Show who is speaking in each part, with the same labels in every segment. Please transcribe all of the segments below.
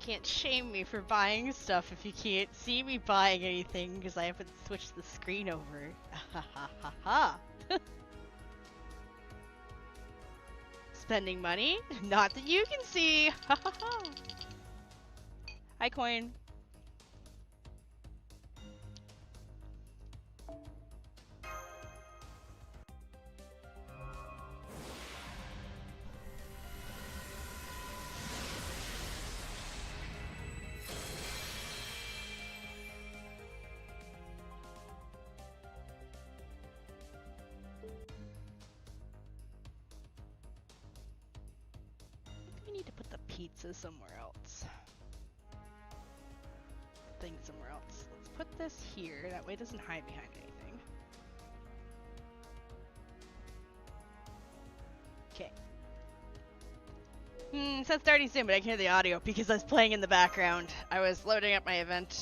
Speaker 1: Can't shame me for buying stuff if you can't see me buying anything because I haven't switched the screen over. Ha ha ha ha. Spending money? Not that you can see. Ha ha ha. Hi, Coin. Pizza somewhere else. Thing somewhere else. Let's put this here. That way it doesn't hide behind anything. Okay. It says starting soon, but I can hear the audio because I was playing in the background. I was loading up my event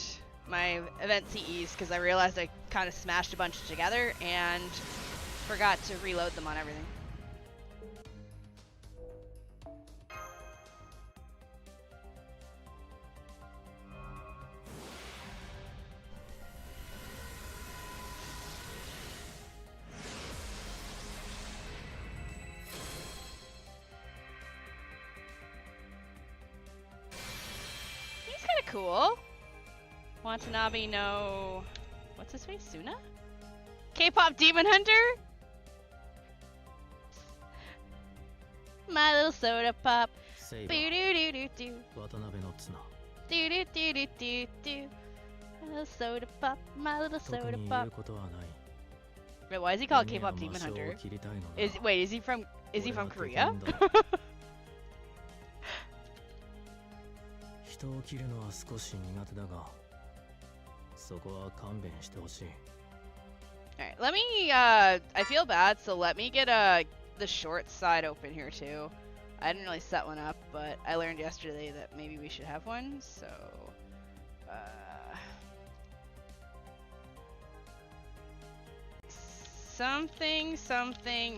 Speaker 1: CEs because I realized I kind of smashed a bunch together and forgot to reload them on everything. Cool. Watanabe no... What's his face? Suna? K-pop Demon Hunter? My little soda pop. Boo-doo-doo-doo-doo.
Speaker 2: Watanabe no tsuna.
Speaker 1: Do-do-do-do-do-do. My little soda pop. My little soda pop. Wait, why is he called K-pop Demon Hunter? Wait, is he from Korea?
Speaker 2: 人を切るのは少し苦手だが、そこは勘弁してほしい。
Speaker 1: Alright, let me, I feel bad, so let me get the short side open here too. I didn't really set one up, but I learned yesterday that maybe we should have one, so... Something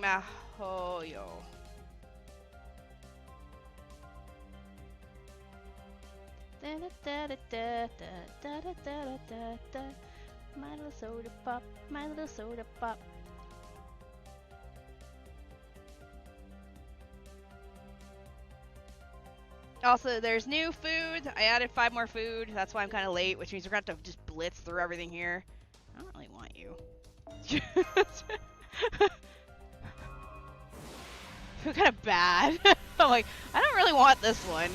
Speaker 1: Mahoyo. My little soda pop, my little soda pop. Also, there's new food. I added 5 more food. That's why I'm kind of late, which means we're going to have to just blitz through everything here. I don't really want you. I feel kind of bad. I'm like, I don't really want this one.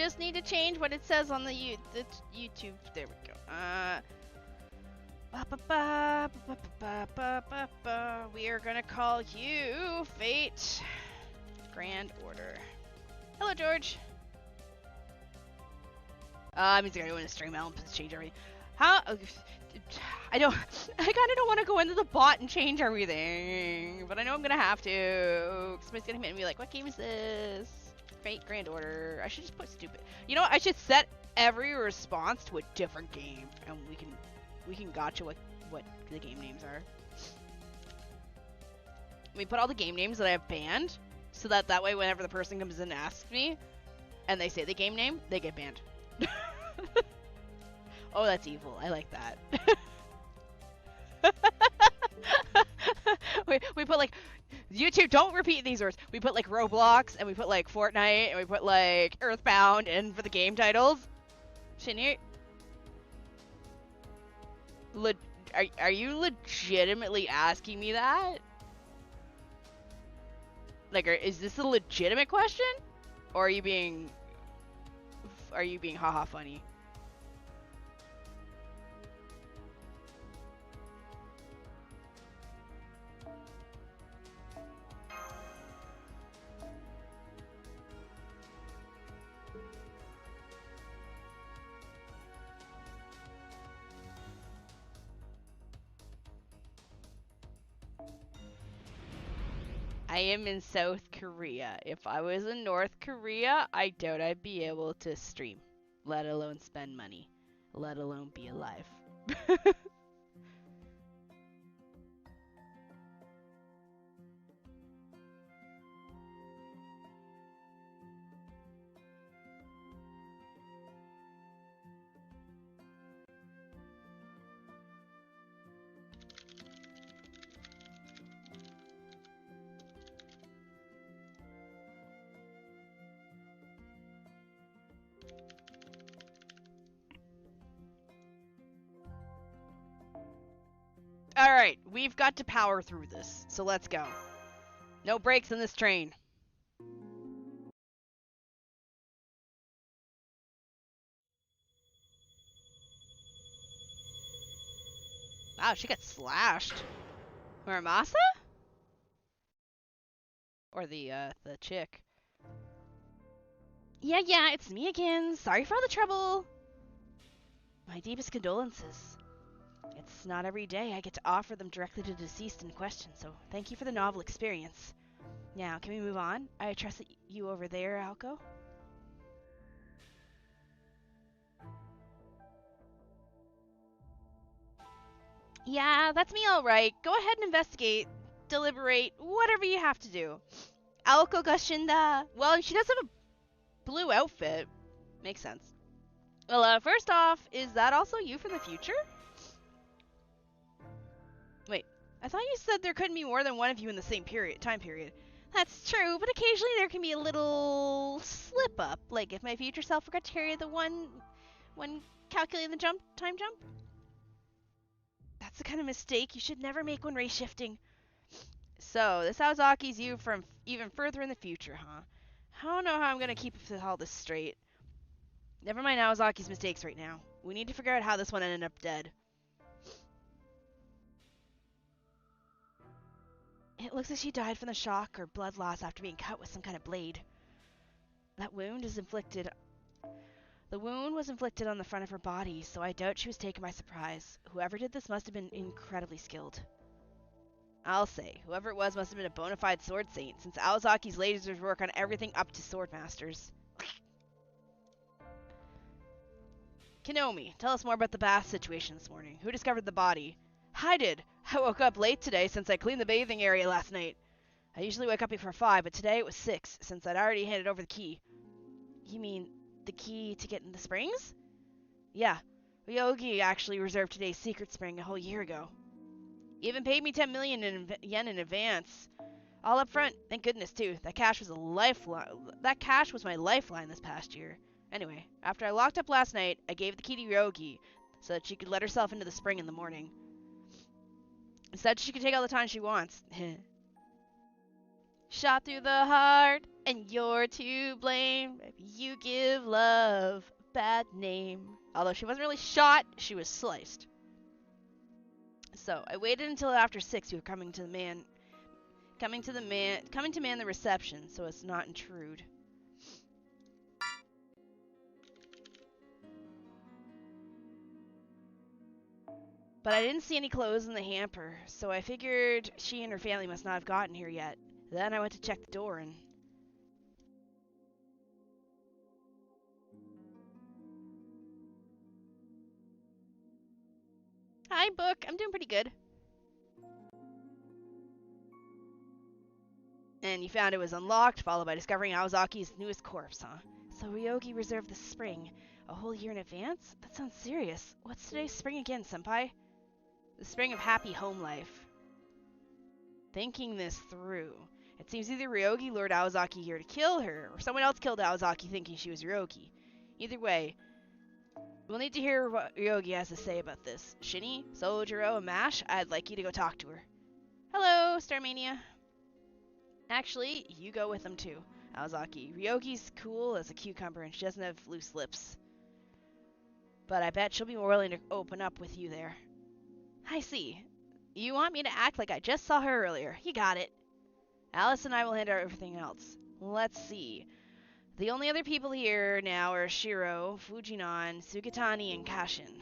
Speaker 1: just need to change what it says on the YouTube. There we go. We are gonna call you Fate Grand Order. Hello, George. It means I gotta go into stream elements to change everything. How? I kind of don't want to go into the bot and change everything, but I know I'm gonna have to. Somebody's gonna hit me and be like, "What game is this?" Fate Grand Order. I should just put stupid. You know what? I should set every response to a different game, and we can gotcha what the game names are. We put all the game names that I have banned, so that way whenever the person comes in and asks me, and they say the game name, they get banned. Oh, that's evil. I like that. we put like YouTube. Don't repeat these words. We put like Roblox, and we put like Fortnite, and we put like Earthbound, and for the game titles, Shini, are you legitimately asking me that? Like, is this a legitimate question, or are you being haha funny? I am in South Korea. If I was in North Korea, I doubt I'd be able to stream, let alone spend money, let alone be alive. Alright, we've got to power through this, so let's go. No brakes in this train. Wow, she got slashed. Muramasa? Or the chick. Yeah, it's me again. Sorry for all the trouble. My deepest condolences. It's not every day I get to offer them directly to the deceased in question, so thank you for the novel experience. Now, can we move on? I trust that you over there, Alko? Yeah, that's me alright. Go ahead and investigate, deliberate, whatever you have to do. Alko Gashinda. Well, she does have a blue outfit. Makes sense. Well, first off, is that also you from the future? Wait, I thought you said there couldn't be more than one of you in the same time period. That's true, but occasionally there can be a little slip up, like if my future self forgot to carry the one when calculating the time jump. That's the kind of mistake you should never make when race shifting. So, this Aozaki's you from even further in the future, huh? I don't know how I'm gonna keep all this straight. Never mind Aozaki's mistakes right now. We need to figure out how this one ended up dead. It looks like she died from the shock or blood loss after being cut with some kind of blade. The wound was inflicted on the front of her body, so I doubt she was taken by surprise. Whoever did this must have been incredibly skilled. I'll say, whoever it was must have been a bona fide sword saint, since Aozaki's lasers work on everything up to sword masters. Kinomi, tell us more about the bath situation this morning. Who discovered the body? I did. I woke up late today since I cleaned the bathing area last night. I usually wake up before 5, but today it was 6, since I'd already handed over the key. You mean the key to get in the springs? Yeah. Ryogi actually reserved today's secret spring a whole year ago. He even paid me 10 million yen in advance. All up front. Thank goodness, too. That cash was my lifeline this past year. Anyway, after I locked up last night, I gave the key to Ryogi so that she could let herself into the spring in the morning. Said she could take all the time she wants. Shot through the heart, and you're to blame. You give love a bad name. Although she wasn't really shot, she was sliced. So I waited until after 6 before coming to man the reception so as to not intrude. But I didn't see any clothes in the hamper, so I figured she and her family must not have gotten here yet. Then I went to check the door and... Hi, Book. I'm doing pretty good. And you found it was unlocked, followed by discovering Aozaki's newest corpse, huh? So Ryogi reserved the spring a whole year in advance? That sounds serious. What's today's spring again, senpai? The spring of happy home life. Thinking this through, it seems either Ryogi lured Aozaki here to kill her, or someone else killed Aozaki thinking she was Ryogi. Either way, we'll need to hear what Ryogi has to say about this. Shini, Solojiro, and Mash, I'd like you to go talk to her. Hello, Starmania. Actually, you go with them too, Aozaki. Ryogi's cool as a cucumber and she doesn't have loose lips. But I bet she'll be more willing to open up with you there. I see. You want me to act like I just saw her earlier. You got it. Alice and I will handle everything else. Let's see. The only other people here now are Shiro, Fujinon, Sugatani, and Kashin.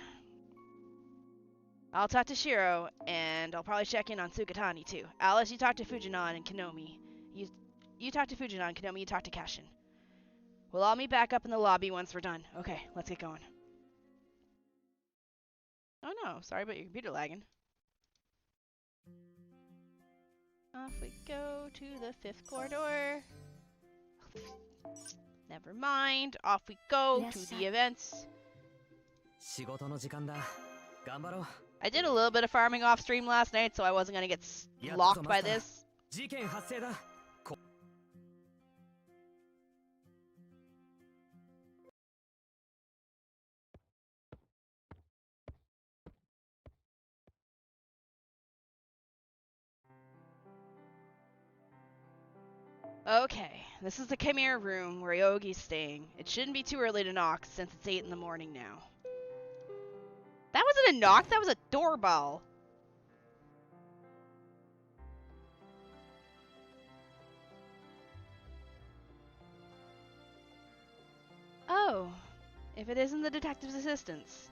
Speaker 1: I'll talk to Shiro, and I'll probably check in on Sugatani too. Alice, you talk to Fujinon and Konomi. You talk to Fujinon, Konomi, you talk to Kashin. We'll all meet back up in the lobby once we're done. Okay, let's get going. Oh no, sorry about your computer lagging. Off we go to the 5th corridor. Never mind. Off we go to the events. I did a little bit of farming off stream last night, so I wasn't going to get locked by this. Okay, this is the Chimera room where Yogi's staying. It shouldn't be too early to knock since it's 8 in the morning now. That wasn't a knock, that was a doorbell. Oh, if it isn't the detective's assistants.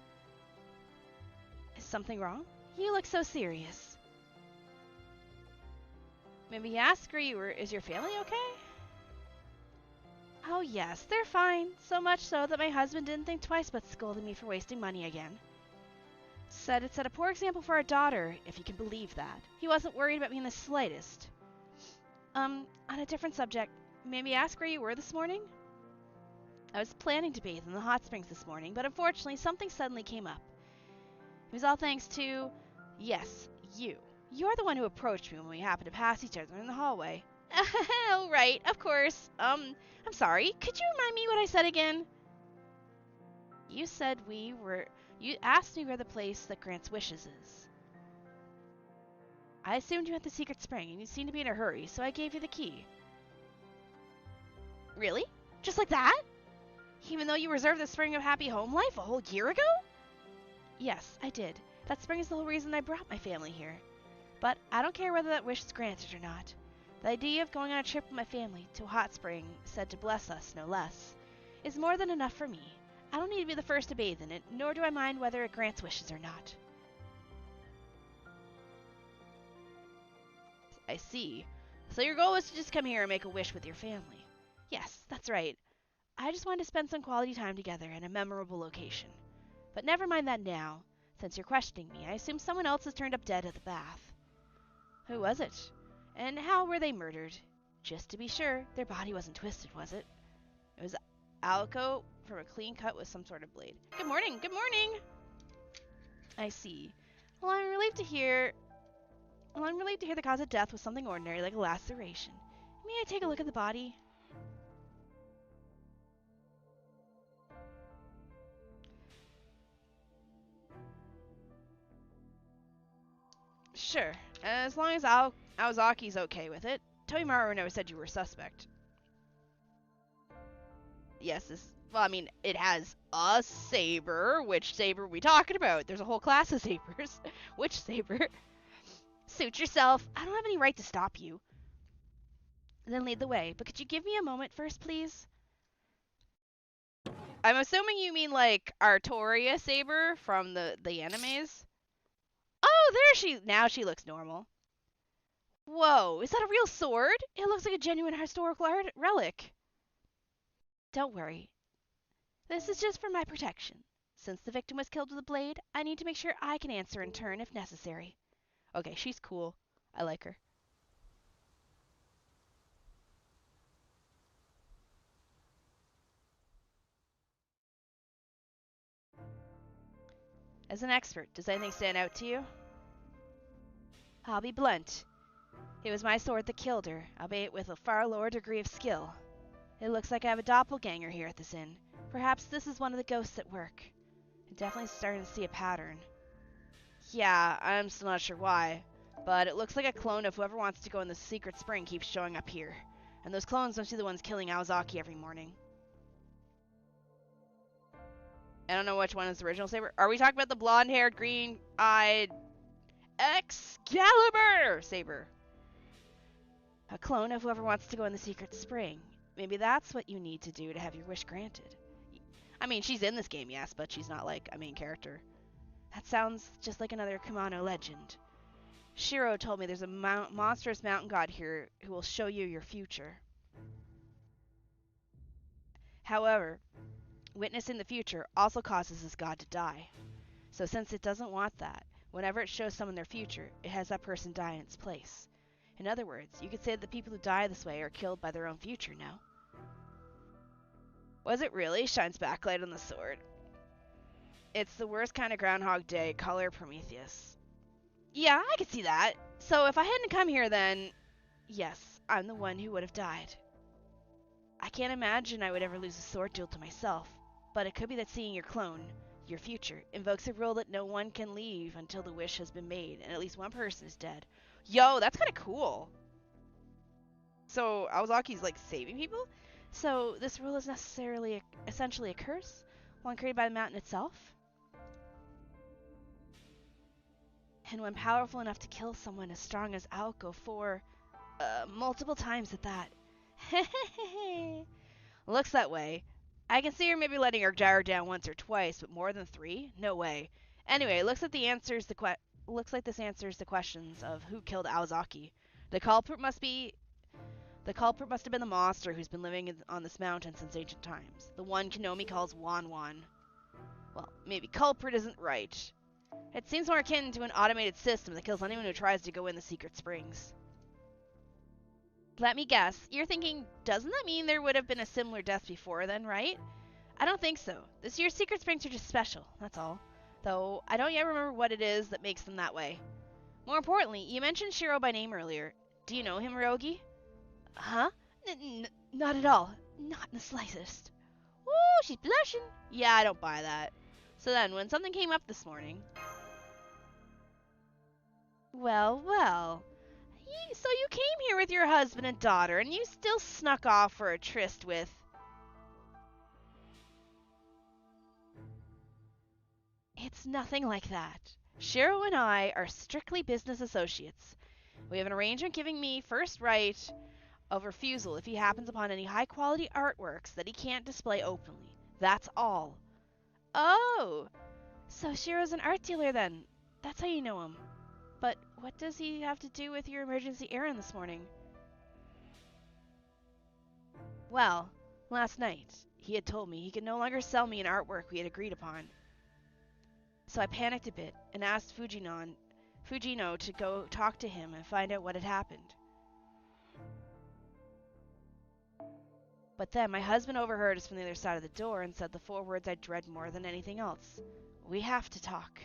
Speaker 1: Is something wrong? You look so serious. Maybe ask her is your family okay? Oh yes, they're fine. So much so that my husband didn't think twice about scolding me for wasting money again. Said it set a poor example for our daughter, if you can believe that. He wasn't worried about me in the slightest. On a different subject, maybe ask where you were this morning? I was planning to bathe in the hot springs this morning, but unfortunately something suddenly came up. It was all thanks to, yes, you. You're the one who approached me when we happened to pass each other in the hallway. Oh, right, of course. I'm sorry. Could you remind me what I said again? You said you asked me where the place that grants wishes is. I assumed you meant the secret spring, and you seemed to be in a hurry, so I gave you the key. Really? Just like that? Even though you reserved the spring of happy home life a whole year ago? Yes, I did. That spring is the whole reason I brought my family here. But I don't care whether that wish is granted or not. The idea of going on a trip with my family to a hot spring, said to bless us, no less, is more than enough for me. I don't need to be the first to bathe in it, nor do I mind whether it grants wishes or not. I see. So your goal was to just come here and make a wish with your family. Yes, that's right. I just wanted to spend some quality time together in a memorable location. But never mind that now. Since you're questioning me, I assume someone else has turned up dead at the bath. Who was it? And how were they murdered? Just to be sure, their body wasn't twisted, was it? It was Alco from a clean cut with some sort of blade. Good morning, good morning! I see. Well, I'm relieved to hear the cause of death was something ordinary like a laceration. May I take a look at the body? Sure, as long as Aozaki's okay with it. Toimaru never said you were a suspect. Yes, well, I mean, it has a saber. Which saber are we talking about? There's a whole class of sabers. Which saber? Suit yourself. I don't have any right to stop you. Then lead the way. But could you give me a moment first, please? I'm assuming you mean like Artoria saber from the animes. Oh, now she looks normal. Whoa, is that a real sword? It looks like a genuine historical relic. Don't worry. This is just for my protection. Since the victim was killed with a blade, I need to make sure I can answer in turn if necessary. Okay, she's cool. I like her. As an expert, does anything stand out to you? I'll be blunt. It was my sword that killed her, albeit with a far lower degree of skill. It looks like I have a doppelganger here at this inn. Perhaps this is one of the ghosts at work. I'm definitely starting to see a pattern. Yeah, I'm still not sure why, but it looks like a clone of whoever wants to go in the secret spring keeps showing up here. And those clones must be the ones killing Aozaki every morning. I don't know which one is the original saber. Are we talking about the blonde-haired, green-eyed Excalibur saber? A clone of whoever wants to go in the secret spring. Maybe that's what you need to do to have your wish granted. I mean, she's in this game, yes, but she's not like a main character. That sounds just like another Kumano legend. Shiro told me there's a monstrous mountain god here who will show you your future. However, witnessing the future also causes this god to die. So since it doesn't want that, whenever it shows someone their future, it has that person die in its place. In other words, you could say that the people who die this way are killed by their own future, no? Was it really? Shines backlight on the sword. It's the worst kind of Groundhog Day, color Prometheus. Yeah, I could see that. So if I hadn't come here then, yes, I'm the one who would have died. I can't imagine I would ever lose a sword duel to myself, but it could be that seeing your clone, your future, invokes a rule that no one can leave until the wish has been made and at least one person is dead. Yo, that's kind of cool. So Aozaki's like saving people? So this rule is essentially a curse? One created by the mountain itself? And when powerful enough to kill someone as strong as Aoko for, multiple times at that. Looks that way. I can see her maybe letting her gyre down once or twice, but more than 3? No way. Anyway, looks like this answers the questions of who killed Aozaki. The culprit must have been the monster who's been living on this mountain since ancient times. The one Kinomi calls Wan Wan. Well, maybe culprit isn't right. It seems more akin to an automated system that kills anyone who tries to go in the secret springs. Let me guess, you're thinking, doesn't that mean there would have been a similar death before then, right? I don't think so. This year's secret springs are just special, that's all. Though, I don't yet remember what it is that makes them that way. More importantly, you mentioned Shiro by name earlier. Do you know him, Ryogi? Huh? Not at all. Not in the slightest. Woo, she's blushing. Yeah, I don't buy that. So then, when something came up this morning... Well, well. So you came here with your husband and daughter, and you still snuck off for a tryst with... It's nothing like that. Shiro and I are strictly business associates. We have an arrangement giving me first right of refusal if he happens upon any high-quality artworks that he can't display openly. That's all. Oh! So Shiro's an art dealer then. That's how you know him. But what does he have to do with your emergency errand this morning? Well, last night, he had told me he could no longer sell me an artwork we had agreed upon. So I panicked a bit and asked Fujino to go talk to him and find out what had happened. But then my husband overheard us from the other side of the door and said the 4 words I dread more than anything else. We have to talk.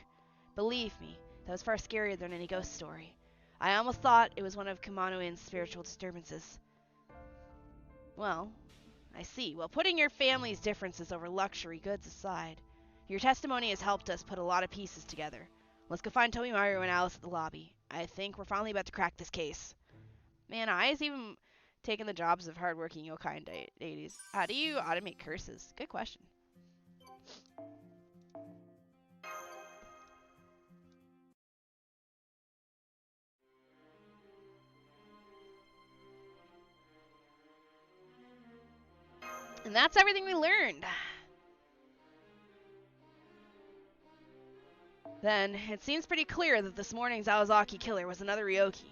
Speaker 1: Believe me, that was far scarier than any ghost story. I almost thought it was one of Kumano-in's spiritual disturbances. Well, I see. Well, putting your family's differences over luxury goods aside, your testimony has helped us put a lot of pieces together. Let's go find Tomimaru and Alice at the lobby. I think we're finally about to crack this case. Man, I is even taking the jobs of hardworking yokai in deities. How do you automate curses? Good question. And that's everything we learned. Then, it seems pretty clear that this morning's Awazaki killer was another Ryoki.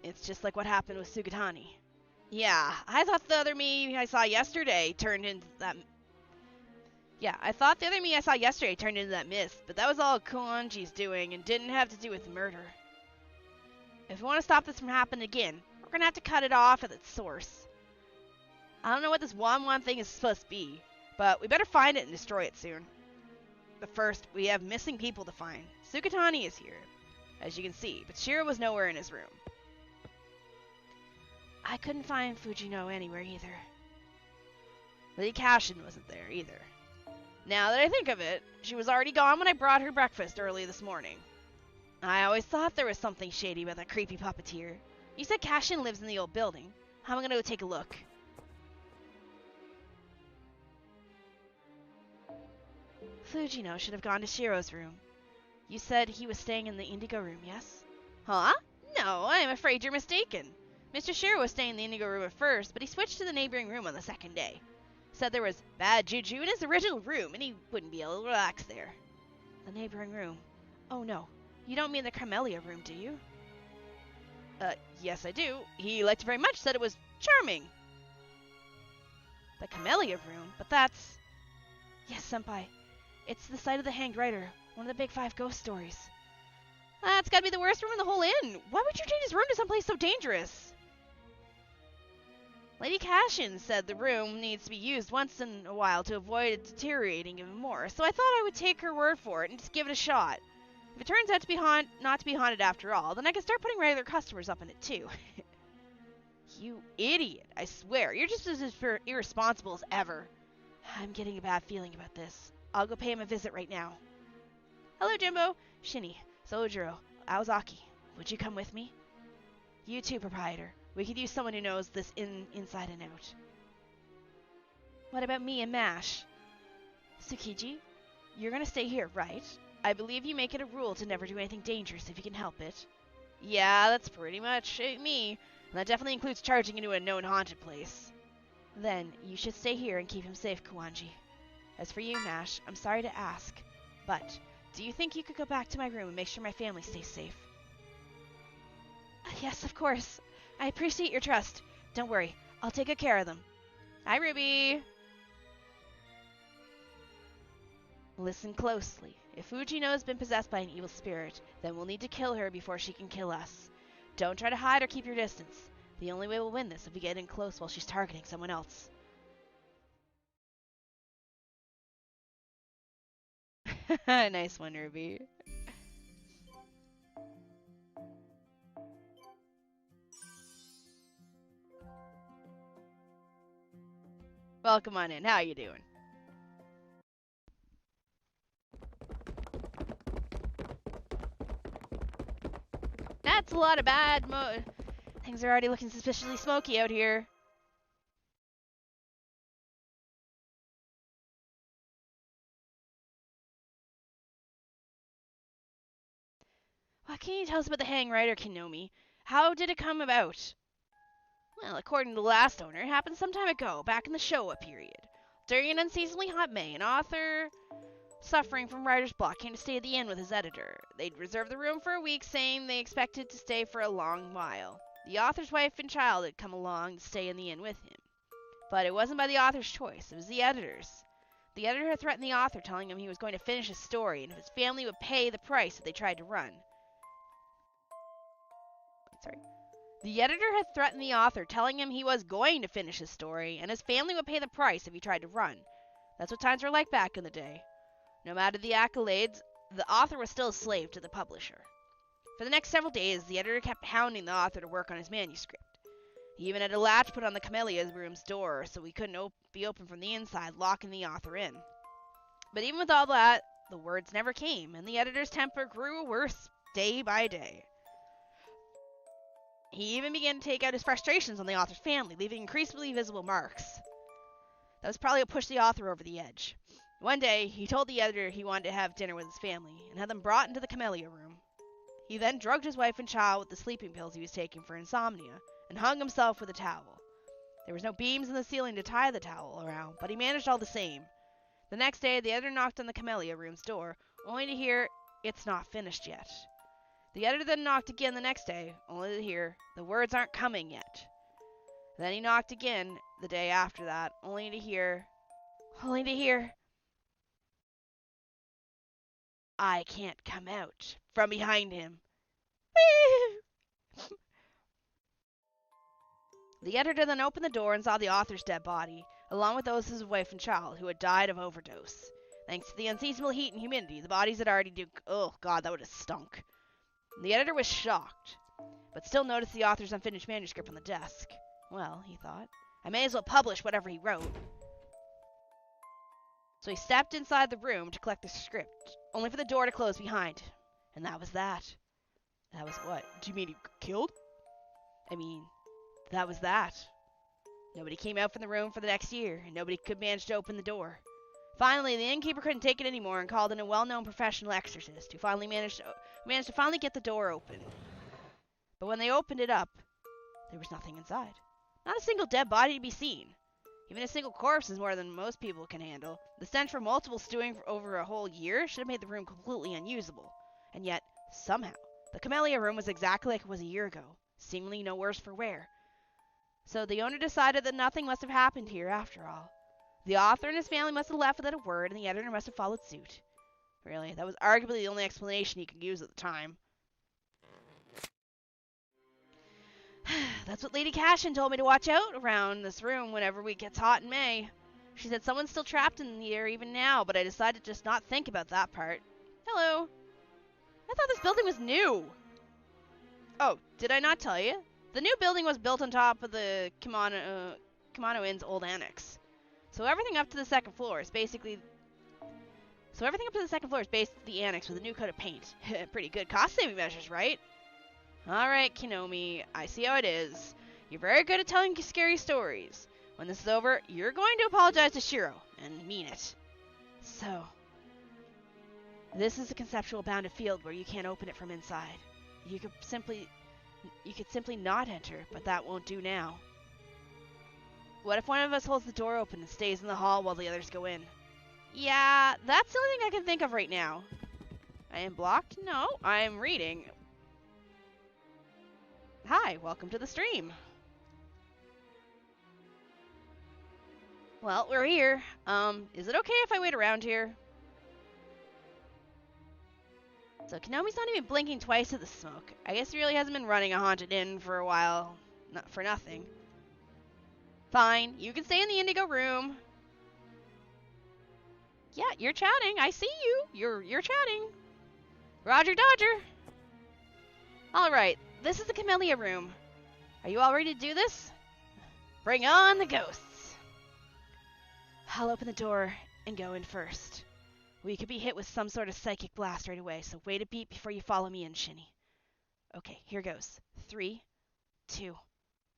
Speaker 1: It's just like what happened with Sugatani. Yeah, I thought the other me I saw yesterday turned into that... Yeah, I thought the other me I saw yesterday turned into that mist, but that was all Kuanji's doing and didn't have to do with murder. If we want to stop this from happening again, we're gonna have to cut it off at its source. I don't know what this one thing is supposed to be, but we better find it and destroy it soon. But first, we have missing people to find. Sukatani is here, as you can see, but Shiro was nowhere in his room. I couldn't find Fujino anywhere either. Lady Cashin wasn't there either. Now that I think of it, she was already gone when I brought her breakfast early this morning. I always thought there was something shady about that creepy puppeteer. You said Cashin lives in the old building. How am I gonna go take a look? Fujino should have gone to Shiro's room. You said he was staying in the Indigo room, yes? Huh? No, I'm afraid you're mistaken. Mr. Shiro was staying in the Indigo room at first, but he switched to the neighboring room on the second day. Said there was bad juju in his original room, and he wouldn't be able to relax there. The neighboring room? Oh no, you don't mean the Carmelia room, do you? Yes I do. He liked it very much, said it was charming. The Camellia room? But that's... Yes, senpai. It's the site of the Hanged Rider, one of the big 5 ghost stories. That's gotta be the worst room in the whole inn. Why would you change his room to someplace so dangerous? Lady Cashin said the room needs to be used once in a while to avoid it deteriorating even more, so I thought I would take her word for it and just give it a shot. If it turns out to be not to be haunted after all, then I can start putting regular customers up in it too. You idiot, I swear, you're just as irresponsible as ever. I'm getting a bad feeling about this. I'll go pay him a visit right now. Hello, Jimbo. Shini, Sojiro, Aozaki, would you come with me? You too, proprietor. We could use someone who knows this inside and out. What about me and Mash? Tsukiji, you're gonna stay here, right? I believe you make it a rule to never do anything dangerous if you can help it. Yeah, that's pretty much me. And that definitely includes charging into a known haunted place. Then, you should stay here and keep him safe, Kuwanji. As for you, Mash, I'm sorry to ask, but do you think you could go back to my room and make sure my family stays safe? Yes, of course. I appreciate your trust. Don't worry, I'll take good care of them. Hi, Ruby! Listen closely. If Fujino has been possessed by an evil spirit, then we'll need to kill her before she can kill us. Don't try to hide or keep your distance. The only way we'll win this is if we get in close while she's targeting someone else. Nice one, Ruby. Welcome on in. How you doing? That's a lot of bad things are already looking suspiciously smoky out here. What can you tell us about the Hanged Rider, Kinomi? How did it come about? Well, according to the last owner, it happened some time ago, back in the Showa period. During an unseasonably hot May, an author suffering from writer's block came to stay at the inn with his editor. They'd reserved the room for a week, saying they expected to stay for a long while. The author's wife and child had come along to stay in the inn with him. But it wasn't by the author's choice, it was the editor's. The editor had threatened the author, telling him he was going to finish his story, and if his family would pay the price if they tried to run. The editor had threatened the author, telling him he was going to finish his story, and his family would pay the price if he tried to run. That's what times were like back in the day. No matter the accolades, the author was still a slave to the publisher. For the next several days, the editor kept hounding the author to work on his manuscript. He even had a latch put on the Camellia's room's door so he couldn't be opened from the inside, locking the author in. But even with all that, the words never came, and the editor's temper grew worse day by day. He even began to take out his frustrations on the author's family, leaving increasingly visible marks. That was probably what pushed the author over the edge. One day, he told the editor he wanted to have dinner with his family, and had them brought into the camellia room. He then drugged his wife and child with the sleeping pills he was taking for insomnia, and hung himself with a towel. There was no beams in the ceiling to tie the towel around, but he managed all the same. The next day, the editor knocked on the camellia room's door, only to hear, "It's not finished yet." The editor then knocked again the next day, only to hear, "The words aren't coming yet." Then he knocked again the day after that, only to hear, "I can't come out," from behind him. The editor then opened the door and saw the author's dead body, along with those of his wife and child, who had died of overdose. Thanks to the unseasonable heat and humidity, the bodies had already oh god, that would have stunk. The editor was shocked, but still noticed the author's unfinished manuscript on the desk. Well, he thought, I may as well publish whatever he wrote. So he stepped inside the room to collect the script, only for the door to close behind. And that was that. That was what? Do you mean he killed? I mean, that was that. Nobody came out from the room for the next year, and nobody could manage to open the door. Finally, the innkeeper couldn't take it anymore and called in a well-known professional exorcist, who finally managed to get the door open. But when they opened it up, there was nothing inside. Not a single dead body to be seen. Even a single corpse is more than most people can handle. The stench from multiple stewing for over a whole year should have made the room completely unusable. And yet, somehow, the camellia room was exactly like it was a year ago, seemingly no worse for wear. So the owner decided that nothing must have happened here after all. The author and his family must have left without a word, and the editor must have followed suit. Really, that was arguably the only explanation he could use at the time. That's what Lady Cashin told me to watch out around this room whenever it gets hot in May. She said someone's still trapped in here even now, but I decided to just not think about that part. Hello. I thought this building was new. Oh, did I not tell you? The new building was built on top of the Kimono Inn's old annex. So everything up to the second floor is basically the annex with a new coat of paint. Pretty good cost-saving measures, right? Alright, Kinomi, I see how it is. You're very good at telling scary stories. When this is over, you're going to apologize to Shiro, and mean it. So, this is a conceptual bounded field where you can't open it from inside. You could simply not enter, but that won't do now. What if one of us holds the door open and stays in the hall while the others go in? Yeah, that's the only thing I can think of right now. I am blocked? No, I'm reading. Hi, welcome to the stream. Well, we're here. Is it okay if I wait around here? So Kinomi's not even blinking twice at the smoke. I guess he really hasn't been running a haunted inn for a while. Not for nothing. Fine, you can stay in the indigo room. Yeah, you're chatting. I see you. You're chatting. Roger Dodger. Alright, this is the camellia room. Are you all ready to do this? Bring on the ghosts. I'll open the door and go in first. We could be hit with some sort of psychic blast right away, so wait a beat before you follow me in, Shini. Okay, here goes. 3, 2,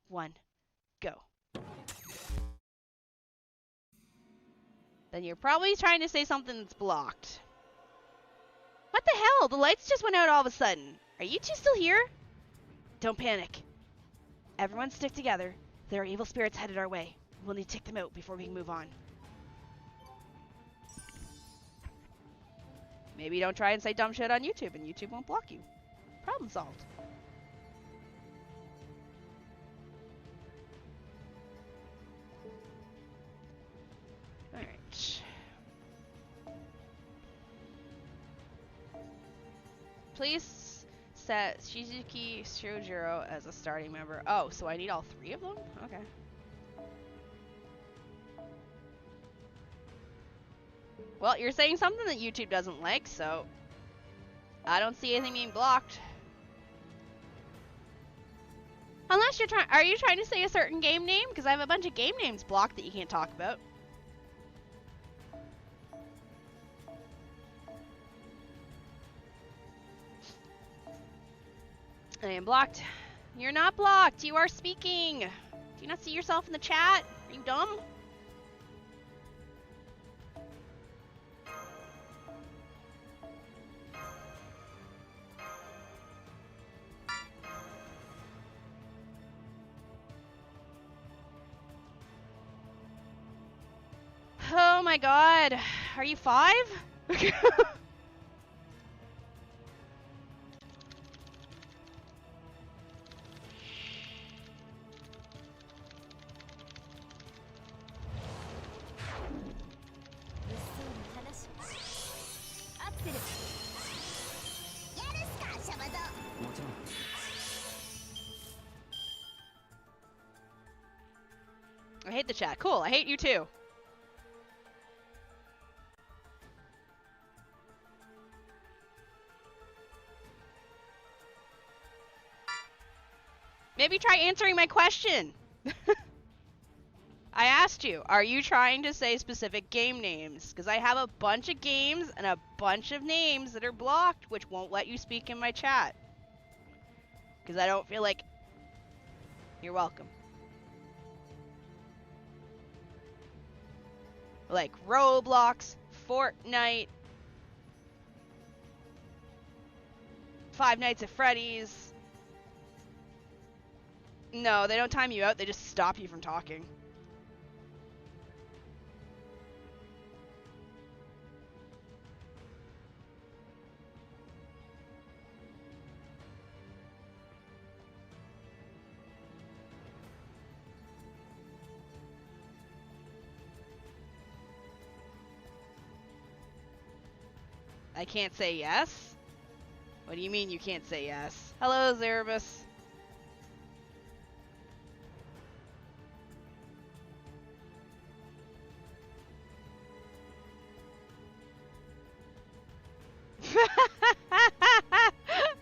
Speaker 1: 1, go. Then you're probably trying to say something that's blocked. What the hell? The lights just went out all of a sudden. Are you two still here? Don't panic. Everyone stick together. There are evil spirits headed our way. We'll need to take them out before we can move on. Maybe don't try and say dumb shit on YouTube and YouTube won't block you. Problem solved. Alright. Please set Shizuki Shojiro as a starting member. Oh, so I need all 3 of them? Okay. Well, you're saying something that YouTube doesn't like, so I don't see anything being blocked. Unless you're are you trying to say a certain game name? Because I have a bunch of game names blocked that you can't talk about. I am blocked. You're not blocked. You are speaking. Do you not see yourself in the chat? Are you dumb? Oh my god. Are you 5? I hate the chat. Cool, I hate you too. Maybe try answering my question. I asked you, are you trying to say specific game names? Because I have a bunch of games and a bunch of names that are blocked, which won't let you speak in my chat. Because I don't feel like... You're welcome. Like Roblox, Fortnite, Five Nights at Freddy's. No, they don't time you out, they just stop you from talking. I can't say yes? What do you mean you can't say yes? Hello, Zerebus.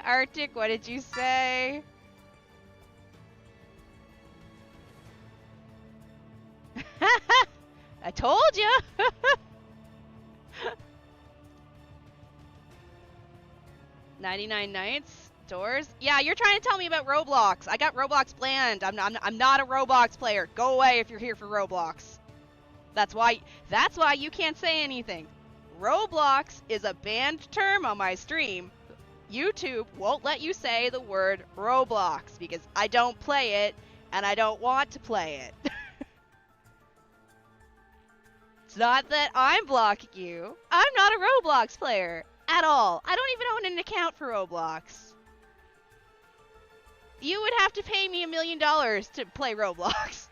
Speaker 1: Arctic, what did you say? I told you. 99 nights? Doors? Yeah, you're trying to tell me about Roblox. I got Roblox banned. I'm not a Roblox player. Go away if you're here for Roblox. That's why you can't say anything. Roblox is a banned term on my stream. YouTube won't let you say the word Roblox because I don't play it and I don't want to play it. It's not that I'm blocking you. I'm not a Roblox player at all. I don't even own an account for Roblox. You would have to pay me $1 million to play Roblox.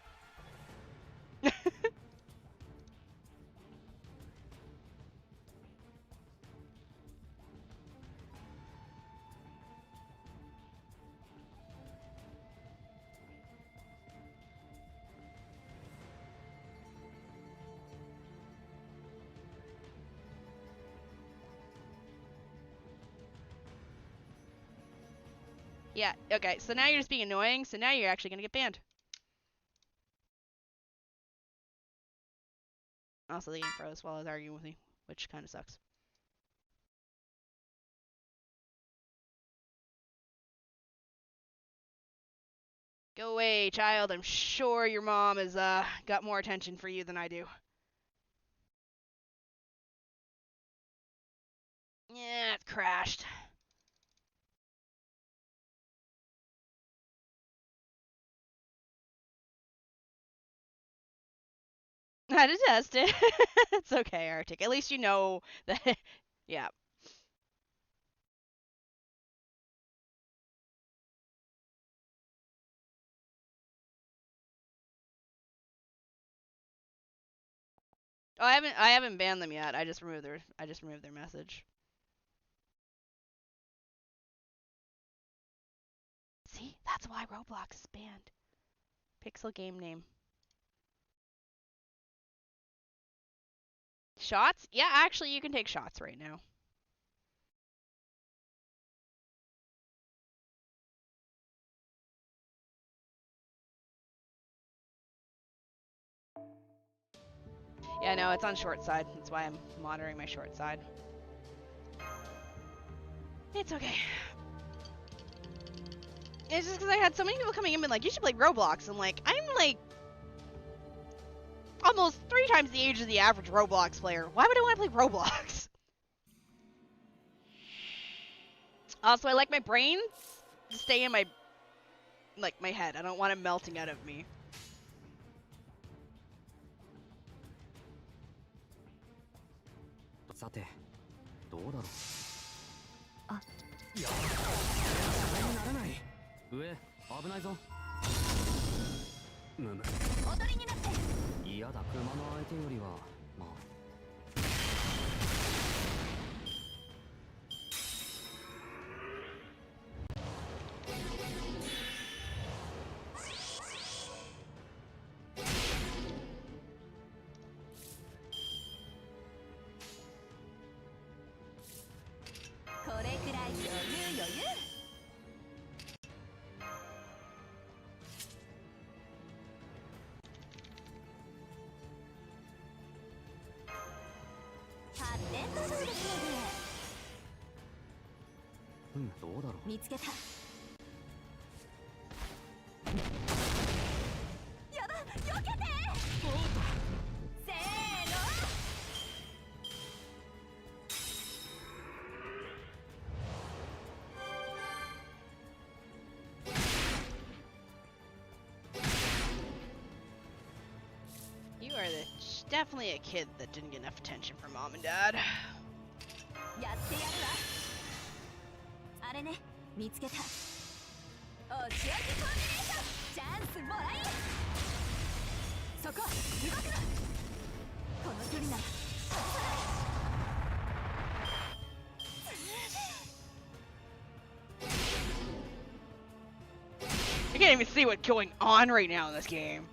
Speaker 1: Yeah, okay, so now you're just being annoying, so now you're actually gonna get banned. Also, the game froze while I was arguing with me, which kind of sucks. Go away, child. I'm sure your mom has got more attention for you than I do. Yeah, it's crashed. I detest it. It's okay, Arctic. At least you know that. Yeah. Oh, I haven't banned them yet. I just removed their message. See, that's why Roblox is banned. Pixel game name. Shots? Yeah, actually, you can take shots right now. Yeah, no, it's on short side. That's why I'm monitoring my short side. It's okay. It's just because I had so many people coming in and like, you should play Roblox. I'm like, almost 3 times the age of the average Roblox player. Why would I want to play Roblox? Also, I like my brains to stay in my head. I don't want it melting out of me.
Speaker 2: さて、どうだろう。
Speaker 3: あ、
Speaker 2: いや、それにならない。上、危ないぞ。むむ。
Speaker 3: 踊りになって。
Speaker 2: 嫌だ、熊の相手よりは、まあ。
Speaker 3: これくらい余裕余裕。発展途上ですので。
Speaker 2: どうだろう。
Speaker 3: 見つけた。やだ、避けて。せーの。
Speaker 1: You are definitely a kid that didn't get enough attention from mom and dad.
Speaker 3: やってやるわ。あれね、見つけた。お仕置きコンビネーション、チャンスもらい。そこ、動くな。この距離なら。
Speaker 1: I can't even see what's going on right now in this game.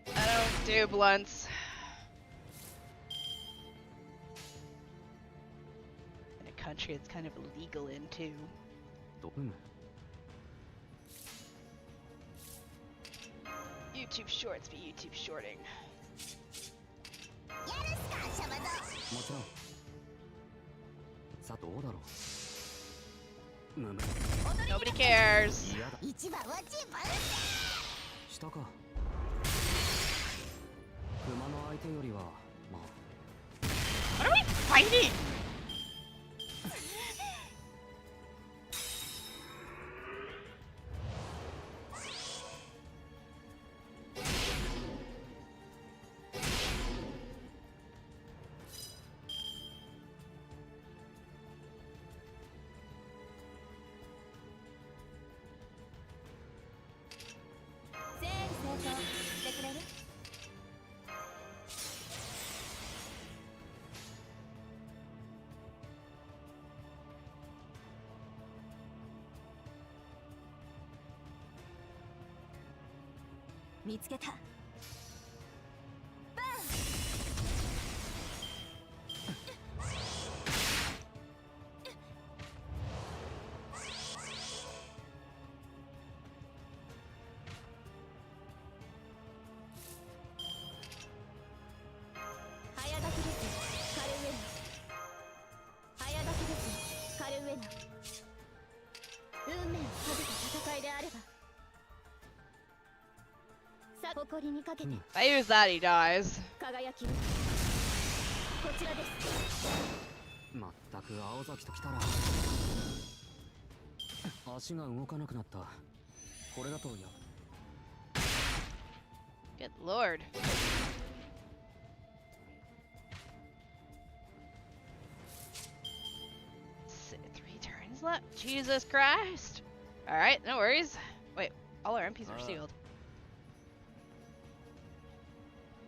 Speaker 1: I don't do blunts. In a country it's kind of illegal in too. YouTube shorts be YouTube shorting.
Speaker 3: やるすか、シャバゾ。
Speaker 2: もちろん。さあどうだろう。むむ。
Speaker 1: Nobody cares.
Speaker 2: 嫌だ。
Speaker 3: 一番は自分。
Speaker 2: 下か。熊の相手よりはまあ。
Speaker 1: What are we fighting?
Speaker 3: Mitsuke 見つけた。バン。早炊きです。カルウェナ。早炊きです。カルウェナ。運命をかけた戦いであれば。 誇りにかけて。
Speaker 1: If I use that, he dies.
Speaker 3: 輝き。こちらです。
Speaker 2: まったく青崎と来たら足が動かなくなった。これだとや。
Speaker 1: Good lord. Three turns left. Jesus Christ. All right, no worries. Wait, all our MPs are sealed.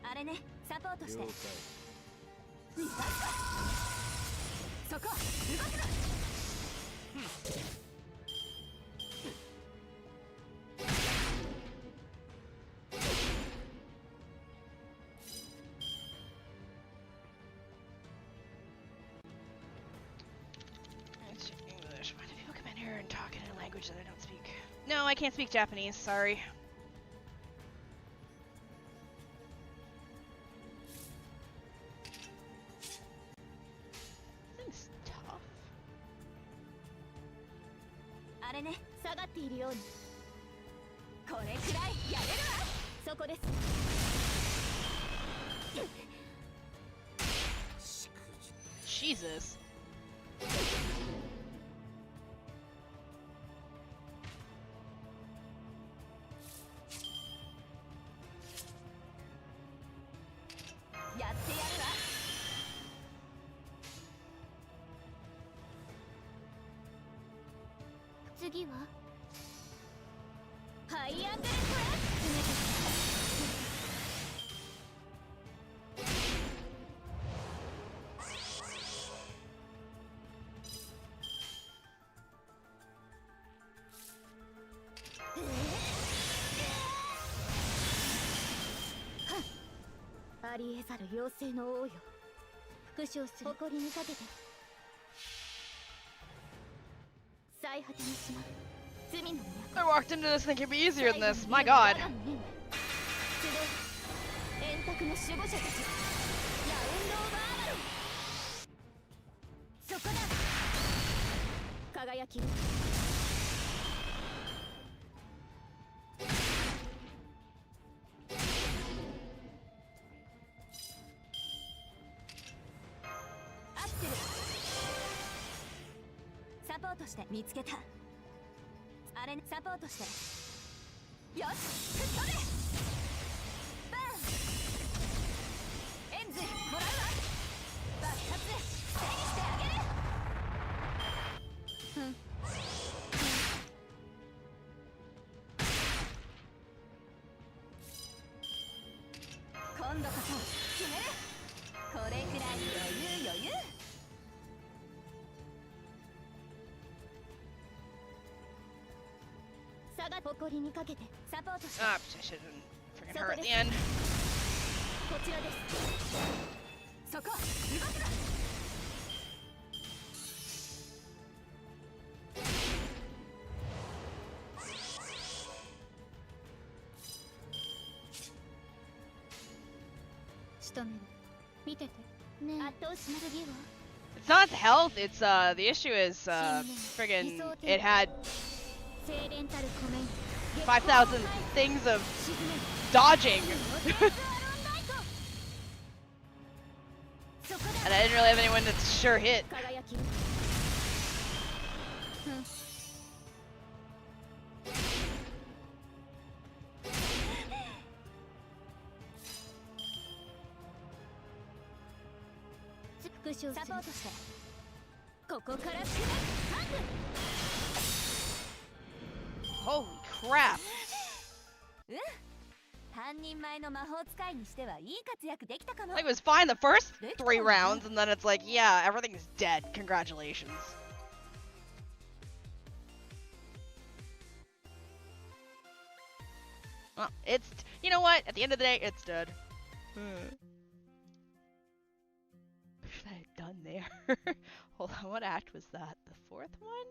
Speaker 3: あれね、サポートして。そこ、動くな。
Speaker 1: No, I can't speak Japanese, sorry. This thing's tough.
Speaker 3: あれね、下がっているように。これくらいやれるわ。そこです。
Speaker 1: Jesus.
Speaker 3: 「ありえざる妖精の王よ、復讐する誇りにかけて最果てにしまう罪の都。
Speaker 1: I walked into this thinking it'd be easier than this. My god.
Speaker 3: 円卓の守護者たち、ラウンドオブアーマロン。そこだ、輝きを。サポートして見つけた。あれサポートして。よし、吹っ飛べ。バーン。エンズもらうわ。爆発で手にしてあげる。今度こそ決める。これくらい余裕。誇りにかけてサポートして。
Speaker 1: Ah, I should've freaking her at the end.
Speaker 3: こちらです。そこ動くな。仕留める。見ててね。圧倒しすぎは。
Speaker 1: It's not health, it's the issue is friggin' it had 5,000 things of dodging. And I didn't really have anyone that's sure hit. Holy crap. Like, it was fine the first 3 rounds, and then it's like, yeah, everything's dead. Congratulations. Well, it's, you know what? At the end of the day, it's dead. What should I have done there? Hold on, what act was that? The 4th one?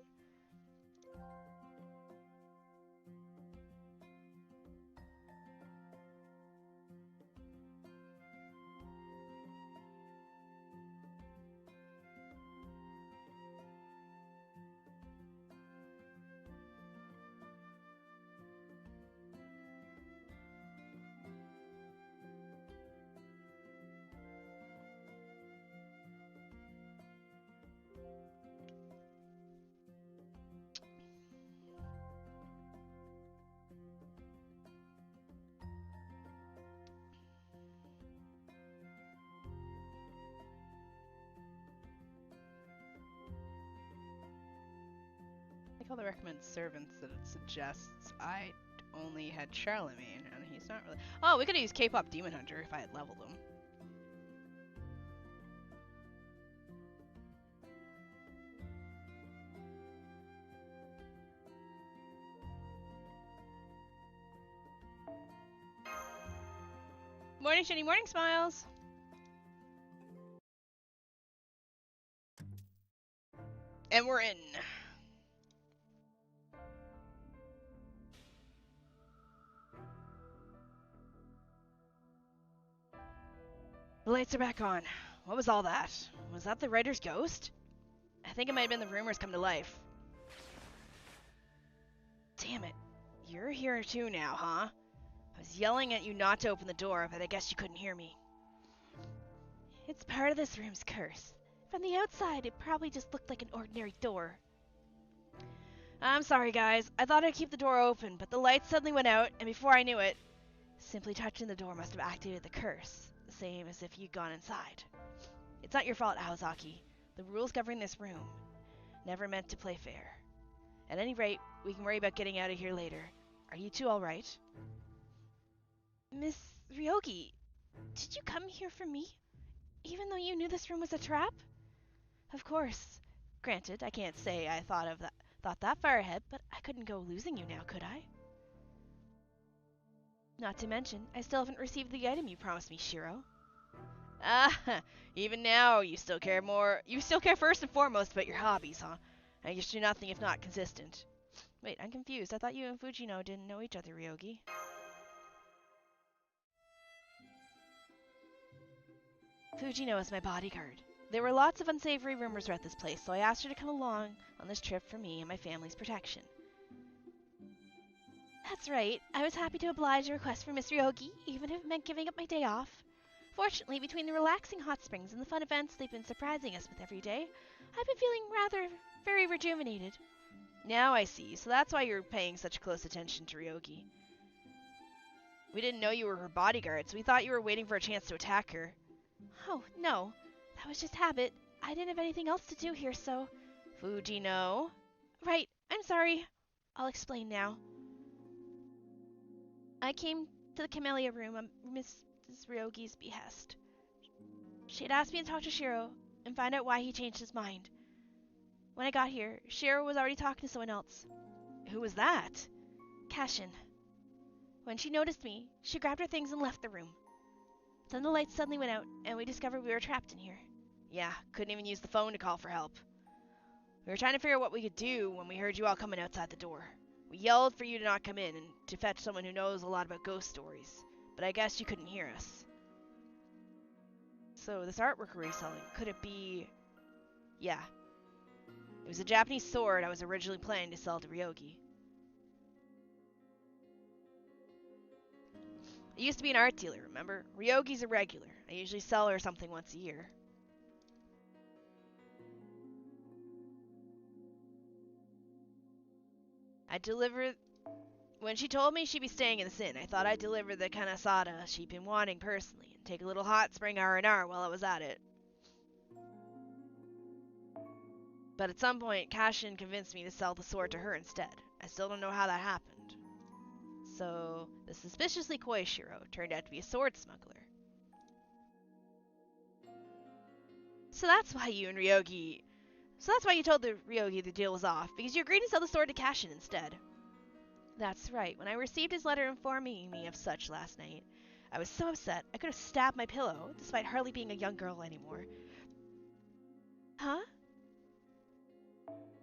Speaker 1: All the recommend servants that it suggests. I only had Charlemagne, and he's not really. Oh, we could have used K-pop Demon Hunter if I had leveled him. Morning, Shini. Morning, Smiles. And we're in. The lights are back on. What was all that? Was that the writer's ghost? I think it might have been the rumors come to life. Damn it. You're here too now, huh? I was yelling at you not to open the door, but I guess you couldn't hear me. It's part of this room's curse. From the outside, it probably just looked like an ordinary door. I'm sorry, guys. I thought I'd keep the door open, but the lights suddenly went out, and before I knew it, simply touching the door must have activated the curse, the same as if you'd gone inside. It's not your fault, Aozaki. The rules governing this room. Never meant to play fair. At any rate, we can worry about getting out of here later. Are you two alright? Miss Ryogi, did you come here for me? Even though you knew this room was a trap? Of course. Granted, I can't say I thought that far ahead, but I couldn't go losing you now, could I? Not to mention, I still haven't received the item you promised me, Shiro. Ah, even now, you still care first and foremost about your hobbies, huh? I guess you're nothing if not consistent. Wait, I'm confused. I thought you and Fujino didn't know each other, Ryogi. Fujino is my bodyguard. There were lots of unsavory rumors about this place, so I asked her to come along on this trip for me and my family's protection. That's right. I was happy to oblige a request from Miss Ryogi, even if it meant giving up my day off. Fortunately, between the relaxing hot springs and the fun events they've been surprising us with every day, I've been feeling very rejuvenated. Now I see. So that's why you're paying such close attention to Ryogi. We didn't know you were her bodyguard, so we thought you were waiting for a chance to attack her. Oh, no. That was just habit. I didn't have anything else to do here, so... Fujino? Right. I'm sorry. I'll explain now. I came to the Camellia room on Mrs. Ryogi's behest. She had asked me to talk to Shiro and find out why he changed his mind. When I got here, Shiro was already talking to someone else. Who was that? Kashin. When she noticed me, she grabbed her things and left the room. Then the lights suddenly went out, and we discovered we were trapped in here. Yeah, couldn't even use the phone to call for help. We were trying to figure out what we could do when we heard you all coming outside the door. We yelled for you to not come in and to fetch someone who knows a lot about ghost stories, but I guess you couldn't hear us. So this artwork we're reselling, could it be... Yeah. It was a Japanese sword I was originally planning to sell to Ryogi. I used to be an art dealer, remember? Ryogi's a regular. I usually sell her something once a year. When she told me she'd be staying in the Inn, I thought I'd deliver the kanasada she'd been wanting personally, and take a little hot spring R&R while I was at it. But at some point, Kashin convinced me to sell the sword to her instead. I still don't know how that happened. So, the suspiciously coy Shiro turned out to be a sword smuggler. So that's why you told the Ryogi the deal was off, because you agreed to sell the sword to Kashin instead. That's right. When I received his letter informing me of such last night, I was so upset I could have stabbed my pillow, despite hardly being a young girl anymore. Huh?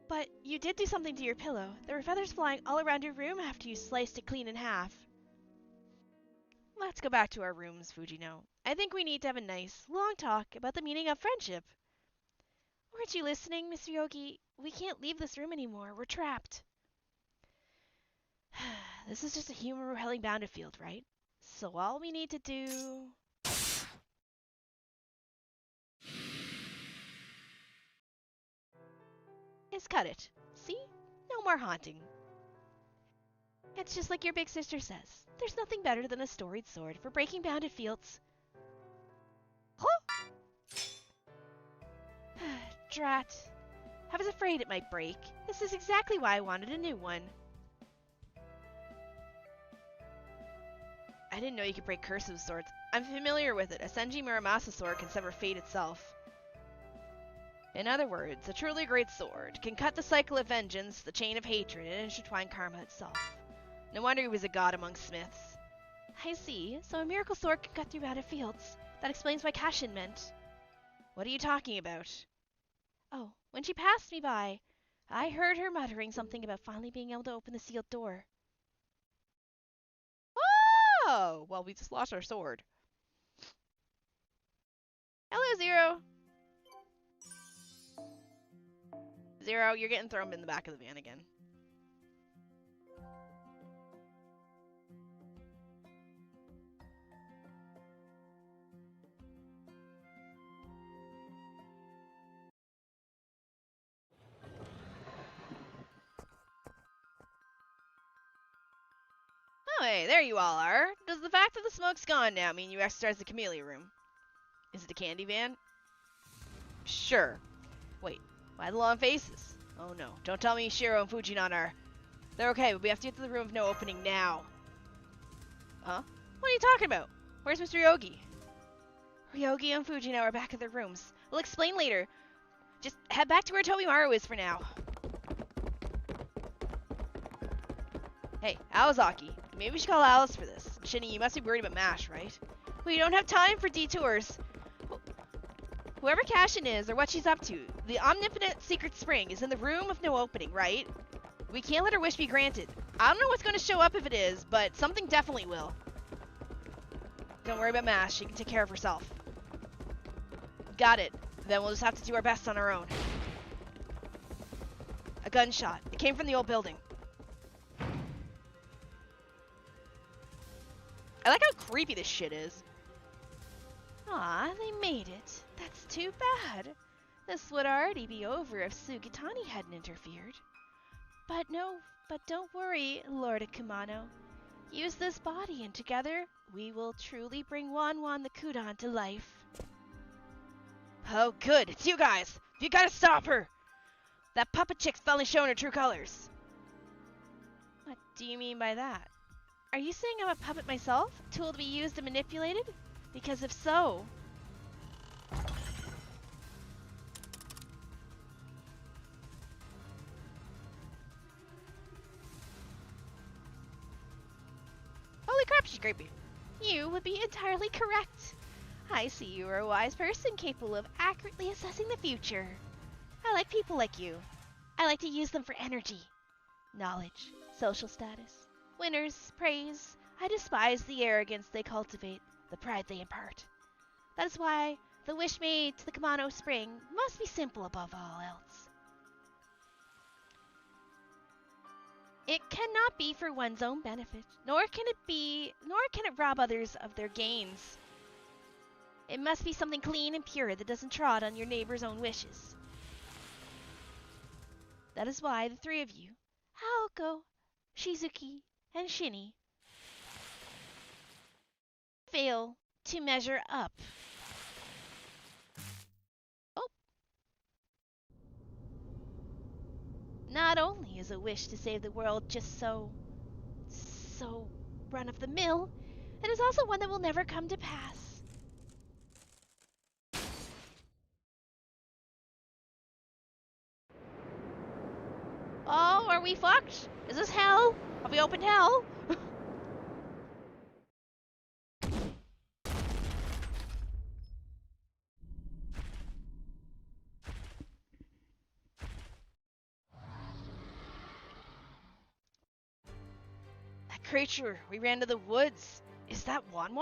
Speaker 1: But you did do something to your pillow. There were feathers flying all around your room after you sliced it clean in half. Let's go back to our rooms, Fujino. I think we need to have a nice, long talk about the meaning of friendship. Weren't you listening, Miss Ryogi? We can't leave this room anymore. We're trapped. This is just a human repelling bounded field, right? So all we need to do... is cut it. See? No more haunting. It's just like your big sister says. There's nothing better than a storied sword for breaking bounded fields. Huh? Drat. I was afraid it might break. This is exactly why I wanted a new one. I didn't know you could break cursive swords. I'm familiar with it. A Senji Muramasa sword can sever fate itself. In other words, a truly great sword can cut the cycle of vengeance, the chain of hatred, and intertwine karma itself. No wonder he was a god among smiths. I see. So a miracle sword can cut through bounded fields. That explains what Kashin meant. What are you talking about? Oh, when she passed me by, I heard her muttering something about finally being able to open the sealed door. Oh! Well, we just lost our sword. Hello, Zero. Zero, you're getting thrown in the back of the van again. Oh, hey, there you all are. Does the fact that the smoke's gone now mean you exercised the Camellia room? Is it a candy van? Sure. Wait, why the long faces? Oh no, don't tell me Shiro and Fujinon are... They're okay, but we have to get to the room of no opening now. Huh? What are you talking about? Where's Mr. Yogi? Ryogi and Fujino are back at their rooms. We'll explain later. Just head back to where Tobimaru is for now. Hey, Awazaki. Maybe we should call Alice for this. Shini, you must be worried about MASH, right? We don't have time for detours. Whoever Cashin is, or what she's up to, the omnipotent secret spring is in the room of no opening, right? We can't let her wish be granted. I don't know what's going to show up if it is, but something definitely will. Don't worry about MASH. She can take care of herself. Got it. Then we'll just have to do our best on our own. A gunshot. It came from the old building. I like how creepy this shit is. Aw, they made it. That's too bad. This would already be over if Sugatani hadn't interfered. But don't worry, Lord Kumano. Use this body and together, we will truly bring Wan the Kudan to life. Oh good, it's you guys! You gotta stop her! That puppet chick's finally showing her true colors. What do you mean by that? Are you saying I'm a puppet myself? A tool to be used and manipulated? Because if so... Holy crap, she's creepy. You would be entirely correct. I see you are a wise person capable of accurately assessing the future. I like people like you. I like to use them for energy, knowledge, social status, winners, praise. I despise the arrogance they cultivate, the pride they impart. That is why the wish made to the Kumano Spring must be simple above all else. It cannot be for one's own benefit, nor can it rob others of their gains. It must be something clean and pure that doesn't trod on your neighbor's own wishes. That is why the three of you, Aoko, Shizuki, and Shini, fail to measure up. Oh. Not only is a wish to save the world just so run-of-the-mill, it is also one that will never come to pass. Oh, are we fucked? Is this hell? Have we opened hell? That creature, we ran to the woods. Is that Wan?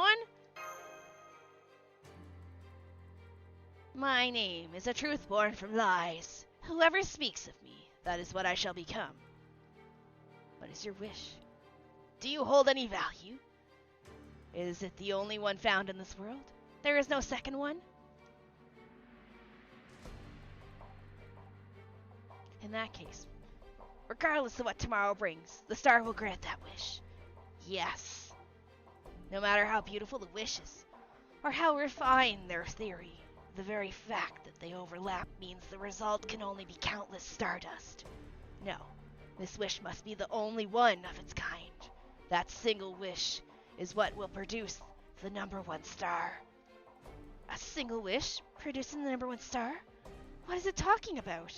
Speaker 1: My name is a truth born from lies. Whoever speaks of me, that is what I shall become. What is your wish? Do you hold any value? Is it the only one found in this world? There is no second one? In that case, regardless of what tomorrow brings, the star will grant that wish. Yes. No matter how beautiful the wishes, or how refined their theory, the very fact that they overlap means the result can only be countless stardust. No, this wish must be the only one of its kind. That single wish is what will produce the #1 star. A single wish producing the #1 star? What is it talking about?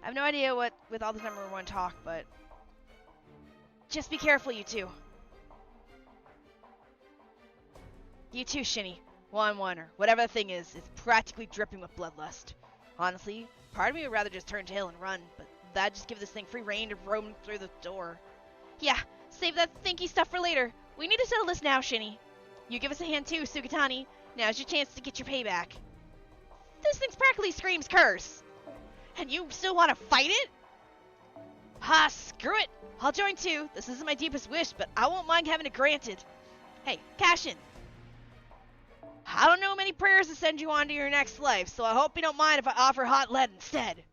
Speaker 1: I have no idea what with all this #1 talk, but just be careful, you two. You too, Shini. Wan, or whatever the thing is practically dripping with bloodlust. Honestly, part of me would rather just turn tail and run, but that'd just give this thing free rein to roam through the door. Yeah, save that thinky stuff for later. We need to settle this now, Shini. You give us a hand too, Sukatani. Now's your chance to get your payback. This thing's practically screams curse. And you still want to fight it? Ha, screw it. I'll join too. This isn't my deepest wish, but I won't mind having it granted. Hey, cash in. I don't know many prayers to send you on to your next life, so I hope you don't mind if I offer hot lead instead.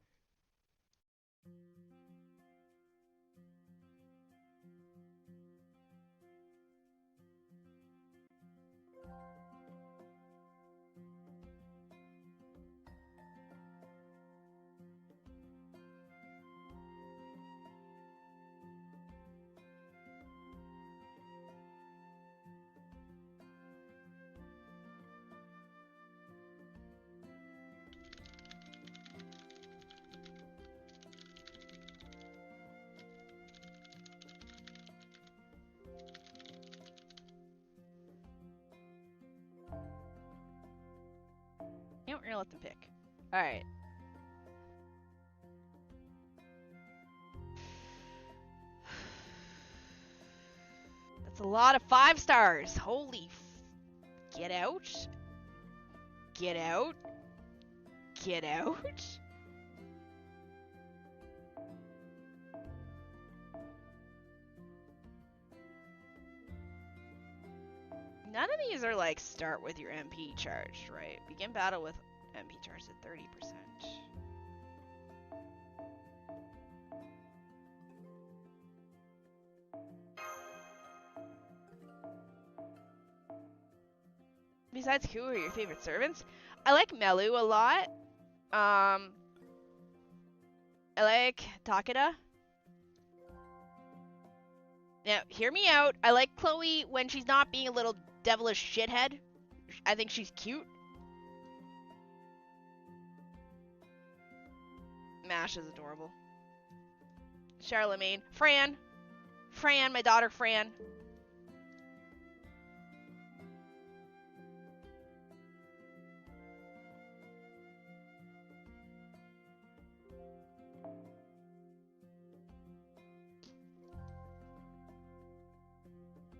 Speaker 1: You know, we're gonna let them pick. Alright. That's a lot of 5 stars. Holy Get out. Get out. Get out. None of these are like start with your MP charged, right? Begin battle with MP charged at 30%. Besides, who are your favorite servants? I like Melu a lot. I like Takeda. Now, hear me out. I like Chloe when she's not being a little devilish shithead. I think she's cute. Mash is adorable. Charlemagne. Fran, my daughter Fran.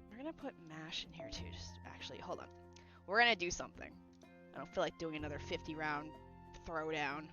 Speaker 1: We're gonna put Mash in here too. Just actually, hold on. We're gonna do something. I don't feel like doing another 50 round throwdown.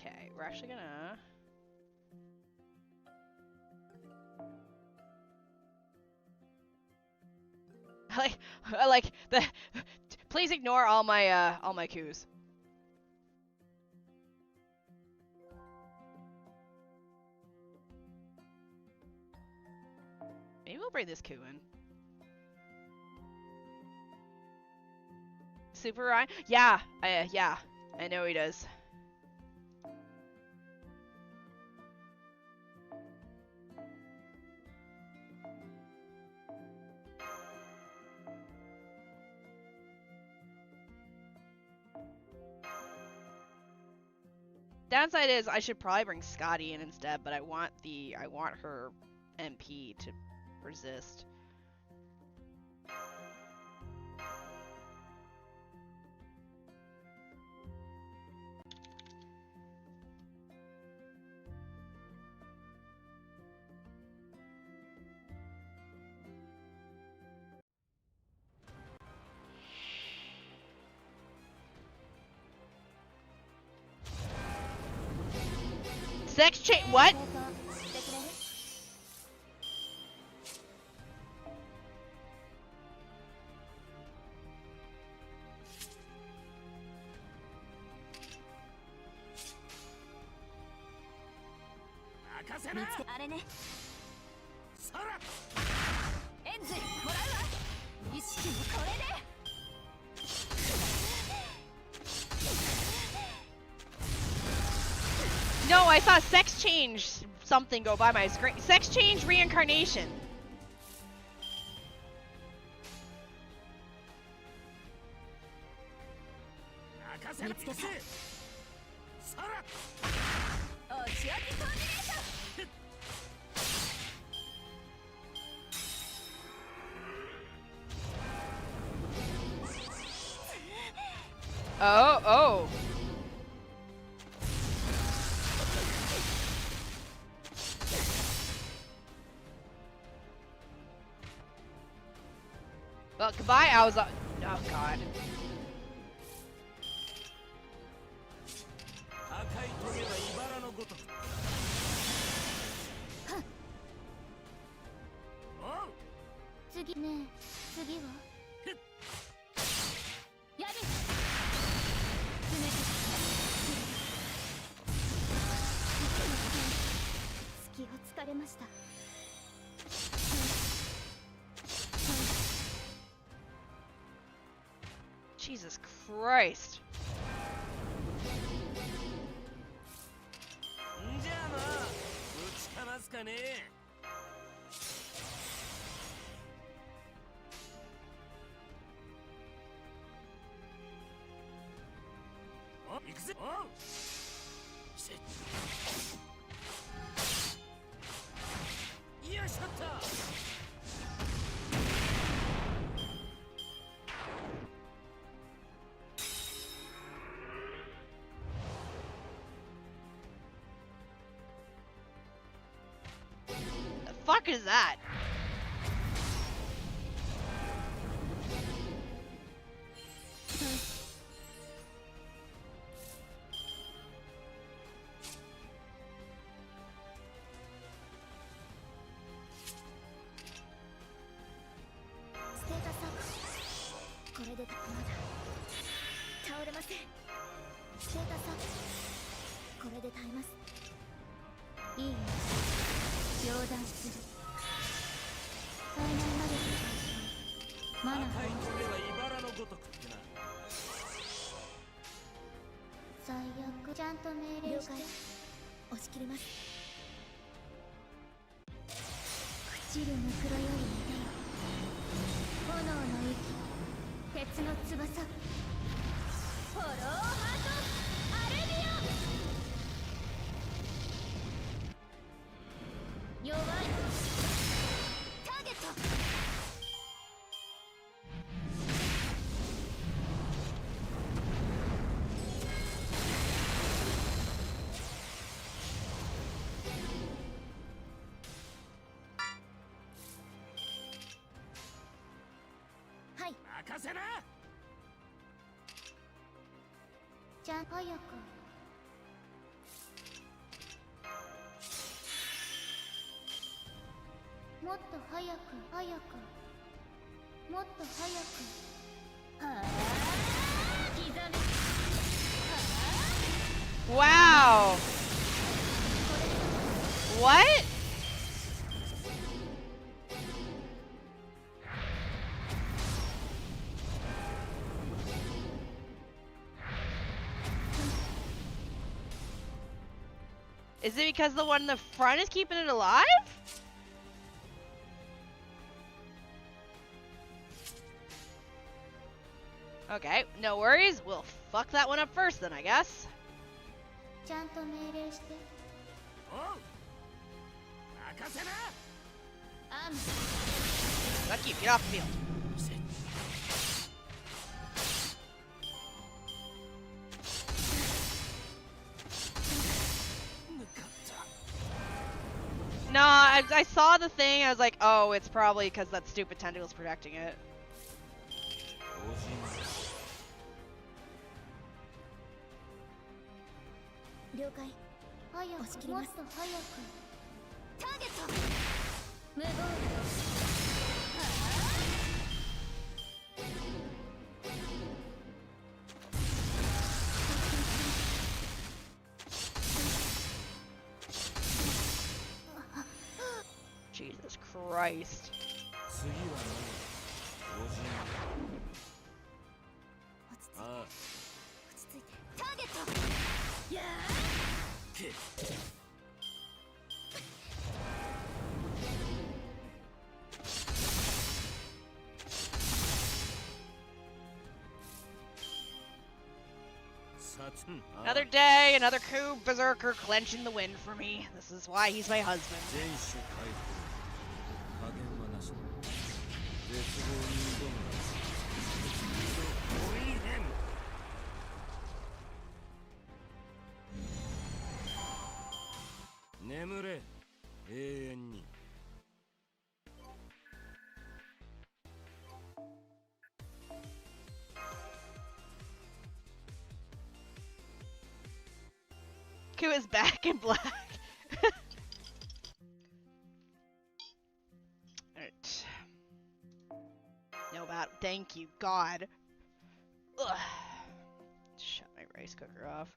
Speaker 1: Okay, we're actually gonna... I like the... Please ignore all my coups. Maybe we'll bring this coup in. Super Ryan? Yeah, yeah, I know he does. Downside is I should probably bring Scotty in instead, but I want her MP to resist. Sex change? What? No, I saw sex change something go by my screen. Sex change reincarnation.
Speaker 3: 見つけた。お仕置きコーディネーション。
Speaker 1: Oh, oh. Well, goodbye, I was. Oh, God. Jesus Christ. The fuck is that? Wow. What? Is it because the one in the front is keeping it alive? Okay, no worries. We'll fuck that one up first then, I guess. Fuck you, get off the field. No, I saw the thing, I was like, oh, it's probably because that stupid tentacle's protecting it. Jesus Christ. Another day, another coup berserker clenching the wind for me. This is why he's my husband.
Speaker 2: 眠れ永遠に
Speaker 1: Coup is back in black. Alright. No about. Thank you, God. Ugh. Shut my rice cooker off.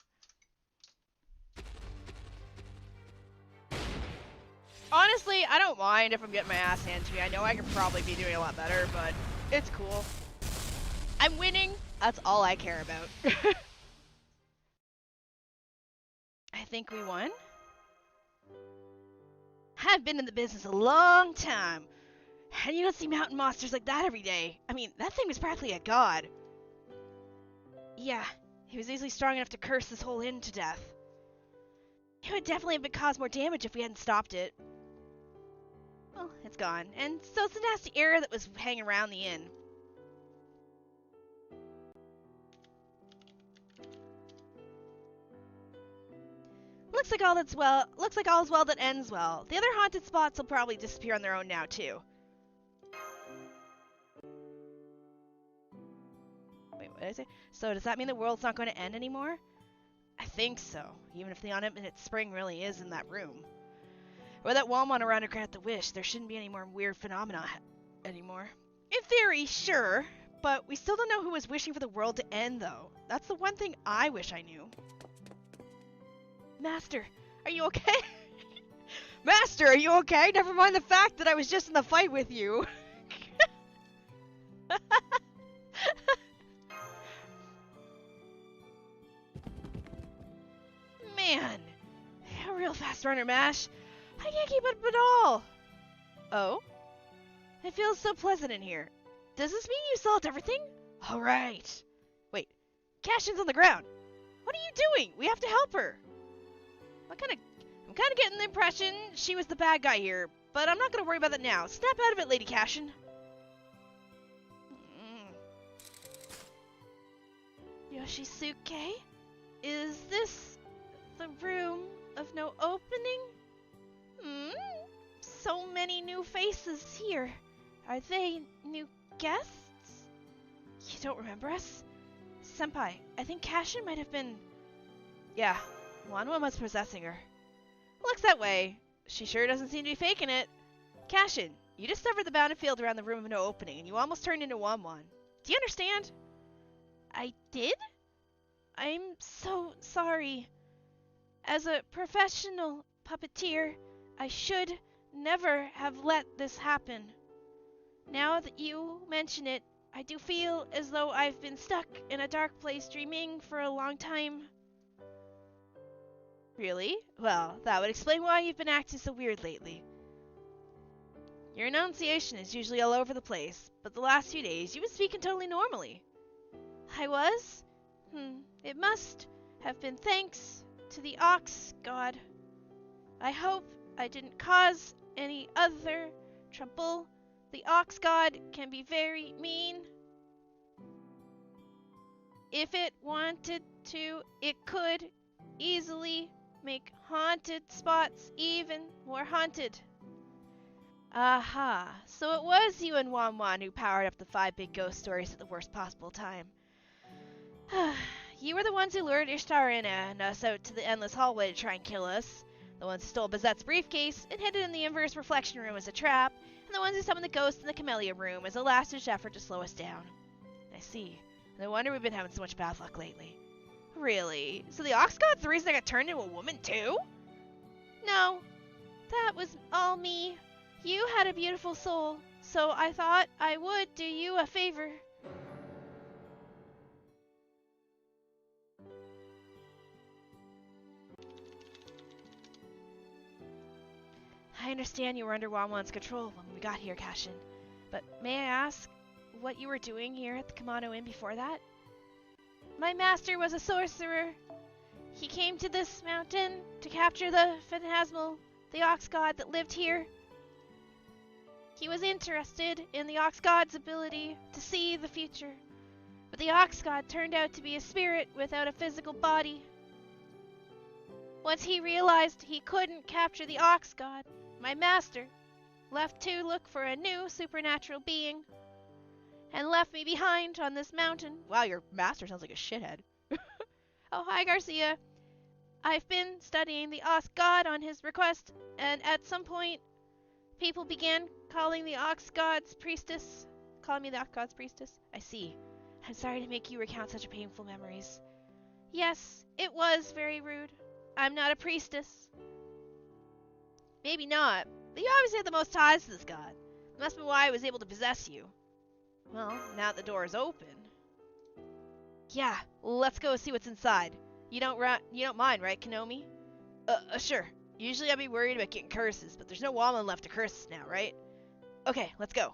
Speaker 1: Honestly, I don't mind if I'm getting my ass handed to me. I know I could probably be doing a lot better, but it's cool. I'm winning. That's all I care about. I think we won. I've been in the business a long time, and you don't see mountain monsters like that every day. I mean, that thing was practically a god. Yeah, he was easily strong enough to curse this whole inn to death. It would definitely have caused more damage if we hadn't stopped it. Well, it's gone, and so it's the nasty air that was hanging around the inn. Looks like all is well that ends well. The other haunted spots will probably disappear on their own now too. Wait, what did I say? So does that mean the world's not going to end anymore? I think so, even if the unlimited spring really is in that room. Or that Walmart around to grant the wish, there shouldn't be any more weird phenomena anymore. In theory, sure, but we still don't know who was wishing for the world to end though. That's the one thing I wish I knew. Master, are you okay? Master, are you okay? Never mind the fact that I was just in the fight with you. Man, a real fast runner, Mash. I can't keep up at all. Oh? It feels so pleasant in here. Does this mean you solved everything? All right. Wait, Cashin's on the ground. What are you doing? We have to help her. I'm kind of getting the impression she was the bad guy here, but I'm not going to worry about that now. Snap out of it, Lady Cashin. Yoshisuke? Is this the room of no opening? So many new faces here. Are they new guests? You don't remember us? Senpai, I think Cashin might have been... Yeah, Wanwa was possessing her. Looks that way. She sure doesn't seem to be faking it. Cashin, you discovered the bounded field around the room of no opening, and you almost turned into Wanwan. Do you understand? I did? I'm so sorry. As a professional puppeteer, I should never have let this happen. Now that you mention it, I do feel as though I've been stuck in a dark place dreaming for a long time. Really? Well, that would explain why you've been acting so weird lately. Your enunciation is usually all over the place, but the last few days you've been speaking totally normally. I was? It must have been thanks to the Ox God. I hope I didn't cause any other trouble. The Ox God can be very mean. If it wanted to, it could easily make haunted spots even more haunted. Aha, so it was you and Wanwan who powered up the 5 big ghost stories at the worst possible time. You were the ones who lured Ishtar and us out to the endless hallway to try and kill us. The ones who stole Bazette's briefcase and hid it in the inverse reflection room as a trap, and the ones who summoned the ghost in the camellia room as a last-ditch effort to slow us down. I see. No wonder we've been having so much bad luck lately. Really? So the Ox God's the reason I got turned into a woman too? No. That was all me. You had a beautiful soul, so I thought I would do you a favor. I understand you were under Wanwan's control when we got here, Cashin. But may I ask what you were doing here at the Kamano Inn before that? My master was a sorcerer. He came to this mountain to capture the phantasmal, the ox god that lived here. He was interested in the ox god's ability to see the future, but the ox god turned out to be a spirit without a physical body. Once he realized he couldn't capture the ox god, my master left to look for a new supernatural being and left me behind on this mountain. Wow, your master sounds like a shithead. Oh, hi, Garcia. I've been studying the ox god on his request, and at some point, people began calling me the ox god's priestess. I see. I'm sorry to make you recount such painful memories. Yes, it was very rude. I'm not a priestess. Maybe not, but you obviously have the most ties to this god. Must be why I was able to possess you. Well, now that the door is open. Yeah, let's go see what's inside. You don't mind, right, Konomi? Sure. Usually I'd be worried about getting curses, but there's no woman left to curse now, right? Okay, let's go.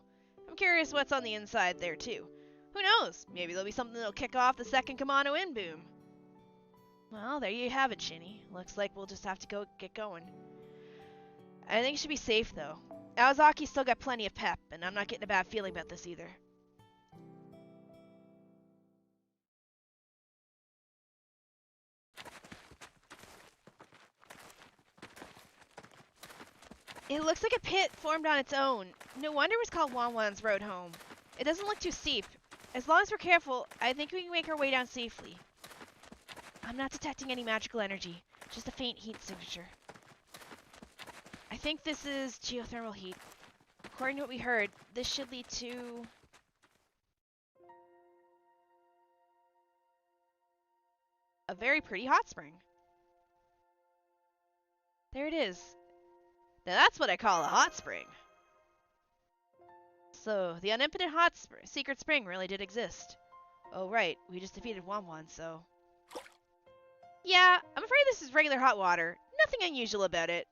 Speaker 1: I'm curious what's on the inside there, too. Who knows? Maybe there'll be something that'll kick off the second Kamano in boom. Well, there you have it, Shini. Looks like we'll just have to get going. I think it should be safe, though. Aozaki's still got plenty of pep, and I'm not getting a bad feeling about this either. It looks like a pit formed on its own. No wonder it was called Wanwan's Road Home. It doesn't look too steep. As long as we're careful, I think we can make our way down safely. I'm not detecting any magical energy, just a faint heat signature. I think this is geothermal heat. According to what we heard, this should lead to... a very pretty hot spring. There it is. Now that's what I call a hot spring. So, the unimpotent secret spring really did exist. Oh right, we just defeated Wanwan, so... Yeah, I'm afraid this is regular hot water. Nothing unusual about it.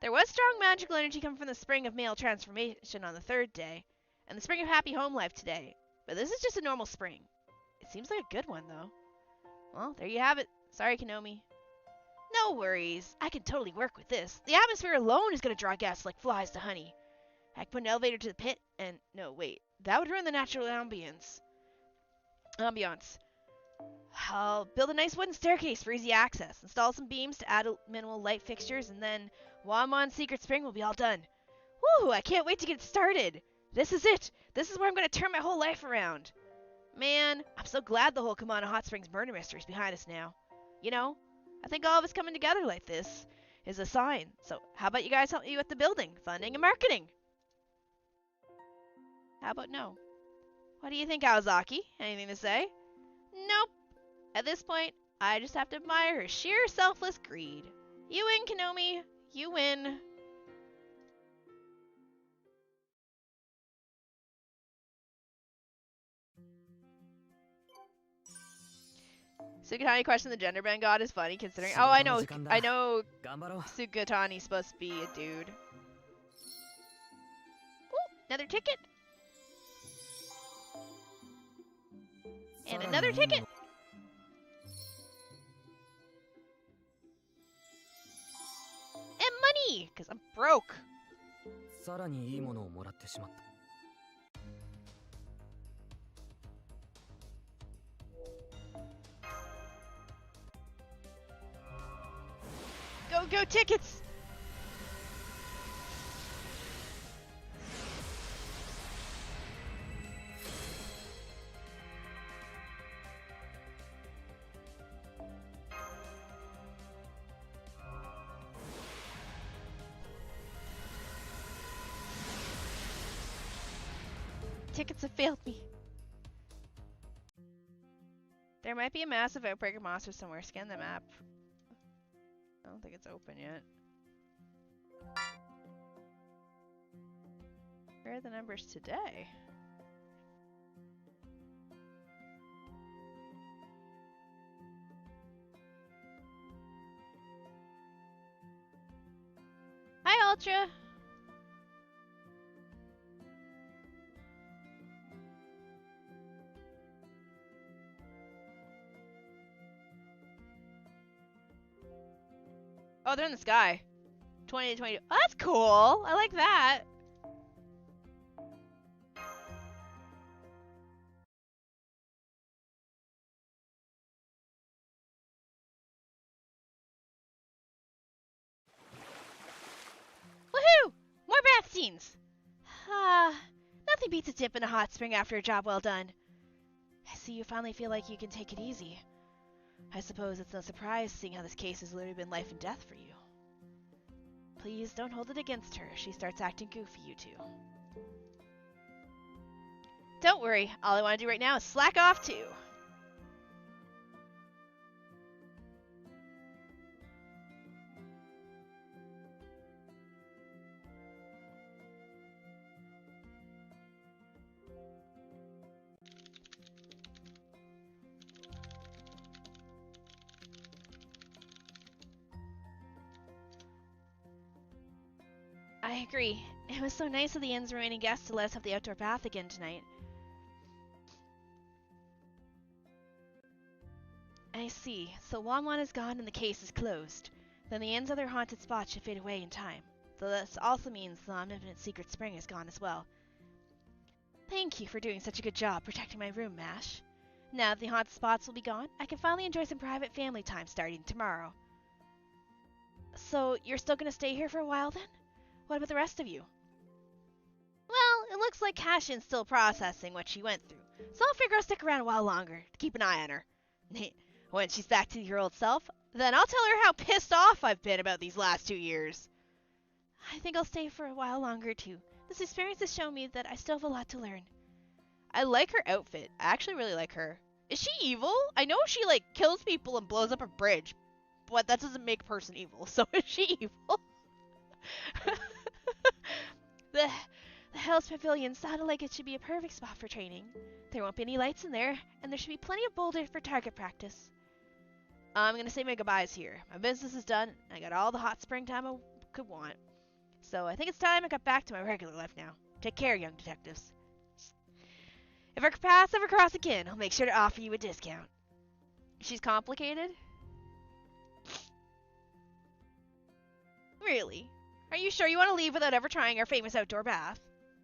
Speaker 1: There was strong magical energy coming from the spring of male transformation on the third day, and the spring of happy home life today. But this is just a normal spring. It seems like a good one, though. Well, there you have it. Sorry, Konomi. No worries. I can totally work with this. The atmosphere alone is going to draw guests like flies to honey. I can put an elevator to the pit, and... no, wait. That would ruin the natural ambience. I'll build a nice wooden staircase for easy access, install some beams to add minimal light fixtures, and then Wanwan's secret spring will be all done. Woo! I can't wait to get started! This is it! This is where I'm going to turn my whole life around! Man, I'm so glad the whole Kamano Hot Springs murder mystery is behind us now. You know, I think all of us coming together like this is a sign. So how about you guys help me with the building, funding, and marketing? How about no? What do you think, Aozaki? Anything to say? Nope. At this point, I just have to admire her sheer selfless greed. You win, Konomi. You win. Sukatani question the gender band god is funny considering... Oh, I know Sukatani's supposed to be a dude. Ooh, another ticket. And another ticket. And money, because I'm broke. Go tickets! Tickets have failed me. There might be a massive outbreak of monsters somewhere. Scan the map. I don't think it's open yet. Where are the numbers today? Hi, Ultra! Oh, they're in the sky. 20 to 20. Oh, that's cool. I like that. Woohoo! More bath scenes. Nothing beats a dip in a hot spring after a job well done. I see you finally feel like you can take it easy. I suppose it's no surprise seeing how this case has literally been life and death for you. Please don't hold it against her if she starts acting goofy, you two. Don't worry, all I want to do right now is slack off too. I agree. It was so nice of the inn's remaining guests to let us have the outdoor bath again tonight. I see. So Wanwan is gone and the case is closed. Then the inn's other haunted spots should fade away in time. Though this also means the omnipotent secret spring is gone as well. Thank you for doing such a good job protecting my room, Mash. Now that the haunted spots will be gone, I can finally enjoy some private family time starting tomorrow. So, you're still gonna stay here for a while then? What about the rest of you? Well, it looks like Cashin's still processing what she went through, so I'll figure I'll stick around a while longer to keep an eye on her. When she's back to her old self, then I'll tell her how pissed off I've been about these last 2 years. I think I'll stay for a while longer too. This experience has shown me that I still have a lot to learn. I like her outfit. I actually really like her. Is she evil? I know she, like, kills people and blows up a bridge, but that doesn't make a person evil, so is she evil? The Hell's Pavilion sounded like it should be a perfect spot for training. There won't be any lights in there, and there should be plenty of boulders for target practice. I'm gonna say my goodbyes here. My business is done, and I got all the hot spring time I could want. So I think it's time I got back to my regular life now. Take care, young detectives. If our paths ever cross again, I'll make sure to offer you a discount. She's complicated? Really? Are you sure you want to leave without ever trying our famous outdoor bath?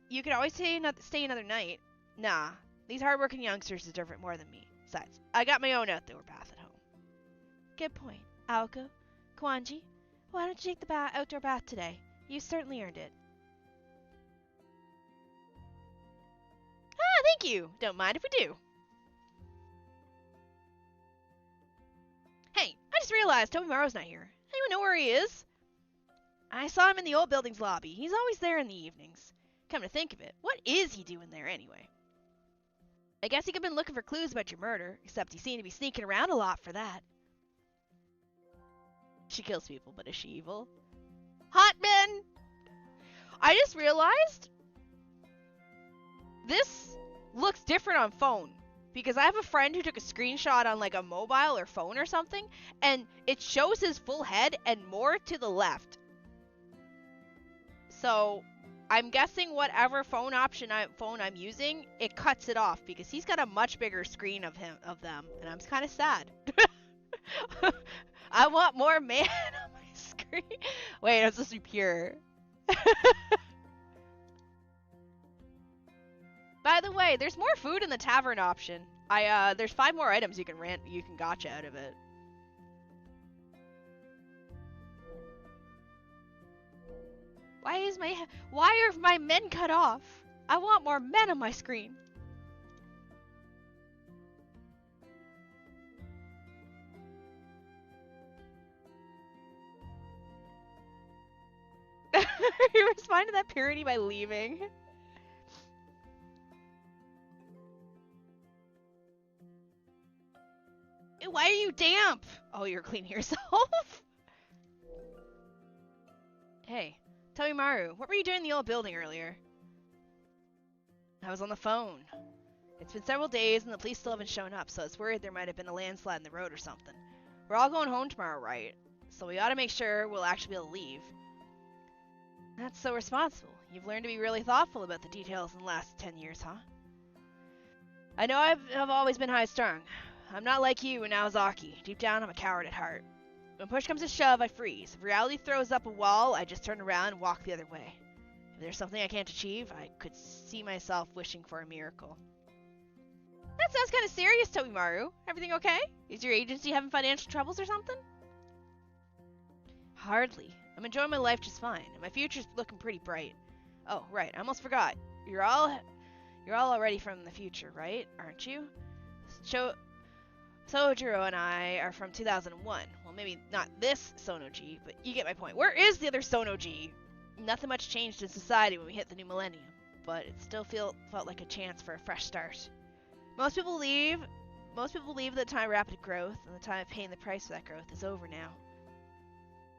Speaker 1: You could always stay another night. Nah, these hardworking youngsters deserve it more than me. Besides, I got my own outdoor bath at home. Good point. Aoko, Kwanji, why don't you take the outdoor bath today? You certainly earned it. Ah, thank you. Don't mind if we do. Hey, I just realized Tobimaru's not here. Anyone know where he is? I saw him in the old building's lobby. He's always there in the evenings. Come to think of it, what is he doing there anyway? I guess he could have been looking for clues about your murder, except he seemed to be sneaking around a lot for that. She kills people, but is she evil? Hot men! I just realized this looks different on phone. Because I have a friend who took a screenshot on like a mobile or phone or something, and it shows his full head and more to the left. So, I'm guessing whatever phone I'm using, it cuts it off because he's got a much bigger screen of them, and I'm kind of sad. I want more man on my screen. Wait, I'm supposed to be pure. By the way, there's more food in the tavern option. There's 5 more items you can gotcha out of it. Why are my men cut off? I want more men on my screen. You respond to that purity by leaving. Why are you damp? Oh, you're cleaning yourself? Hey, Tobimaru, what were you doing in the old building earlier? I was on the phone. It's been several days and the police still haven't shown up, so I was worried there might have been a landslide in the road or something. We're all going home tomorrow, right? So we ought to make sure we'll actually be able to leave. That's so responsible. You've learned to be really thoughtful about the details in the last 10 years, huh? I know I've always been high-strung. I'm not like you and Naozaki. Deep down, I'm a coward at heart. When push comes to shove, I freeze. If reality throws up a wall, I just turn around and walk the other way. If there's something I can't achieve, I could see myself wishing for a miracle. That sounds kind of serious, Tobimaru. Everything okay? Is your agency having financial troubles or something? Hardly. I'm enjoying my life just fine, and my future's looking pretty bright. Oh, right, I almost forgot. You're all already from the future, right? Aren't you? Sojiro and I are from 2001. Well, maybe not this Sonoji, but you get my point. Where is the other Sonoji? Nothing much changed in society when we hit the new millennium, but it still felt like a chance for a fresh start. Most people believe that the time of rapid growth and the time of paying the price for that growth is over now.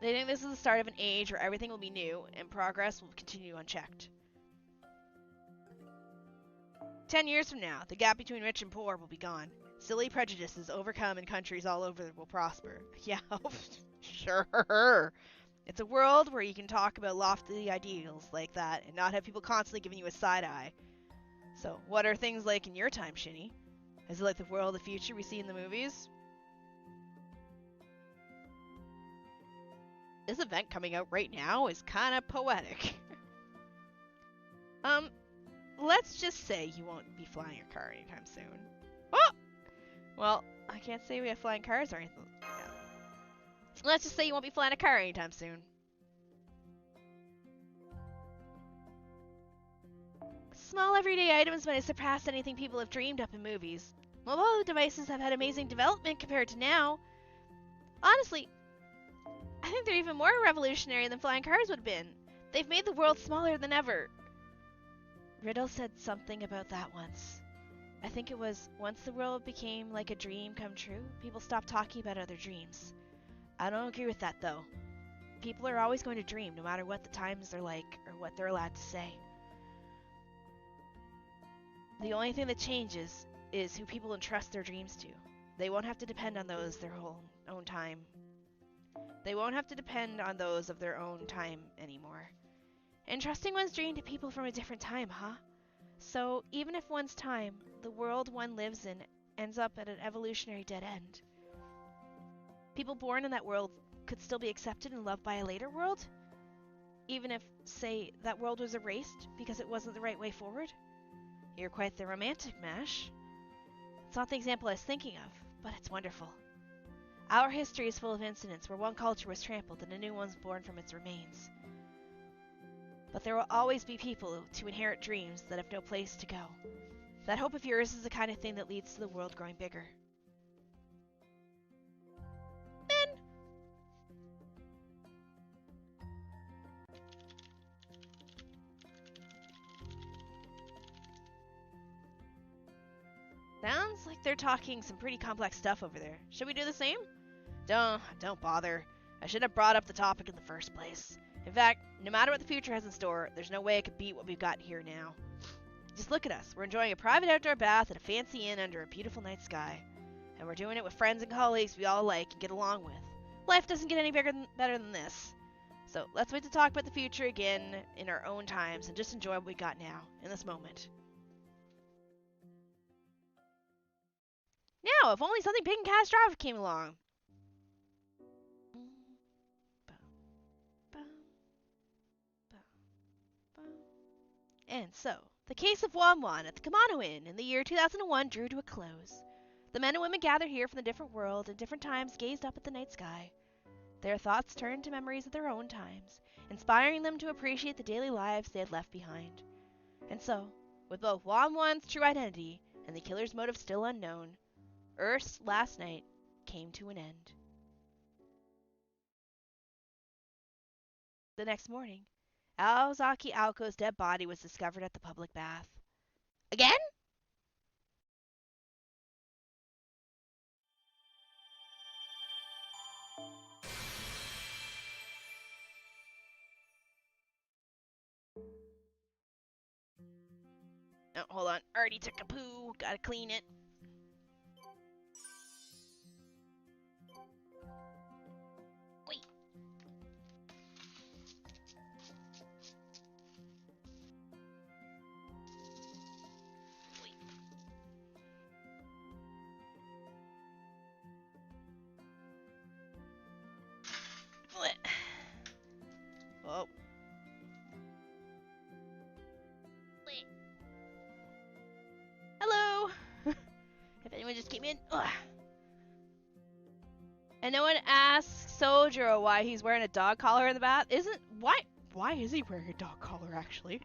Speaker 1: They think this is the start of an age where everything will be new and progress will continue unchecked. 10 years from now, the gap between rich and poor will be gone. Silly prejudices overcome and countries all over will prosper. Yeah, sure. It's a world where you can talk about lofty ideals like that and not have people constantly giving you a side eye. So, what are things like in your time, Shini? Is it like the world of the future we see in the movies? This event coming out right now is kind of poetic. Let's just say you won't be flying a car anytime soon. Oh! Well, I can't say we have flying cars or anything. Yeah. Let's just say you won't be flying a car anytime soon. Small everyday items might have surpassed anything people have dreamed up in movies. Mobile devices have had amazing development compared to now. Honestly, I think they're even more revolutionary than flying cars would have been. They've made the world smaller than ever. Riddle said something about that once. I think it was, once the world became like a dream come true, people stopped talking about other dreams. I don't agree with that, though. People are always going to dream, no matter what the times are like, or what they're allowed to say. The only thing that changes is who people entrust their dreams to. They won't have to depend on those their whole own time. They won't have to depend on those of their own time anymore. Entrusting one's dream to people from a different time, huh? So, even if one's time, the world one lives in, ends up at an evolutionary dead end, people born in that world could still be accepted and loved by a later world? Even if, say, that world was erased because it wasn't the right way forward? You're quite the romantic, Mash. It's not the example I was thinking of, but it's wonderful. Our history is full of incidents where one culture was trampled and a new one's born from its remains. But there will always be people to inherit dreams that have no place to go. That hope of yours is the kind of thing that leads to the world growing bigger. Men! Sounds like they're talking some pretty complex stuff over there. Should we do the same? Don't bother. I should have brought up the topic in the first place. In fact, no matter what the future has in store, there's no way I could beat what we've got here now. Just look at us. We're enjoying a private outdoor bath at a fancy inn under a beautiful night sky. And we're doing it with friends and colleagues we all like and get along with. Life doesn't get any better than this. So let's wait to talk about the future again in our own times and just enjoy what we got now, in this moment. Now, if only something big and catastrophic came along. And so, the case of Wanwan at the Kamano Inn in the year 2001 drew to a close. The men and women gathered here from the different world and different times gazed up at the night sky. Their thoughts turned to memories of their own times, inspiring them to appreciate the daily lives they had left behind. And so, with both Wanwan's true identity and the killer's motive still unknown, Earth's last night came to an end. The next morning, Aozaki Aoko's dead body was discovered at the public bath. Again? Oh, hold on. Already took a poo. Gotta clean it. Wait. just came in. Ugh. And no one asks Sojiro why he's wearing a dog collar in the bath. Why is he wearing a dog collar actually?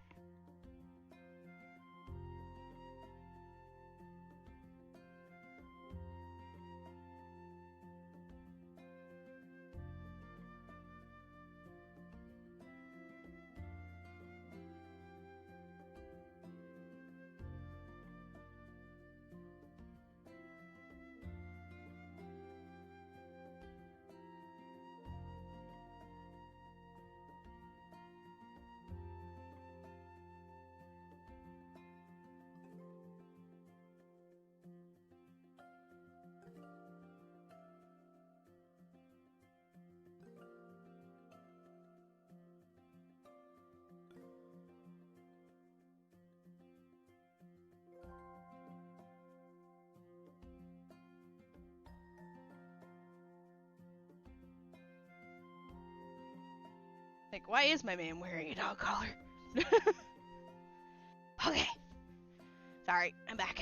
Speaker 1: Like, why is my man wearing a dog collar? Okay. Sorry, I'm back.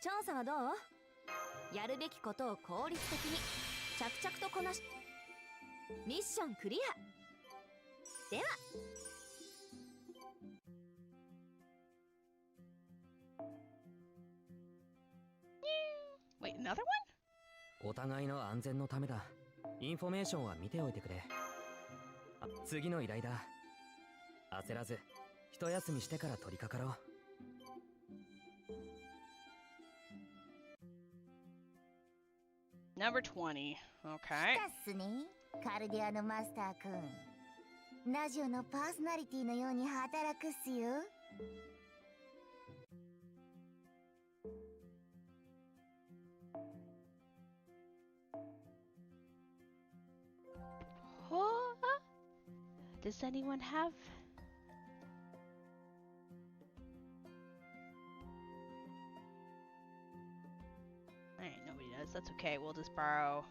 Speaker 3: 調査はどう？やるべきことを効率的に着々とこなしミッションクリアでは
Speaker 1: Wait, another one?
Speaker 2: お互いの安全のためだ。インフォメーションは見ておいてくれ。あ、次の依頼だ。焦らず一休みしてから取り掛かろう。
Speaker 1: Number 20. Okay.
Speaker 4: 来たっすね、カルディアのマスターくん。ラジオのパーソナリティのように働くっすよ。
Speaker 1: Oh, does anyone have? Alright, nobody does. That's okay. We'll just borrow.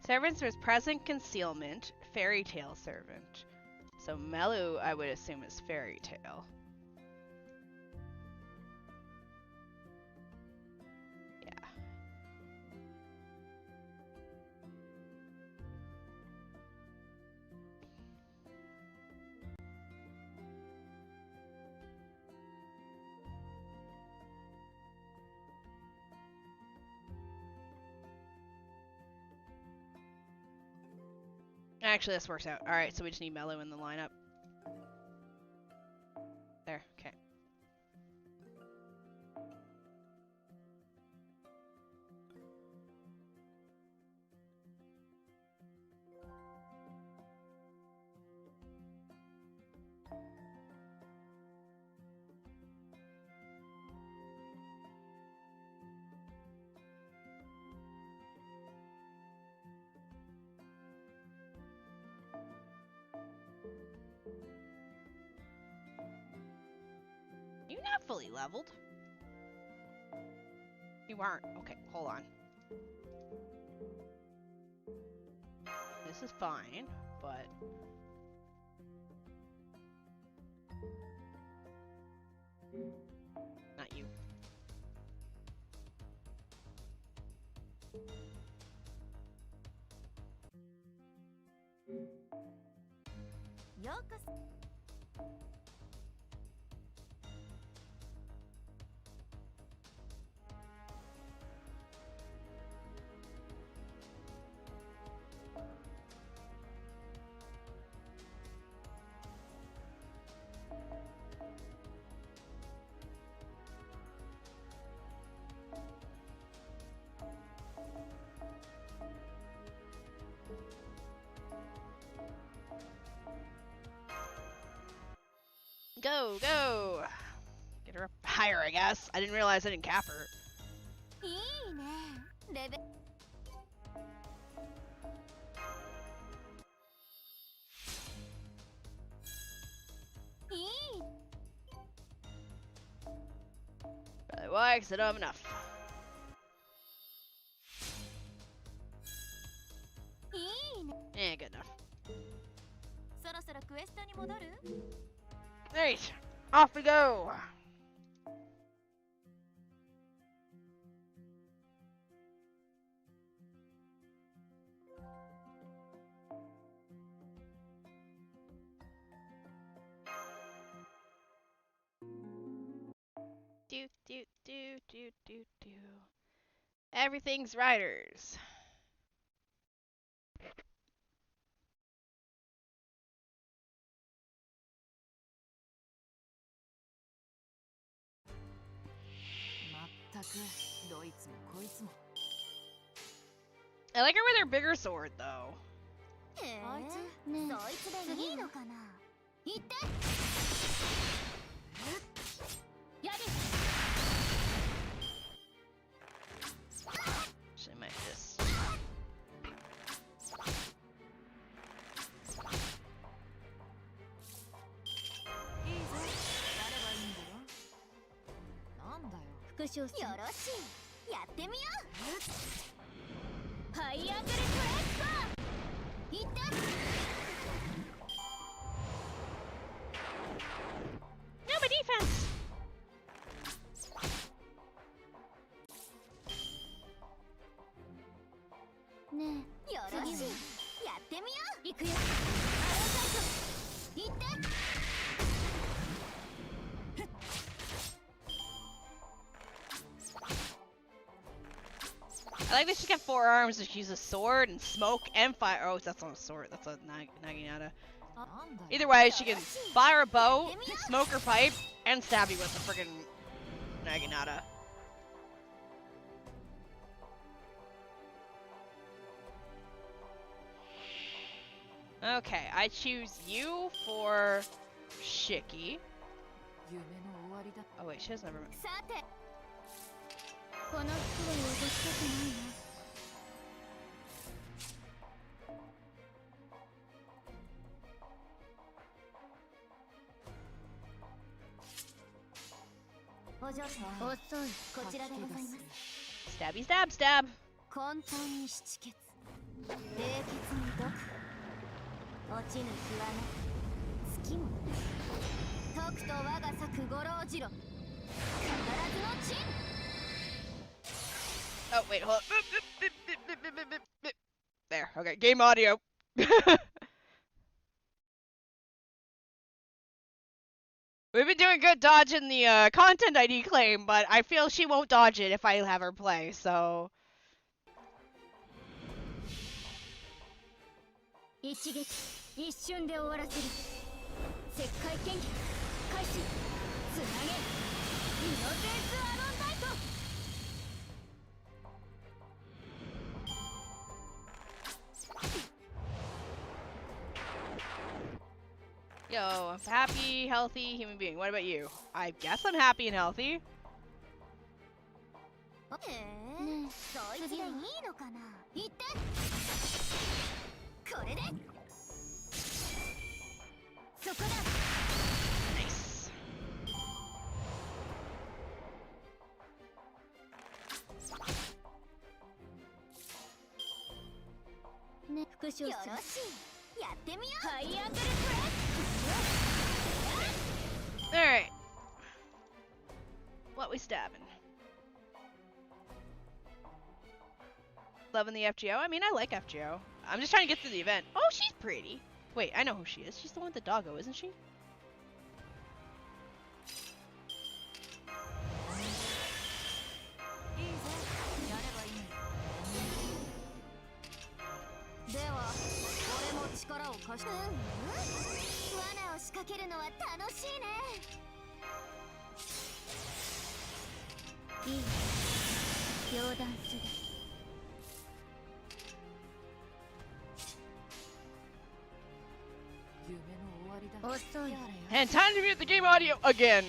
Speaker 1: Servants was present concealment, fairy tale servant. So Melu, I would assume, is fairy tale. Yeah. Actually, this works out. Alright, so we just need Melu in the lineup. There, okay. You're not fully leveled. You aren't. Okay, hold on. This is fine, but... Not you. Go, go! Get her up higher, I guess. I didn't realize I didn't cap her.
Speaker 4: いいね。レベ
Speaker 1: why, because I don't have enough.
Speaker 3: いいね。
Speaker 1: Eh, good enough.
Speaker 3: そろそろクエストに戻る？
Speaker 1: Alright, off we go! Do. Everything's riders. I like her with her bigger sword, though.
Speaker 3: あいつ、ねえ、そいつでいいのかな？行って。やり。
Speaker 1: She might just.
Speaker 3: いいぜ。やればいいんだろ。なんだよ。復讐する。よろしい。やってみよう。ハイアングルクエスト。行って。
Speaker 1: No, but defense.
Speaker 3: ねえ、よろしい。やってみよう。行くよ。アローサイト。行って。
Speaker 1: I like that she's got 4 arms, so she uses a sword and smoke and fire. Oh, that's not a sword, that's a naginata. Either way, she can fire a bow, smoke her pipe, and stab you with a friggin' naginata. Okay, I choose you for Shiki. Oh wait, she has never met.
Speaker 3: さて、この服を汚したくないな。お嬢様、遅い。こちらでございます。
Speaker 1: Stabby stab stab.
Speaker 3: 混沌に七血、冷血に毒、落ちぬ日はな月も解くと我が咲く五郎次郎、必ずの地。
Speaker 1: Oh wait, hold on. There, okay, game audio. We've been doing good dodging the content ID claim, but I feel she won't dodge it if I have her play, so...
Speaker 3: 一撃一瞬で終わらせる。石灰剣技開始。つなげイノセンスアロンナイト。
Speaker 1: Yo, I'm happy, healthy human being. What about you? I guess I'm happy and healthy.
Speaker 3: そいつでいいのかな。言って。これで。そこだ。
Speaker 1: Nice.
Speaker 3: ね、復讐する。よろしい。やってみよう。ハイアングルプレス。
Speaker 1: Alright. What we stabbing? Loving the FGO? I mean, I like FGO. I'm just trying to get through the event. Oh, she's pretty. Wait, I know who she is. She's the one with the doggo, isn't she?
Speaker 3: 力を貸して。罠を仕掛けるのは楽しいね。いい。両断する。遅い。
Speaker 1: And time to mute the game audio again.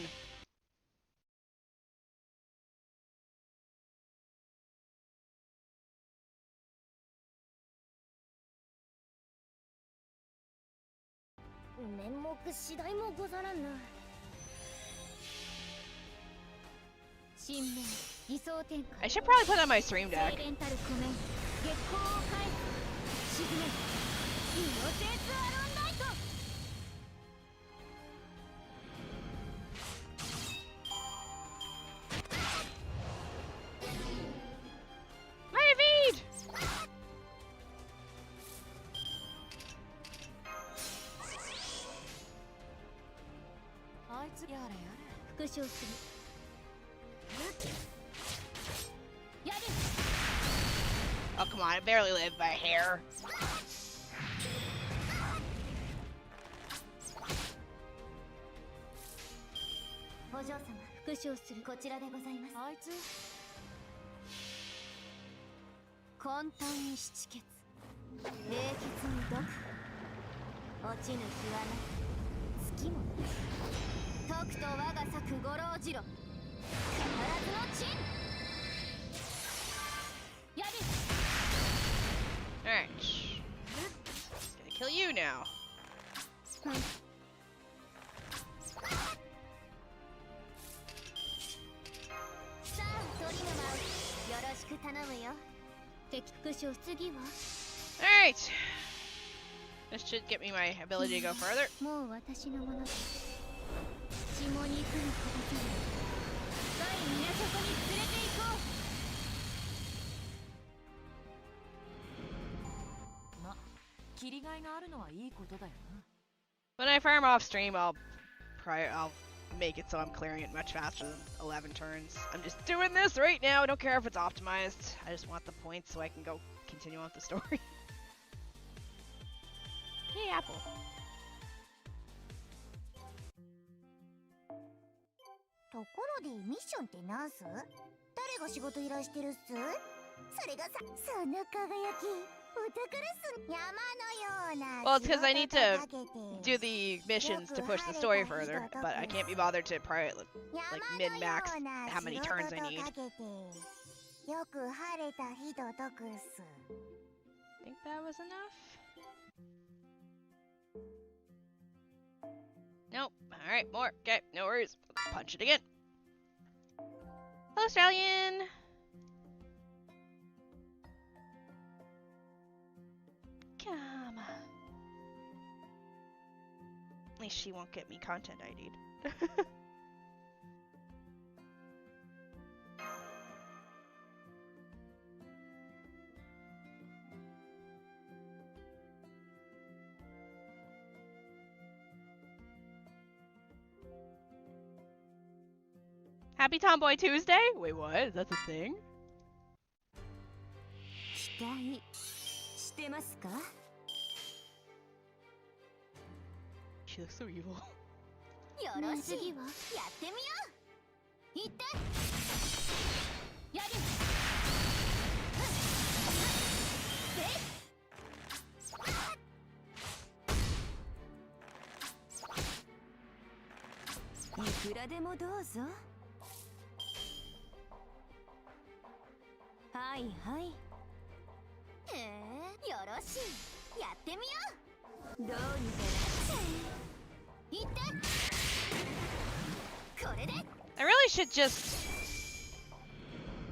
Speaker 3: 新名偽装展開
Speaker 1: I should probably put on my stream
Speaker 3: 精
Speaker 1: deck.
Speaker 3: 錬たる湖面月光を返す沈めイノセンスアロンライト
Speaker 1: My feed!
Speaker 3: あいつやれやれ復唱するやる
Speaker 1: Oh, come on, I barely live by hair.
Speaker 4: お嬢様、
Speaker 3: 復唱する
Speaker 4: こちらでございます。
Speaker 3: あいつ混沌に七血冷血に毒落ちぬ日はな月もな徳と我が咲く五郎次郎必ずの鎮やる
Speaker 1: Alright. Just gonna kill you now.
Speaker 4: さあ、鳥沼、よろしく頼むよ。
Speaker 3: 敵復唱次は
Speaker 1: Alright. This should get me my ability to go further.
Speaker 3: もう私のものだ血も肉の形に深い水底に連れて行こうま切りがいがあるのはいいことだよな
Speaker 1: When I farm off stream, I'll make it so I'm clearing it much faster than 11 turns. I'm just doing this right now. I don't care if it's optimized. I just want the points so I can go continue on with the story. Hey, Apple.
Speaker 4: ところでミッションってなんす？誰が仕事依頼してるっす？それがさ、その輝き、お宝すん山のような。
Speaker 1: Well, it's because I need to do the missions to push the story further, but I can't be bothered to like min-max how many turns I need.
Speaker 4: よく晴れた日と解くっす。
Speaker 1: Think that was enough? Nope. Alright, more. Okay, no worries. Punch it again. Hello, Stallion! Come on. At least she won't get me content ID'd. Happy Tomboy Tuesday? Wait, what? Is that the thing?
Speaker 3: 期待してますか
Speaker 1: She looks so evil.
Speaker 3: よろしいやってみよう行ってやるいくらでもどうぞはいはいよろしいやってみようどうにかなっちゃえいってこれで
Speaker 1: I really should just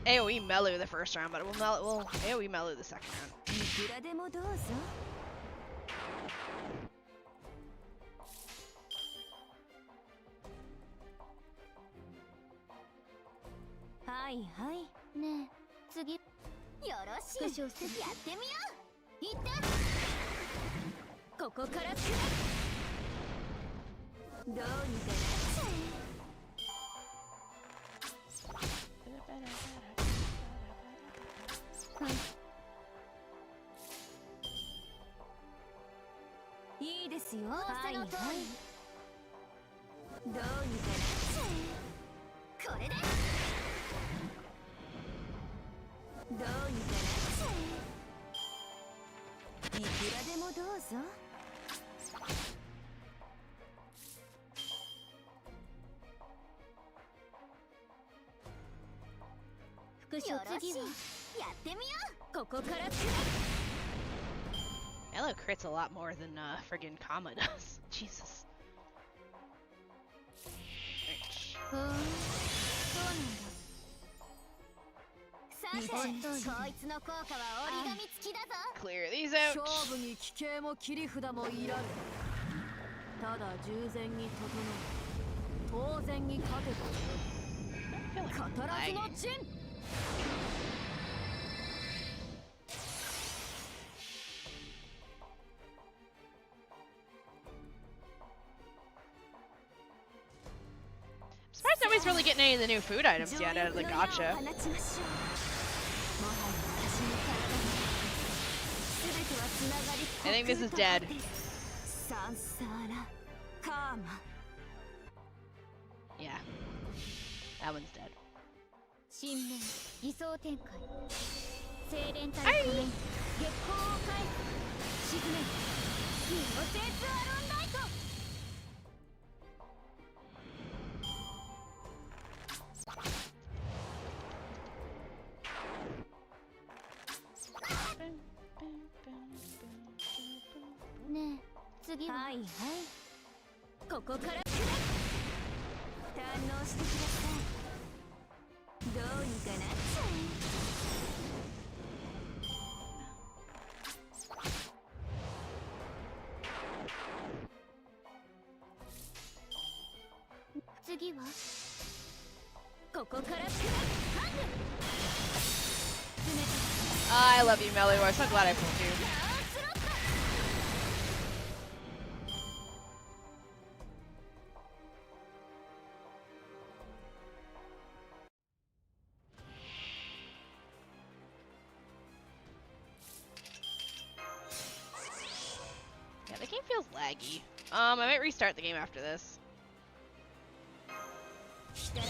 Speaker 1: AoE Melu the first round, but we'll AoE Melu the second round.
Speaker 3: いくらでもどうぞはいはいねえ次よろしいやってみよういってここからつどうにかなっちゃえいいですよはいはいどうにかなっちゃえこれでどうにかなっちゃえいくらでもどうぞ復唱次はやってみようここからつ
Speaker 1: Elo crits a lot more than friggin' Kama does. Jesus. Right.
Speaker 3: そうなんだ
Speaker 1: Clear these out.
Speaker 3: 勝負に奇形も切り札もいらぬ。ただ従前に整う。当然に勝てばよい。語らずの陣。
Speaker 1: Surprised nobody's really getting any of the new food items yet out of the gacha. I think this is dead. Yeah. That one's dead. I love you, Melly. I'm so glad I pulled you. Yeah, the game feels laggy. I might restart the game after this. Okay.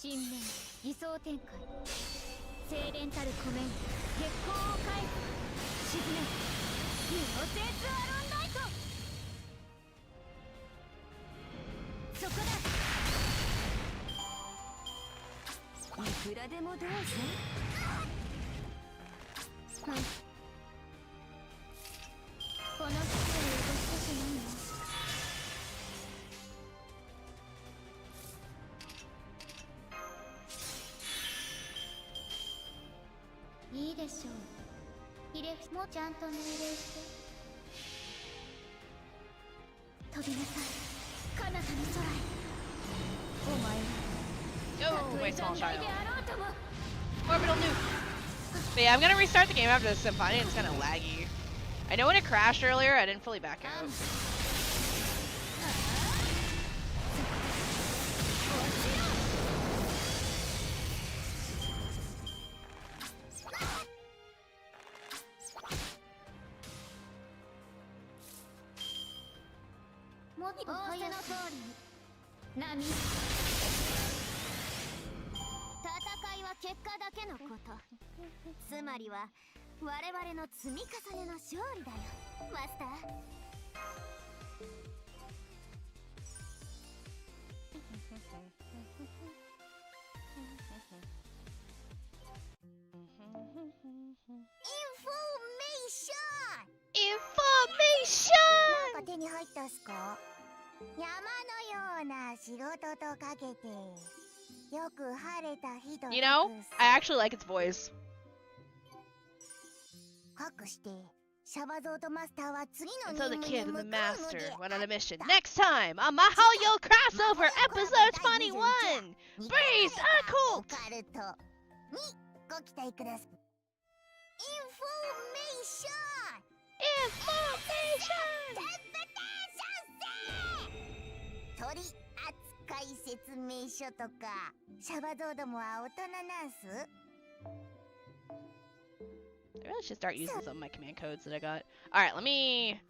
Speaker 4: 新年偽装展開精錬たる湖面月光を返す沈めユーセーツアロンライトそこだいくらでもどうぞはいこの機会をご少しないのいいでしょう。ヒレフもちゃんと命令して飛びなさい彼方の空へお前は
Speaker 1: Oh, my small child. Orbital nuke. But yeah, I'm gonna restart the game after this. I'm finding it's kind of laggy. I know when it crashed earlier, I didn't fully back out. Information!
Speaker 4: なんか手に入ったっすか山のような仕事とかけてよく晴れた日と
Speaker 1: You know, I actually like its voice.
Speaker 4: かくしてシャバゾーとマスターは次の
Speaker 1: And so the
Speaker 4: 任務
Speaker 1: kid
Speaker 4: に
Speaker 1: and the
Speaker 4: 向かうの
Speaker 1: master
Speaker 4: で
Speaker 1: went on a mission. Next time on Mahoyo Crossover Episode 21! Breeze Occult!
Speaker 4: オカルトにご期待ください。インフォメーション
Speaker 1: Information!
Speaker 4: 取扱説明書とかシャバゾーどもは大人なんす
Speaker 1: I really should start using some of my command codes that I got. Alright, let me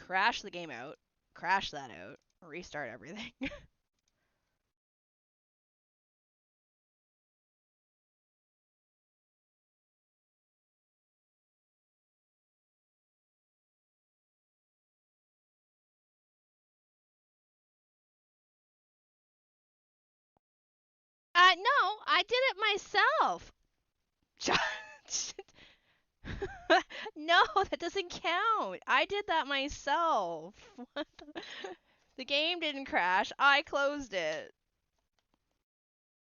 Speaker 1: crash the game out, crash that out, restart everything. No, I did it myself. No, that doesn't count. I did that myself. What the game didn't crash. I closed it.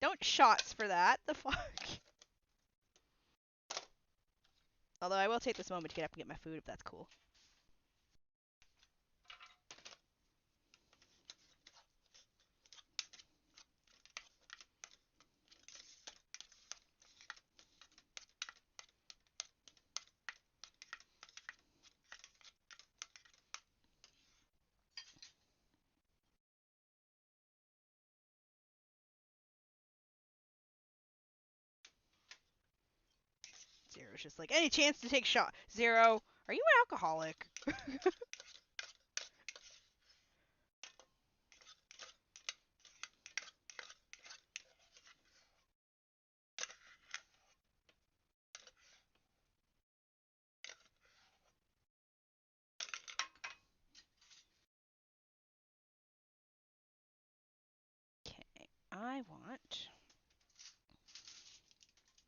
Speaker 1: Don't shots for that. The fuck? Although I will take this moment to get up and get my food if that's cool. Zero's just like, any chance to take shot? Zero, are you an alcoholic? Okay, I want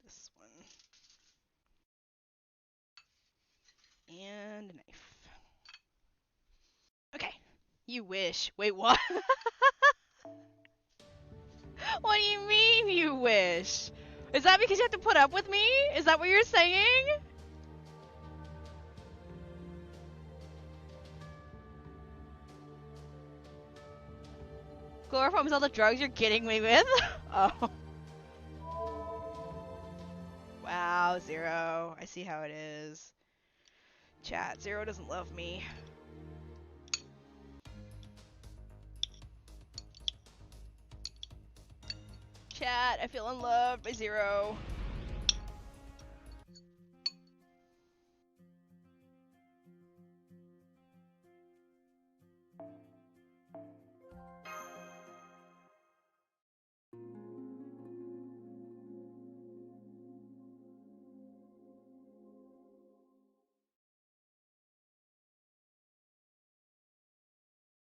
Speaker 1: this one. And a knife. Okay. You wish. Wait, what? What do you mean you wish? Is that because you have to put up with me? Is that what you're saying? Chloroform is all the drugs you're getting me with? Oh. Wow, Zero. I see how it is. Chat, Zero doesn't love me. Chat, I feel unloved by Zero.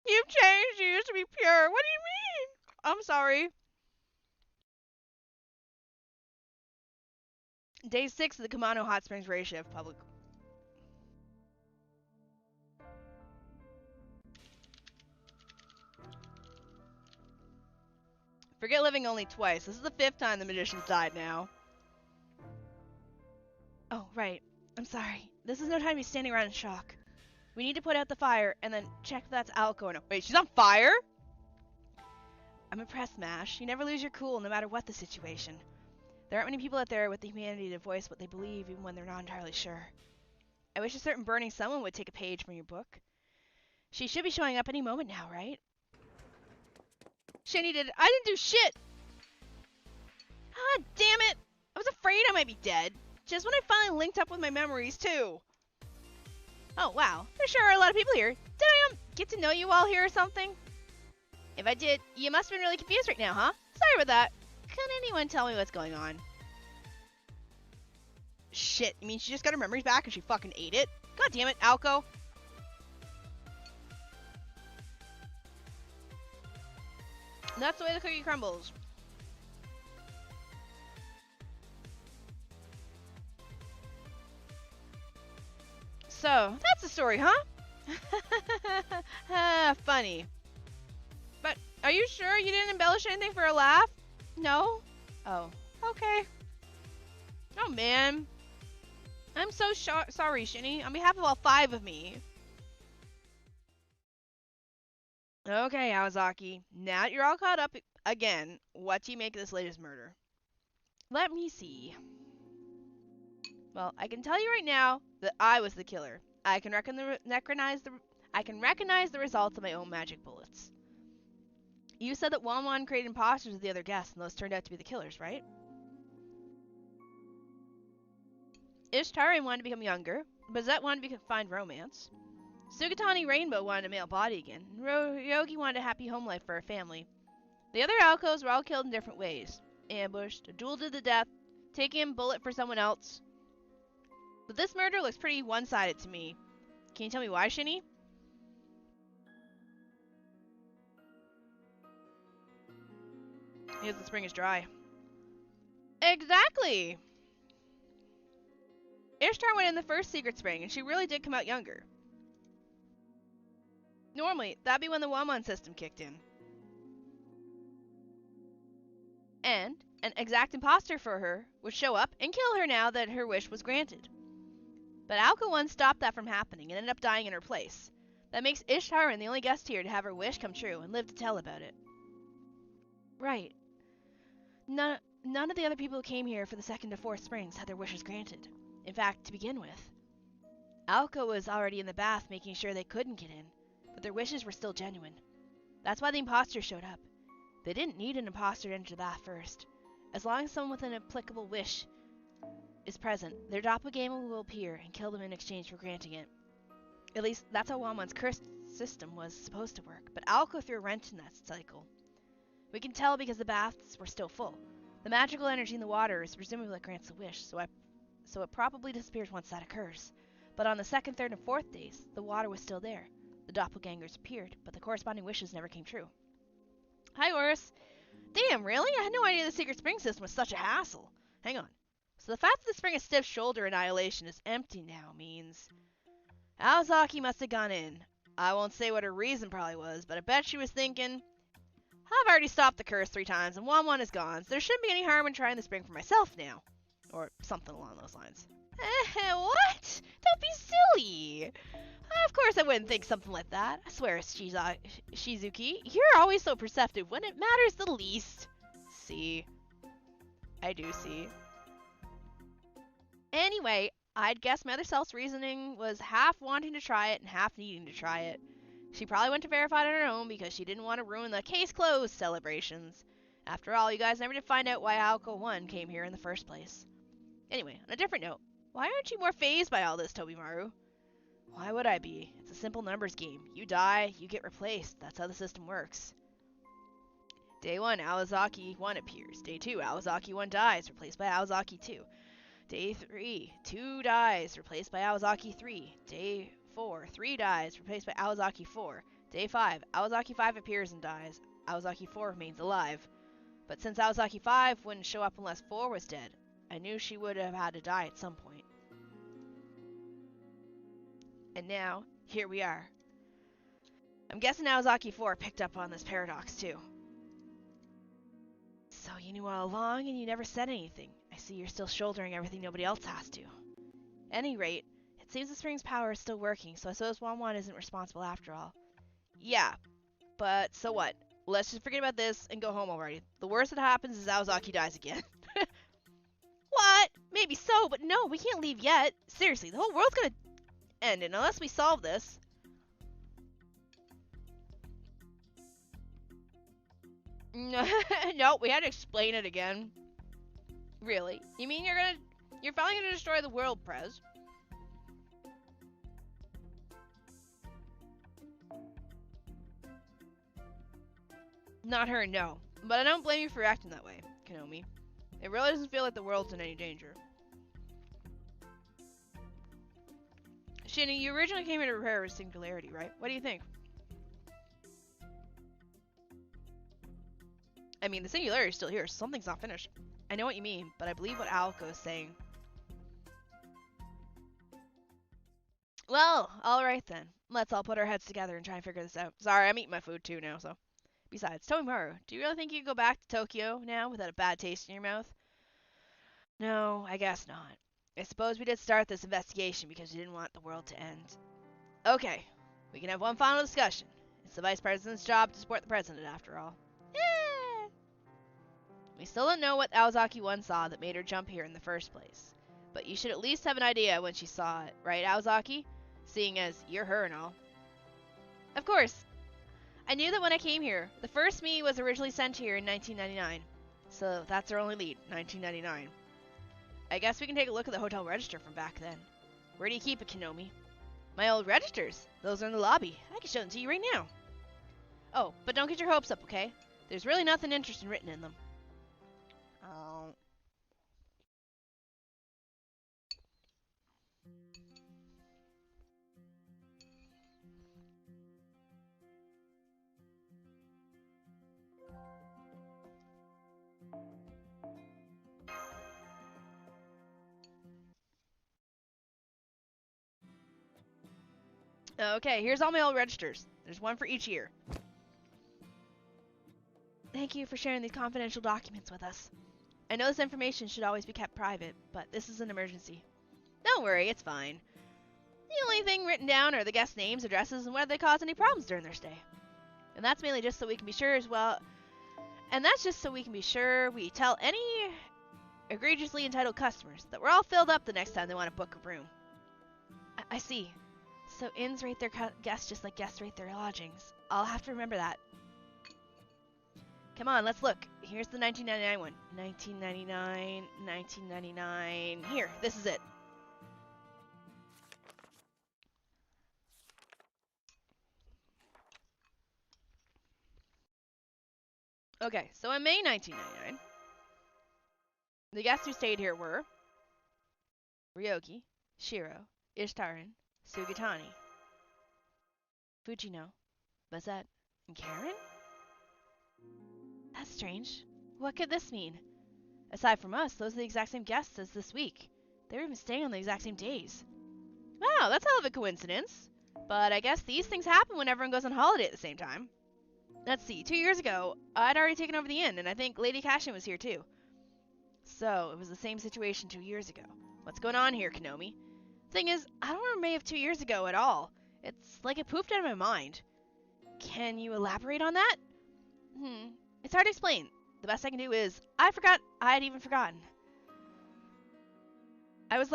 Speaker 1: You've changed. You used to be pure. What do you mean? I'm sorry. Day 6 of the Kamano Hot Springs race shift public. Forget living only twice. This is the 5th time the magician's died now. Oh, right. I'm sorry. This is no time to be standing around in shock. We need to put out the fire and then check if that's Alco. No, wait, she's on fire? I'm impressed, Mash. You never lose your cool, no matter what the situation. There aren't many people out there with the humanity to voice what they believe, even when they're not entirely sure. I wish a certain burning someone would take a page from your book. She should be showing up any moment now, right? Shini did it. I didn't do shit! Ah, damn it! I was afraid I might be dead. Just when I finally linked up with my memories, too. Oh, wow. There sure are a lot of people here. Did I get to know you all here or something? If I did, you must have been really confused right now, huh? Sorry about that. Can anyone tell me what's going on? Shit, you mean she just got her memories back and she fucking ate it? God damn it, Alco. That's the way the cookie crumbles. So, that's the story, huh? Funny. But, are you sure you didn't embellish anything for a laugh? No? Oh, okay. Oh, man. I'm so sorry, Shini, on behalf of all 5 of me. Okay, Awazaki. Now that you're all caught up again, what do you make of this latest murder? Let me see. Well, I can tell you right now that I was the killer. I can recognize the results of my own magic bullets. You said that Wanwan created imposters with the other guests, and those turned out to be the killers, right? Ishtarian wanted to become younger, Bazette wanted to find romance. Sugatani Rainbow wanted a male body again, and Ryogi wanted a happy home life for her family. The other Alcos were all killed in different ways. Ambushed, a duel to the death, taking a bullet for someone else. But this murder looks pretty one-sided to me. Can you tell me why, Shini? Because the spring is dry. Exactly! Ishtar went in the first secret spring, and she really did come out younger. Normally, that'd be when the Wamon system kicked in. And an exact imposter for her would show up and kill her now that her wish was granted. But Alka 1 stopped that from happening and ended up dying in her place. That makes Ishtaran the only guest here to have her wish come true and live to tell about it. Right. None of the other people who came here for the second to fourth springs had their wishes granted. In fact, to begin with. Alka was already in the bath making sure they couldn't get in, but their wishes were still genuine. That's why the imposters showed up. They didn't need an imposter to enter the bath first. As long as someone with an applicable wish is present, their doppelganger will appear and kill them in exchange for granting it. At least, that's how Wamon's cursed system was supposed to work, but Alka threw a wrench in that cycle. We can tell because the baths were still full. The magical energy in the water is presumably what grants the wish, so it probably disappears once that occurs. But on the second, third, and fourth days, the water was still there. The doppelgangers appeared, but the corresponding wishes never came true. Hi, Horus. Damn, really? I had no idea the secret spring system was such a hassle. Hang on. So the fact that the spring of stiff shoulder annihilation is empty now means Aozaki must have gone in. I won't say what her reason probably was, but I bet she was thinking, I've already stopped the curse 3 times and Won is gone, so there shouldn't be any harm in trying the spring for myself now. Or something along those lines. What? Don't be silly. Of course I wouldn't think something like that. I swear, Shizuki, you're always so perceptive when it matters the least. See. I do see. Anyway, I'd guess my other self's reasoning was half wanting to try it and half needing to try it. She probably went to verify it on her own because she didn't want to ruin the case closed celebrations. After all, you guys never did find out why Aoko 1 came here in the first place. Anyway, on a different note, why aren't you more fazed by all this, Tobimaru? Why would I be? It's a simple numbers game. You die, you get replaced. That's how the system works. Day 1, Awazaki 1 appears. Day 2, Awazaki 1 dies, replaced by Awazaki 2. Day 3, 2 dies, replaced by Awazaki 3. Day 4, 3 dies, replaced by Awazaki 4. Day 5, Awazaki 5 appears and dies. Awazaki 4 remains alive. But since Awazaki 5 wouldn't show up unless 4 was dead, I knew she would have had to die at some point. And now, here we are. I'm guessing Awazaki 4 picked up on this paradox too. So you knew all along and you never said anything. I see you're still shouldering everything nobody else has to. At any rate, it seems the spring's power is still working, so I suppose Wanwan isn't responsible after all. Yeah, but so what? Let's just forget about this and go home already. The worst that happens is Awazaki dies again. What? Maybe so, but no, we can't leave yet. Seriously, the whole world's gonna end, and unless we solve this... No, we had to explain it again. Really? You mean you're finally gonna destroy the world, Prez? Not her, no. But I don't blame you for acting that way, Konomi. It really doesn't feel like the world's in any danger. Shini, you originally came here to repair a singularity, right? What do you think? I mean, the singularity is still here, so something's not finished. I know what you mean, but I believe what Alko is saying. Well, alright then. Let's all put our heads together and try and figure this out. Sorry, I'm eating my food too now, so... Besides, Tomimaru, do you really think you could go back to Tokyo now without a bad taste in your mouth? No, I guess not. I suppose we did start this investigation because we didn't want the world to end. Okay, we can have one final discussion. It's the Vice President's job to support the President, after all. Yeah! We still don't know what Awazaki 1 saw that made her jump here in the first place. But you should at least have an idea when she saw it, right, Awazaki? Seeing as you're her and all. Of course. I knew that when I came here. The first me was originally sent here in 1999. So that's our only lead, 1999. I guess we can take a look at the hotel register from back then. Where do you keep it, Konomi? My old registers. Those are in the lobby. I can show them to you right now. Oh, but don't get your hopes up, okay? There's really nothing interesting written in them. Oh. Okay, here's all my old registers. There's one for each year. Thank you for sharing these confidential documents with us. I know this information should always be kept private, but this is an emergency. Don't worry, it's fine. The only thing written down are the guests' names, addresses, and whether they caused any problems during their stay. And that's mainly just so we can be sure as well. And that's just so we can be sure we tell any egregiously entitled customers that we're all filled up the next time they want to book a room. I see. So inns rate their guests just like guests rate their lodgings. I'll have to remember that. Come on, let's look. Here's the 1999 one. 1999, 1999. Here, this is it. Okay, so in May 1999, the guests who stayed here were Ryoki, Shiro, Ishtaran, Sugatani, Fujino, Bazette, and Karen? That's strange. What could this mean? Aside from us, those are the exact same guests as this week. They were even staying on the exact same days. Wow, that's hell of a coincidence. But I guess these things happen when everyone goes on holiday at the same time. Let's see, 2 years ago, I'd already taken over the inn, and I think Lady Cashin was here too. So, it was the same situation 2 years ago. What's going on here, Konomi? Thing is, I don't remember May of 2 years ago at all. It's like it poofed out of my mind. Can you elaborate on that? It's hard to explain. The best I can do is, I had even forgotten. I was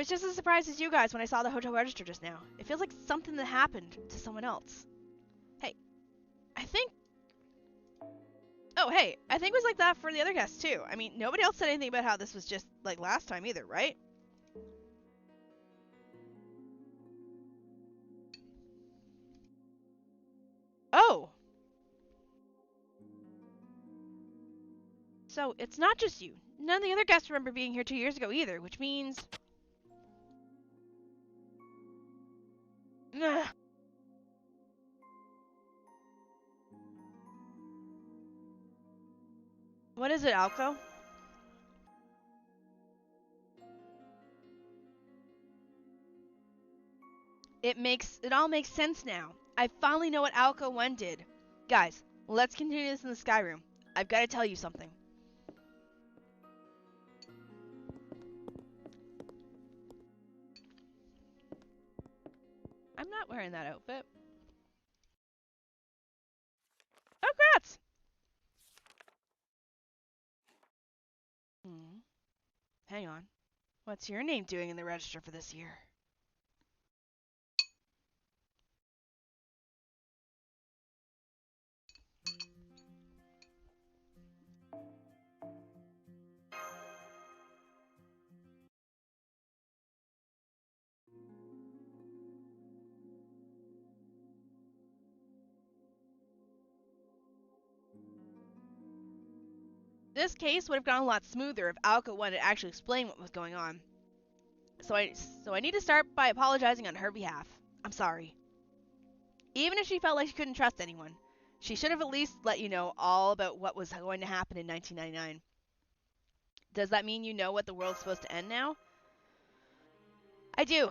Speaker 1: just as surprised as you guys when I saw the hotel register just now. It feels like something that happened to someone else. Hey, I think it was like that for the other guests too. I mean, nobody else said anything about how this was just like last time either, right? Oh! So, it's not just you. None of the other guests remember being here 2 years ago either, which means... Ugh. What is it, Alco? It all makes sense now. I finally know what Alco 1 did. Guys, let's continue this in the Sky Room. I've got to tell you something. I'm not wearing that outfit. Oh, grats! Hang on. What's your name doing in the register for this year? This case would have gone a lot smoother if Alco 1 had actually explained what was going on. So I need to start by apologizing on her behalf. I'm sorry. Even if she felt like she couldn't trust anyone, she should have at least let you know all about what was going to happen in 1999. Does that mean you know what the world's supposed to end now? I do.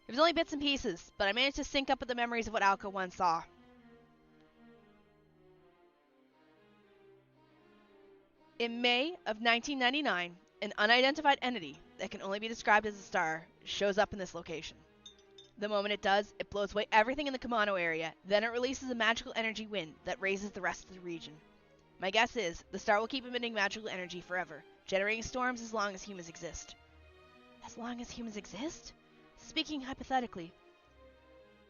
Speaker 1: It was only bits and pieces, but I managed to sync up with the memories of what Alco 1 saw. In May of 1999, an unidentified entity that can only be described as a star shows up in this location. The moment it does, it blows away everything in the Kumano area, then it releases a magical energy wind that raises the rest of the region. My guess is, the star will keep emitting magical energy forever, generating storms as long as humans exist. As long as humans exist? Speaking hypothetically,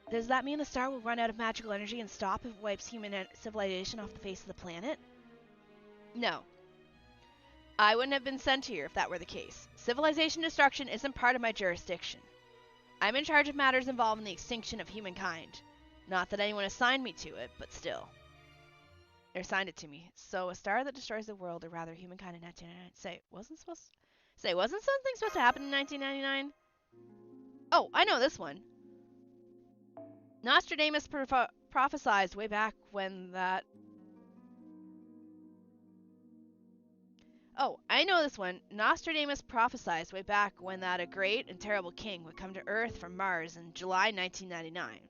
Speaker 1: does that mean the star will run out of magical energy and stop if it wipes human civilization off the face of the planet? No. I wouldn't have been sent here if that were the case. Civilization destruction isn't part of my jurisdiction. I'm in charge of matters involving the extinction of humankind. Not that anyone assigned me to it, but still. They assigned it to me. So a star that destroys the world, or rather humankind in 1999. Wasn't something supposed to happen in 1999? Oh, I know this one. Nostradamus prophesied way back when that... Oh, I know this one. Nostradamus prophesied way back when that a great and terrible king would come to Earth from Mars in July 1999.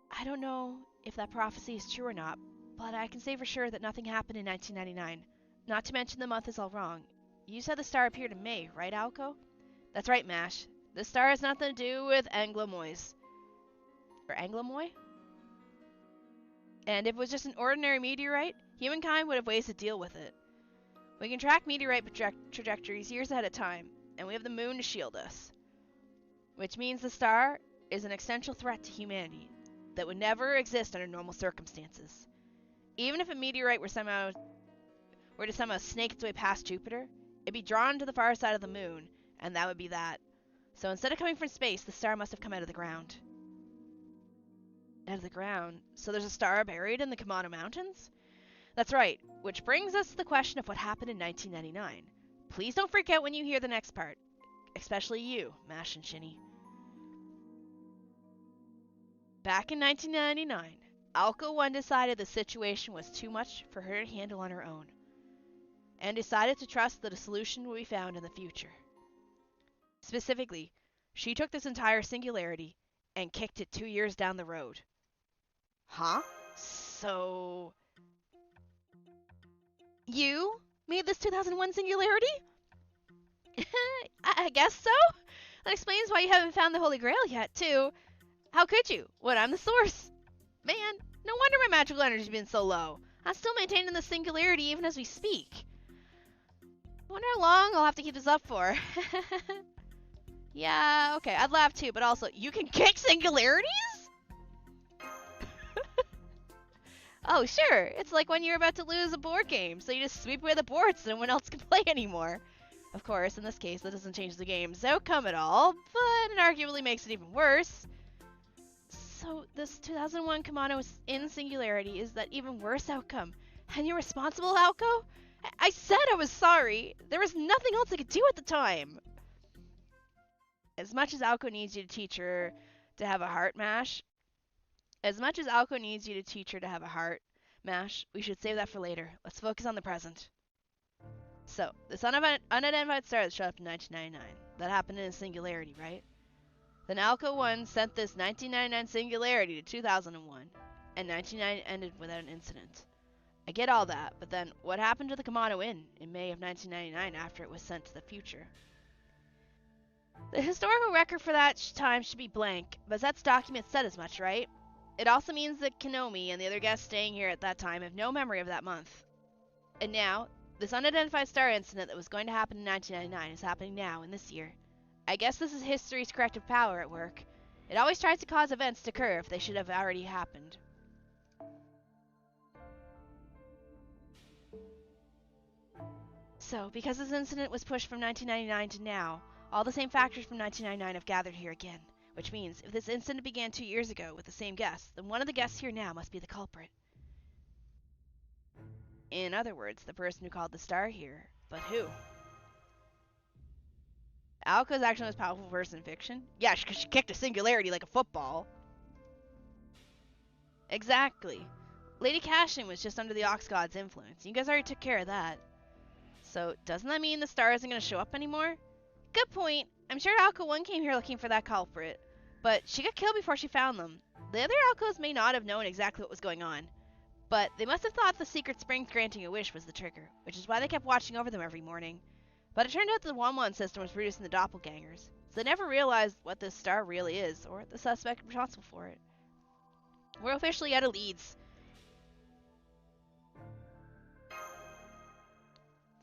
Speaker 1: I don't know if that prophecy is true or not, but I can say for sure that nothing happened in 1999. Not to mention the month is all wrong. You said the star appeared in May, right, Alco? That's right, Mash. The star has nothing to do with Anglomoys. Or Anglomoy? And if it was just an ordinary meteorite, humankind would have ways to deal with it. We can track meteorite trajectories years ahead of time, and we have the moon to shield us. Which means the star is an existential threat to humanity that would never exist under normal circumstances. Even if a meteorite were to somehow snake its way past Jupiter, it'd be drawn to the far side of the moon, and that would be that. So instead of coming from space, the star must have come out of the ground. Out of the ground? So there's a star buried in the Kimura Mountains? That's right, which brings us to the question of what happened in 1999. Please don't freak out when you hear the next part. Especially you, Mash and Shini. Back in 1999, Alco 1 decided the situation was too much for her to handle on her own, and decided to trust that a solution would be found in the future. Specifically, she took this entire singularity and kicked it 2 years down the road. Huh? So... you made this 2001 singularity? I guess so? That explains why you haven't found the Holy Grail yet, too. How could you, when I'm the source? Man, no wonder my magical energy's been so low. I'm still maintaining the singularity even as we speak. I wonder how long I'll have to keep this up for. Yeah, okay, I'd laugh too, but also, you can kick singularities? Oh, sure. It's like when you're about to lose a board game, so you just sweep away the board so no one else can play anymore. Of course, in this case, that doesn't change the game's outcome at all, but it arguably makes it even worse. So, this 2001 Kamano in Singularity is that even worse outcome. And you're responsible, Alco? I said I was sorry. There was nothing else I could do at the time. As much as Alco needs you to teach her to have a heart, Mash, we should save that for later. Let's focus on the present. So, this unidentified star that showed up in 1999. That happened in a singularity, right? Then Alco 1 sent this 1999 singularity to 2001, and 1999 ended without an incident. I get all that, but then what happened to the Kamano in May of 1999 after it was sent to the future? The historical record for that time should be blank, but Zet's document said as much, right? It also means that Kanomi and the other guests staying here at that time have no memory of that month. And now, this unidentified star incident that was going to happen in 1999 is happening now, in this year. I guess this is history's corrective power at work. It always tries to cause events to occur if they should have already happened. So, because this incident was pushed from 1999 to now, all the same factors from 1999 have gathered here again. Which means, if this incident began 2 years ago with the same guests, then one of the guests here now must be the culprit. In other words, the person who called the star here. But who? Alco's actually the most powerful person in fiction? Yeah, because she kicked a singularity like a football. Exactly. Lady Cashin was just under the Ox God's influence. You guys already took care of that. So, doesn't that mean the star isn't going to show up anymore? Good point. I'm sure Alco 1 came here looking for that culprit. But she got killed before she found them. The other Alcos may not have known exactly what was going on. But they must have thought the secret springs granting a wish was the trigger, which is why they kept watching over them every morning. But it turned out that the 1-1 system was producing the doppelgangers, so they never realized what this star really is, or the suspect responsible for it. We're officially out of leads.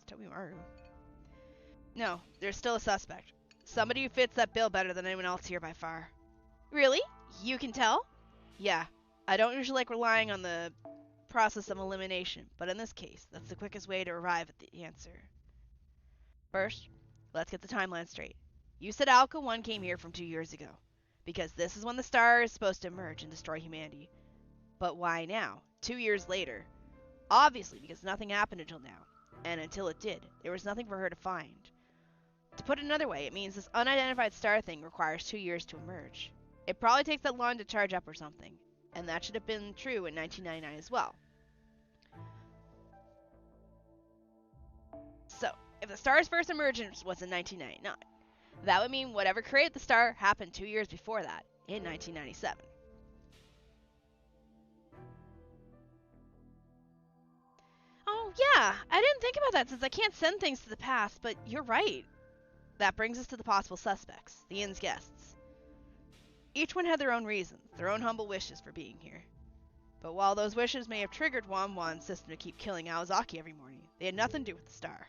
Speaker 1: It's Tobimaru. No, there's still a suspect. Somebody who fits that bill better than anyone else here by far. Really? You can tell? Yeah. I don't usually like relying on the process of elimination, but in this case, that's the quickest way to arrive at the answer. First, let's get the timeline straight. You said Alka 1 came here from 2 years ago, because this is when the star is supposed to emerge and destroy humanity. But why now, 2 years later? Obviously, because nothing happened until now. And until it did, there was nothing for her to find. To put it another way, it means this unidentified star thing requires 2 years to emerge. It probably takes that long to charge up or something. And that should have been true in 1999 as well. So, if the star's first emergence was in 1999, that would mean whatever created the star happened 2 years before that, in 1997. Oh, yeah, I didn't think about that since I can't send things to the past, but you're right. That brings us to the possible suspects, the inn's guests. Each one had their own reasons, their own humble wishes for being here. But while those wishes may have triggered Wan's system to keep killing Aozaki every morning, they had nothing to do with the star.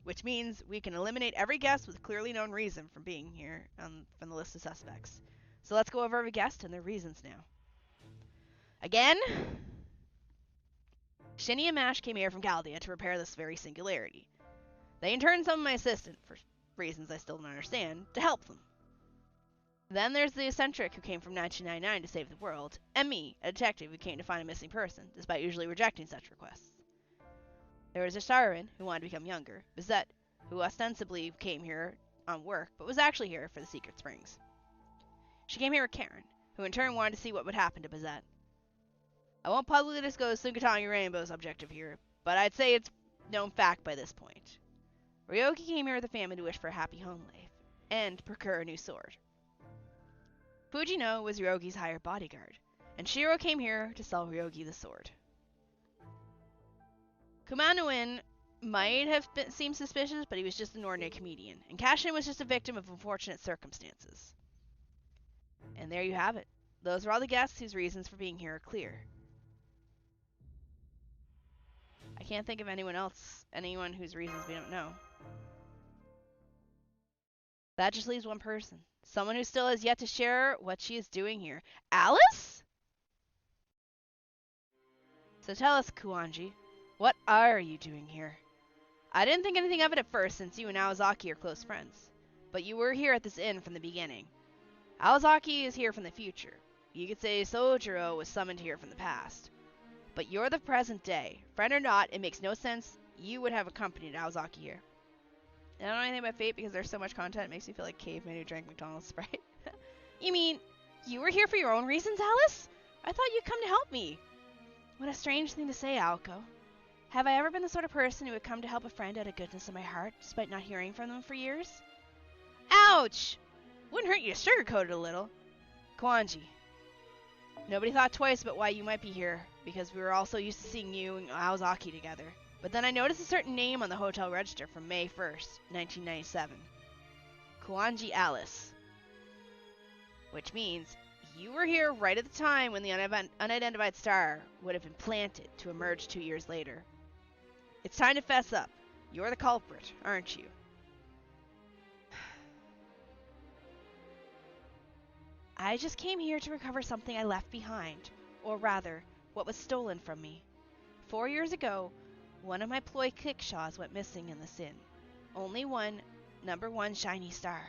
Speaker 1: Which means we can eliminate every guest with a clearly known reason for being here from the list of suspects. So let's go over every guest and their reasons now. Again, Shini and Mash came here from Chaldea to repair this very singularity. They in turn summoned my assistant, for reasons I still don't understand, to help them. Then there's the eccentric who came from 1999 to save the world, and me, a detective who came to find a missing person, despite usually rejecting such requests. There was a siren who wanted to become younger, Bizette, who ostensibly came here on work, but was actually here for the Secret Springs. She came here with Karen, who in turn wanted to see what would happen to Bizette. I won't publicly disclose Sunkatangi Rainbow's objective here, but I'd say it's known fact by this point. Ryoki came here with a family to wish for a happy home life, and procure a new sword. Fujino was Ryoki's hired bodyguard, and Shiro came here to sell Ryoki the sword. Kumanuin might have seemed suspicious, but he was just an ordinary comedian, and Cashin was just a victim of unfortunate circumstances. And there you have it. Those are all the guests whose reasons for being here are clear. I can't think of anyone whose reasons we don't know. That just leaves one person. Someone who still has yet to share what she is doing here. Alice? So tell us, Kuanji, what are you doing here? I didn't think anything of it at first since you and Aozaki are close friends. But you were here at this inn from the beginning. Aozaki is here from the future. You could say Sojiro was summoned here from the past. But you're the present day. Friend or not, it makes no sense you would have accompanied Aozaki here. I don't know anything about Fate because there's so much content it makes me feel like caveman who drank McDonald's Sprite. You mean, you were here for your own reasons, Alice? I thought you'd come to help me. What a strange thing to say, Aoko. Have I ever been the sort of person who would come to help a friend out of goodness of my heart, despite not hearing from them for years? Ouch! Wouldn't hurt you to sugarcoat it a little. Kwanji. Nobody thought twice about why you might be here, because we were all so used to seeing you and Aozaki together. But then I noticed a certain name on the hotel register from May 1st, 1997. Kuanji Alice. Which means you were here right at the time when the unidentified star would have been planted to emerge 2 years later. It's time to fess up. You're the culprit, aren't you? I just came here to recover something I left behind. Or rather, what was stolen from me. 4 years ago, one of my ploy kickshaws went missing in this inn. Only one, number 1 shiny star.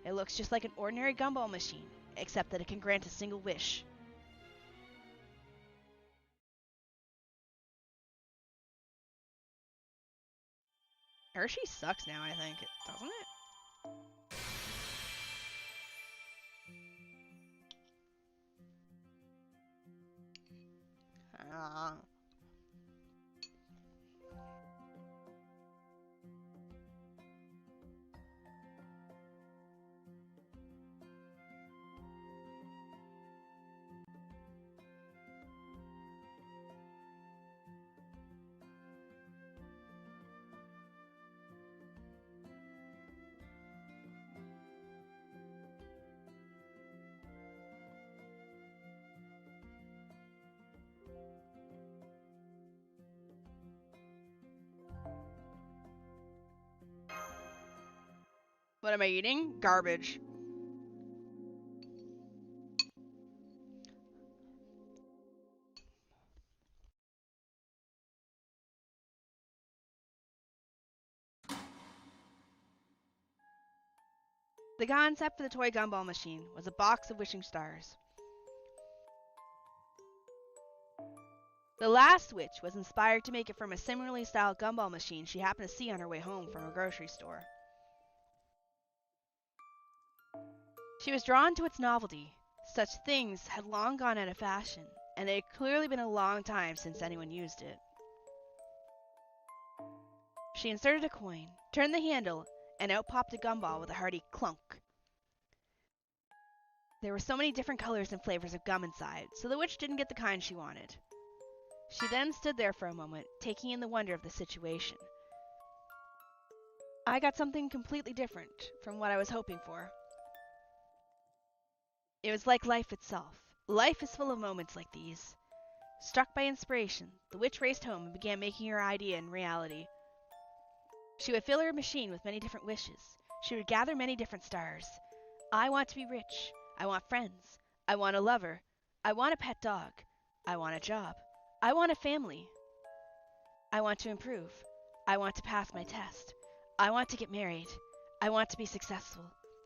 Speaker 1: It looks just like an ordinary gumball machine, except that it can grant a single wish. Hershey sucks now, I think, doesn't it? What am I eating? Garbage. The concept for the toy gumball machine was a box of wishing stars. The last witch was inspired to make it from a similarly styled gumball machine she happened to see on her way home from a grocery store. She was drawn to its novelty. Such things had long gone out of fashion, and it had clearly been a long time since anyone used it. She inserted a coin, turned the handle, and out popped a gumball with a hearty clunk. There were so many different colors and flavors of gum inside, so the witch didn't get the kind she wanted. She then stood there for a moment, taking in the wonder of the situation. I got something completely different from what I was hoping for. It was like life itself. Life is full of moments like these. Struck by inspiration, the witch raced home and began making her idea in reality. She would fill her machine with many different wishes. She would gather many different stars. I want to be rich. I want friends. I want a lover. I want a pet dog. I want a job. I want a family. I want to improve. I want to pass my test. I want to get married. I want to be successful.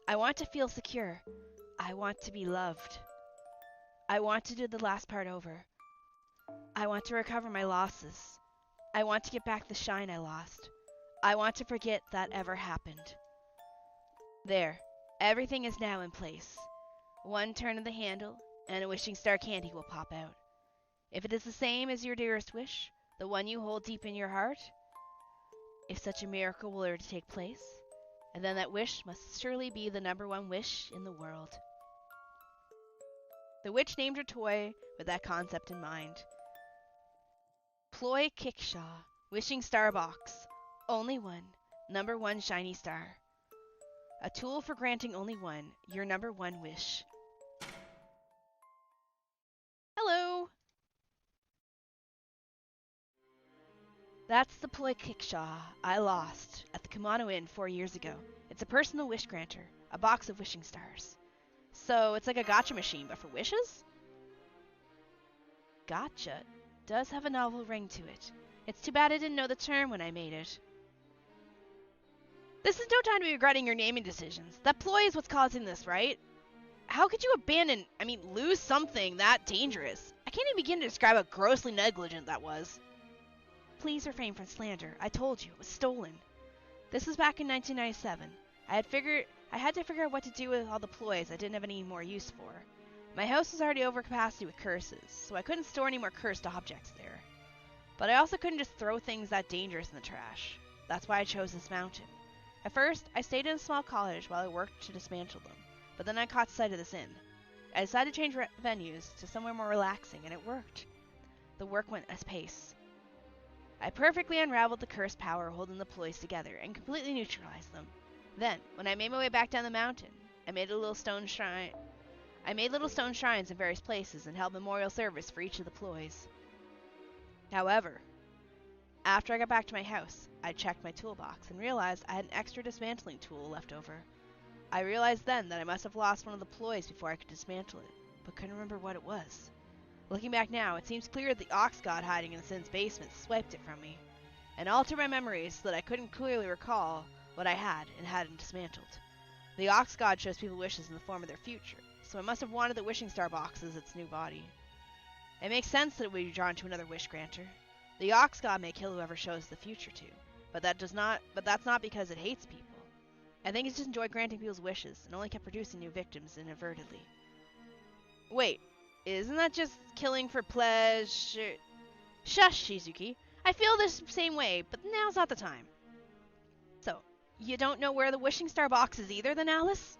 Speaker 1: I want to feel secure. I want to be loved. I want to do the last part over. I want to recover my losses. I want to get back the shine I lost. I want to forget that ever happened. There, everything is now in place. One turn of the handle, and a wishing star candy will pop out. If it is the same as your dearest wish, the one you hold deep in your heart, if such a miracle were to take place, and then that wish must surely be the #1 wish in the world. The witch named her toy with that concept in mind. Ploy Kickshaw, Wishing Star Box. Only one. #1 shiny star. A tool for granting only one, your #1 wish. Hello! That's the Ploy Kickshaw I lost at the Kimono Inn 4 years ago. It's a personal wish granter, a box of wishing stars. So it's like a gotcha machine, but for wishes? Gotcha does have a novel ring to it. It's too bad I didn't know the term when I made it. This is no time to be regretting your naming decisions. That ploy is what's causing this, right? How could you lose something that dangerous? I can't even begin to describe how grossly negligent that was. Please refrain from slander. I told you, it was stolen. This was back in 1997. I had to figure out what to do with all the ploys I didn't have any more use for. My house was already over capacity with curses, so I couldn't store any more cursed objects there. But I also couldn't just throw things that dangerous in the trash. That's why I chose this mountain. At first, I stayed in a small cottage while I worked to dismantle them, but then I caught sight of this inn. I decided to change venues to somewhere more relaxing, and it worked. The work went apace. I perfectly unraveled the cursed power holding the ploys together and completely neutralized them. Then, when I made my way back down the mountain, I made little stone shrines in various places and held memorial service for each of the ploys. However, after I got back to my house, I checked my toolbox and realized I had an extra dismantling tool left over. I realized then that I must have lost one of the ploys before I could dismantle it, but couldn't remember what it was. Looking back now, it seems clear that the ox god hiding in Sin's basement swiped it from me, and altered my memories so that I couldn't clearly recall what I had and hadn't dismantled. The ox god shows people wishes in the form of their future, so I must have wanted the wishing star box as its new body. It makes sense that it would be drawn to another wish granter. The ox god may kill whoever shows the future to, but that's not because it hates people. I think it's just enjoyed granting people's wishes and only kept producing new victims inadvertently. Wait, isn't that just killing for pleasure? Shush, Shizuki. I feel this same way, but now's not the time. So, you don't know where the wishing star box is either, then, Alice?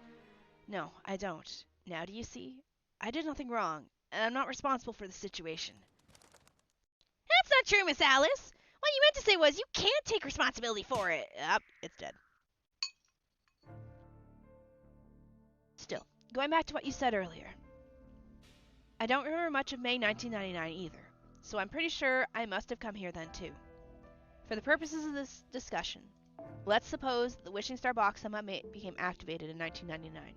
Speaker 1: No, I don't. Now do you see? I did nothing wrong, and I'm not responsible for the situation. That's not true, Miss Alice. What you meant to say was you can't take responsibility for it. Yep, it's dead. Still, going back to what you said earlier. I don't remember much of May 1999 either, so I'm pretty sure I must have come here then too. For the purposes of this discussion, let's suppose the wishing star box somehow became activated in 1999.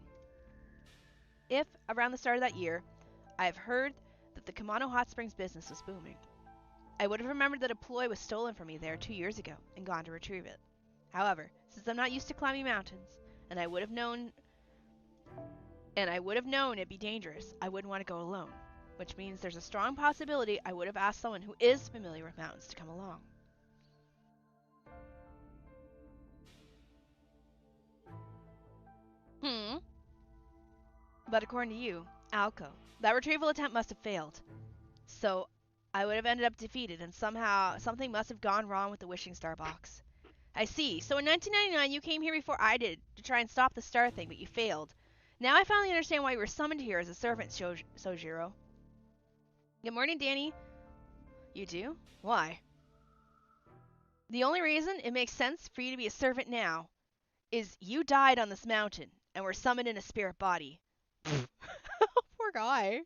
Speaker 1: If, around the start of that year, I've heard that the Kimono Hot Springs business was booming, I would have remembered that a ploy was stolen from me there 2 years ago and gone to retrieve it. However, since I'm not used to climbing mountains, and I would have known And I would have known it'd be dangerous. I wouldn't want to go alone. Which means there's a strong possibility I would have asked someone who is familiar with mountains to come along. But according to you, Alco, that retrieval attempt must have failed. So I would have ended up defeated, and somehow something must have gone wrong with the Wishing Star box. I see. So in 1999, you came here before I did to try and stop the star thing, but you failed. Now I finally understand why you were summoned here as a servant, Sojiro. Good morning, Danny. You do? Why? The only reason it makes sense for you to be a servant now is you died on this mountain and were summoned in a spirit body. Poor guy.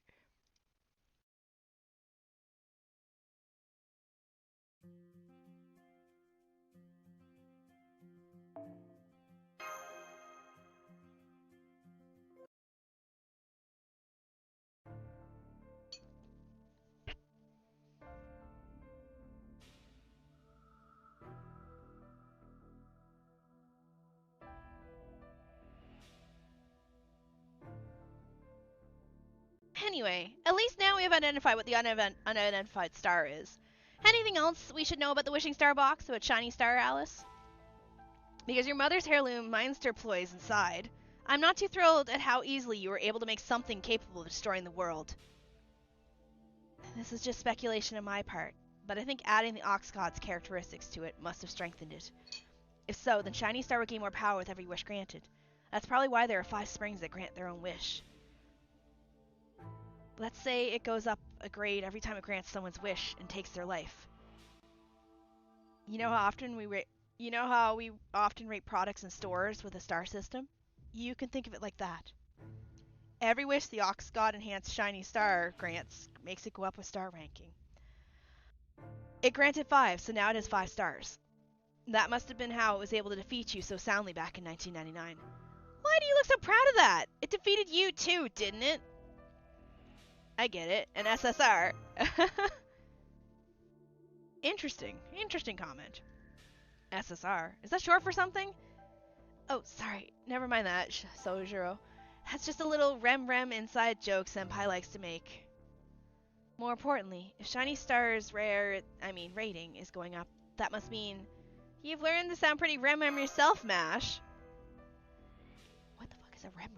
Speaker 1: Anyway, at least now we have identified what the unidentified star is. Anything else we should know about the Wishing Star box, about Shiny Star, Alice? Because your mother's heirloom Mindster ploys inside, I'm not too thrilled at how easily you were able to make something capable of destroying the world. This is just speculation on my part, but I think adding the Ox God's characteristics to it must have strengthened it. If so, then Shiny Star would gain more power with every wish granted. That's probably why there are 5 springs that grant their own wish. Let's say it goes up a grade every time it grants someone's wish and takes their life. You know how we often rate products in stores with a star system? You can think of it like that. Every wish the Ox God enhanced Shiny Star grants makes it go up with star ranking. It granted 5, so now it has 5 stars. That must have been how it was able to defeat you so soundly back in 1999. Why do you look so proud of that? It defeated you too, didn't it? I get it. An SSR. Interesting comment. SSR. Is that short for something? Oh, sorry. Never mind that, Sojiro. That's just a little rem inside joke Senpai likes to make. More importantly, if Shiny Star's rating is going up, that must mean you've learned to sound pretty rem yourself, Mash. What the fuck is a rem?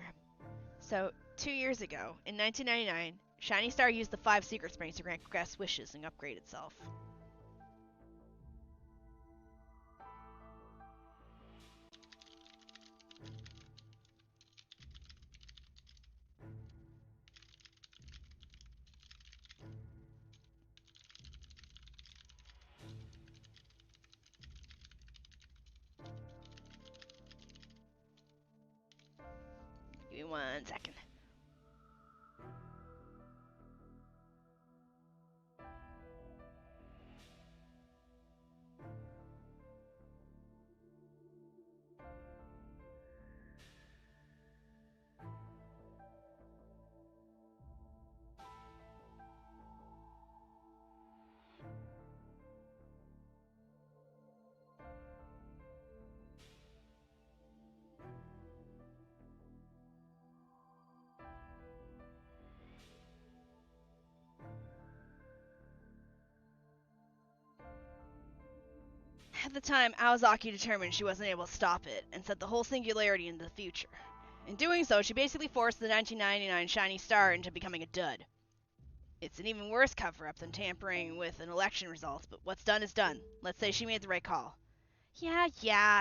Speaker 1: So, 2 years ago, in 1999, Shiny Star used the 5 secret springs to grant guest wishes and upgrade itself. Give me 1 second. At the time, Aozaki determined she wasn't able to stop it, and set the whole singularity into the future. In doing so, she basically forced the 1999 Shiny Star into becoming a dud. It's an even worse cover-up than tampering with an election result, but what's done is done. Let's say she made the right call. Yeah,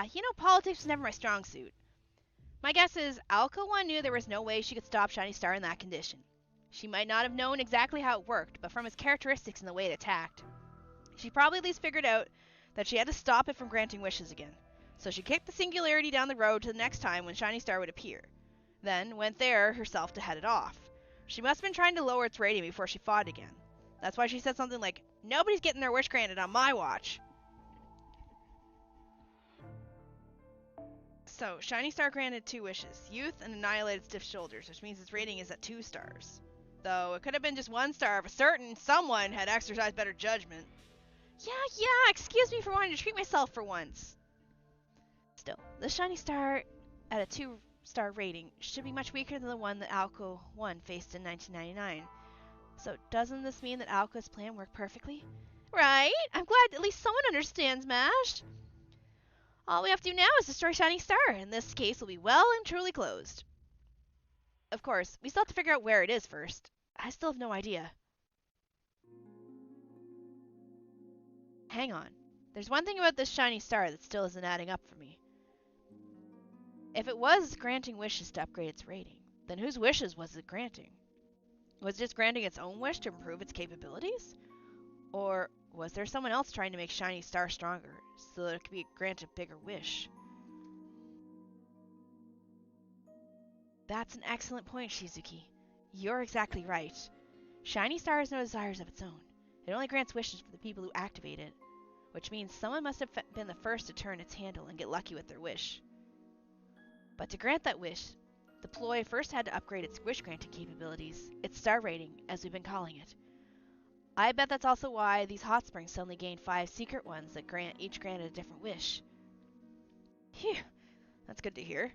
Speaker 1: you know politics was never my strong suit. My guess is, Alco One knew there was no way she could stop Shiny Star in that condition. She might not have known exactly how it worked, but from its characteristics and the way it attacked, she probably at least figured out that she had to stop it from granting wishes again. So she kicked the singularity down the road to the next time when Shiny Star would appear. Then went there herself to head it off. She must have been trying to lower its rating before she fought again. That's why she said something like, "Nobody's getting their wish granted on my watch." So, Shiny Star granted 2 wishes, youth and annihilated stiff shoulders, which means its rating is at 2 stars. Though it could have been just 1 star if someone had exercised better judgment. Yeah, excuse me for wanting to treat myself for once. Still, the Shiny Star at a 2 star rating should be much weaker than the one that Alco 1 faced in 1999. So doesn't this mean that Alco's plan worked perfectly? Right? I'm glad at least someone understands MASH. All we have to do now is destroy Shining Star, and this case will be well and truly closed. Of course, we still have to figure out where it is first. I still have no idea. Hang on. There's one thing about this shiny star that still isn't adding up for me. If it was granting wishes to upgrade its rating, then whose wishes was it granting? Was it just granting its own wish to improve its capabilities? Or was there someone else trying to make Shiny Star stronger, so that it could be granted a bigger wish? That's an excellent point, Shizuki. You're exactly right. Shiny Star has no desires of its own. It only grants wishes for the people who activate it, which means someone must have been the first to turn its handle and get lucky with their wish. But to grant that wish, the ploy first had to upgrade its wish-granting capabilities, its star rating, as we've been calling it. I bet that's also why these hot springs suddenly gained 5 secret ones that each granted a different wish. Phew, that's good to hear.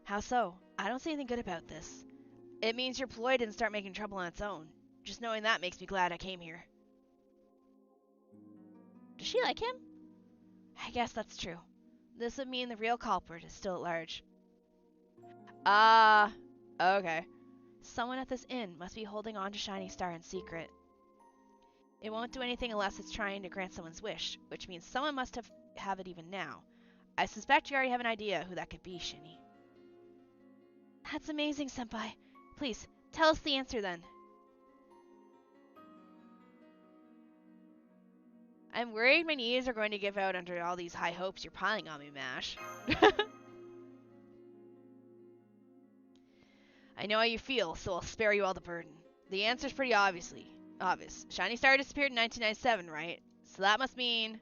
Speaker 1: How so? I don't see anything good about this. It means your ploy didn't start making trouble on its own. Just knowing that makes me glad I came here. Does she like him? I guess that's true. This would mean the real culprit is still at large. Okay. Someone at this inn must be holding on to Shiny Star in secret. It won't do anything unless it's trying to grant someone's wish, which means someone must have it even now. I suspect you already have an idea who that could be, Shini. That's amazing, Senpai. Please, tell us the answer then. I'm worried my knees are going to give out under all these high hopes you're piling on me, Mash. I know how you feel, so I'll spare you all the burden. The answer's pretty obvious. Shiny Star disappeared in 1997, right? So that must mean...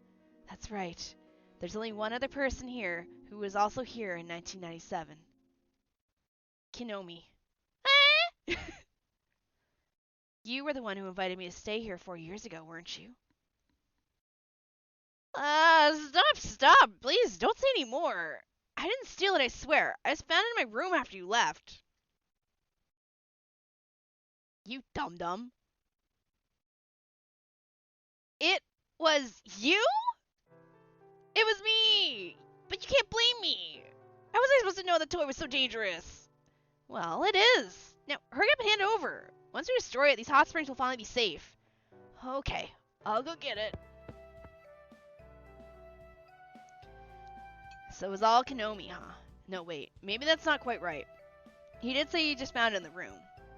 Speaker 1: That's right. There's only one other person here who was also here in 1997. Kinomi. You were the one who invited me to stay here 4 years ago, weren't you? Stop! Please, don't say any more. I didn't steal it, I swear. I just found it in my room after you left. You dum-dum. It was you? It was me! But you can't blame me! How was I supposed to know the toy was so dangerous? Well, it is. Now, hurry up and hand it over. Once we destroy it, these hot springs will finally be safe. Okay, I'll go get it. So it was all Kinomi, huh? No, wait. Maybe that's not quite right. He did say he just found it in the room.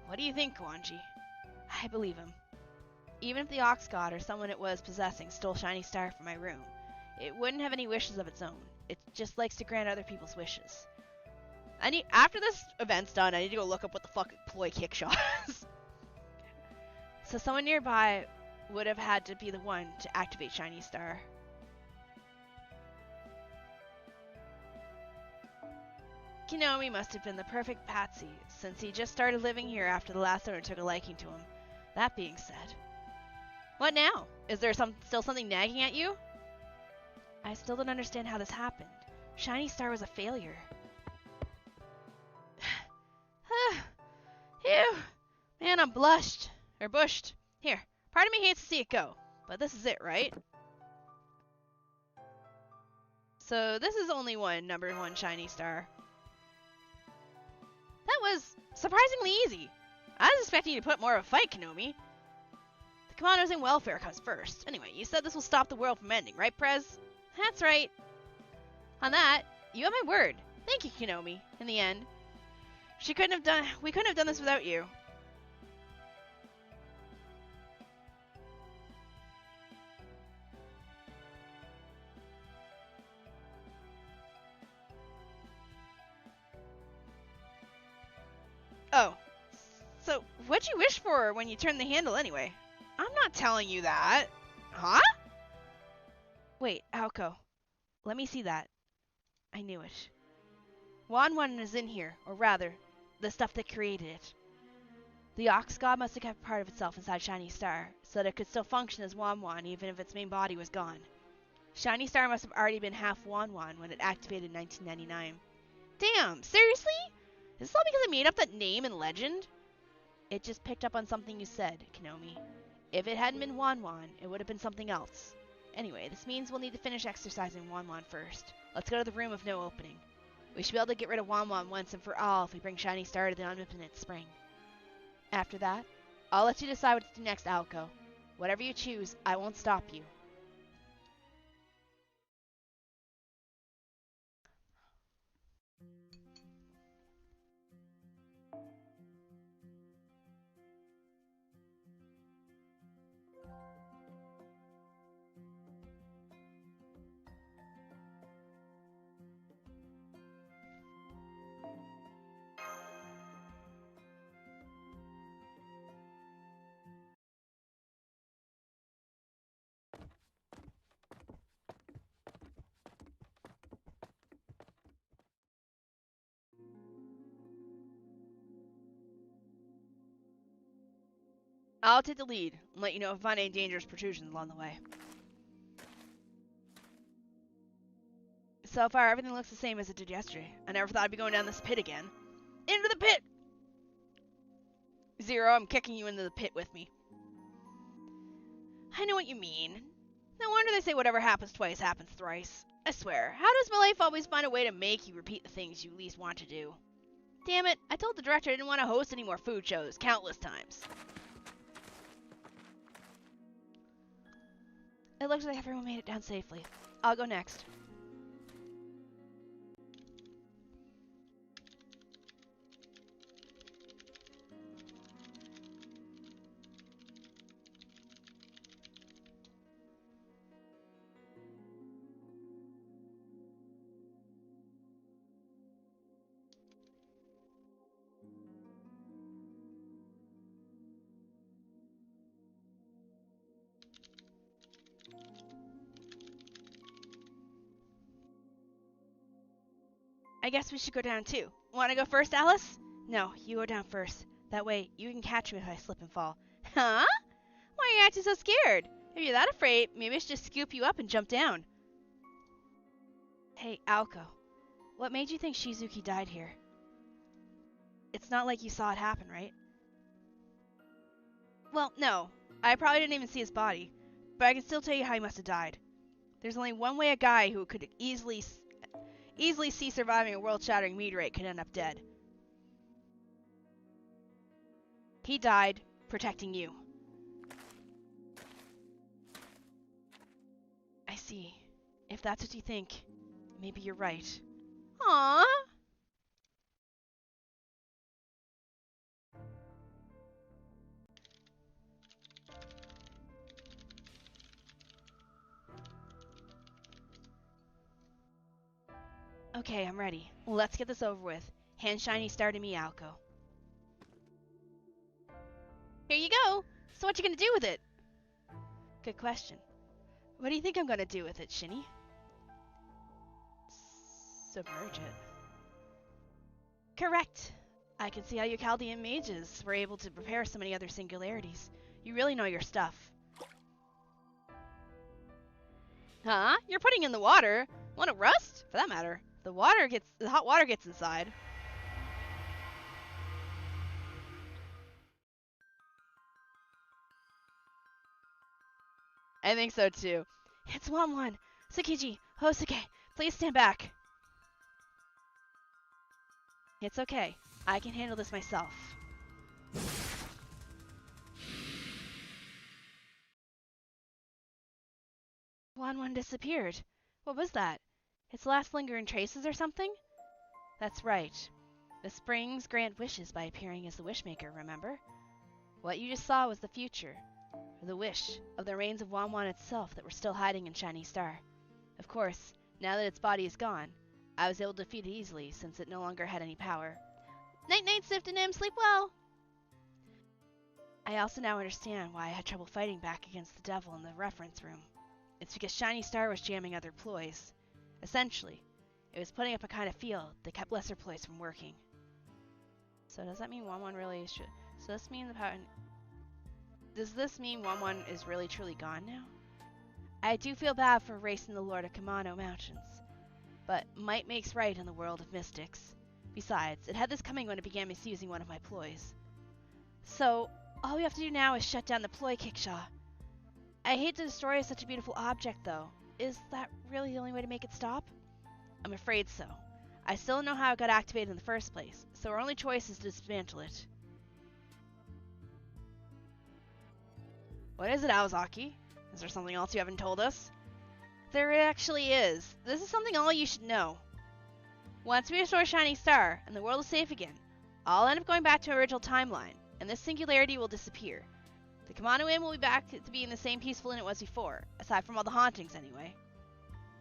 Speaker 1: What do you think, Kawanji? I believe him. Even if the Ox God or someone it was possessing stole Shiny Star from my room, it wouldn't have any wishes of its own. It just likes to grant other people's wishes. After this event's done, I need to go look up what the fuck ploy kickshot is. So someone nearby would have had to be the one to activate Shiny Star. Kinomi must have been the perfect patsy, since he just started living here after the last owner took a liking to him. That being said... What now? Is there still something nagging at you? I still don't understand how this happened. Shiny Star was a failure. Phew. Man, I'm bushed. Here, part of me hates to see it go, but this is it, right? So this is only number one Shiny Star. That was surprisingly easy. I was expecting you to put more of a fight, Kinomi. The commandos and welfare comes first. Anyway, you said this will stop the world from ending, right, Prez? That's right. On that, you have my word. Thank you, Kinomi. In the end, we couldn't have done this without you. Oh, so what'd you wish for when you turned the handle anyway? I'm not telling you that. Huh? Wait, Aoko. Let me see that. I knew it. Wanwan is in here, or rather, the stuff that created it. The Ox God must have kept part of itself inside Shiny Star, so that it could still function as Wanwan even if its main body was gone. Shiny Star must have already been half Wanwan when it activated in 1999. Damn, seriously? Is this all because I made up that name and legend? It just picked up on something you said, Kanomi. If it hadn't been Wanwan, it would have been something else. Anyway, this means we'll need to finish exercising Wanwan first. Let's go to the room of no opening. We should be able to get rid of Wanwan once and for all if we bring Shiny Star to the Omnipotent Spring. After that, I'll let you decide what to do next, Alco. Whatever you choose, I won't stop you. I'll take the lead and let you know if I find any dangerous protrusions along the way. So far, everything looks the same as it did yesterday. I never thought I'd be going down this pit again. Into the pit! Zero, I'm kicking you into the pit with me. I know what you mean. No wonder they say whatever happens twice happens thrice. I swear, how does my life always find a way to make you repeat the things you least want to do? Damn it, I told the director I didn't want to host any more food shows countless times. It looks like everyone made it down safely. I'll go next. I guess we should go down too. Want to go first, Alice? No, you go down first. That way, you can catch me if I slip and fall. Huh? Why are you acting so scared? If you're that afraid, maybe I should just scoop you up and jump down. Hey, Aoko. What made you think Shizuki died here? It's not like you saw it happen, right? Well, no. I probably didn't even see his body. But I can still tell you how he must have died. There's only one way a guy who could easily see surviving a world-shattering meteorite could end up dead. He died protecting you. I see. If that's what you think, maybe you're right. Aww. Okay, I'm ready. Let's get this over with. Hand Shiny Star to me, Aoko. Here you go! So what you gonna do with it? Good question. What do you think I'm gonna do with it, Shini? Submerge it. Correct! I can see how you Chaldean mages were able to prepare so many other singularities. You really know your stuff. Huh? You're putting in the water? Want it rust? For that matter. The hot water gets inside. I think so too. It's 1-1. Tsukiji, Hosuke, please stand back. It's okay. I can handle this myself. 1-1 disappeared. What was that? Its last lingering traces or something? That's right. The springs grant wishes by appearing as the Wishmaker, remember? What you just saw was the future, or the wish, of the remains of Wanwan itself that were still hiding in Shiny Star. Of course, now that its body is gone, I was able to defeat it easily since it no longer had any power. Night-night, Siftonym, sleep well! I also now understand why I had trouble fighting back against the devil in the reference room. It's because Shiny Star was jamming other ploys. Essentially, it was putting up a kind of field that kept lesser ploys from working. So does that mean Wanwan really should... So does this mean Wanwan is really truly gone now? I do feel bad for erasing the Lord of Kamano Mountains, but might makes right in the world of mystics. Besides, it had this coming when it began misusing one of my ploys. So, all we have to do now is shut down the ploy kickshaw. I hate to destroy such a beautiful object, though. Is that really the only way to make it stop? I'm afraid so. I still don't know how it got activated in the first place, so our only choice is to dismantle it. What is it, Aozaki? Is there something else you haven't told us? There actually is. This is something all you should know. Once we restore Shining Star, and the world is safe again, I'll end up going back to our original timeline, and this singularity will disappear. The Kamano Inn will be back to being the same peaceful inn it was before, aside from all the hauntings anyway.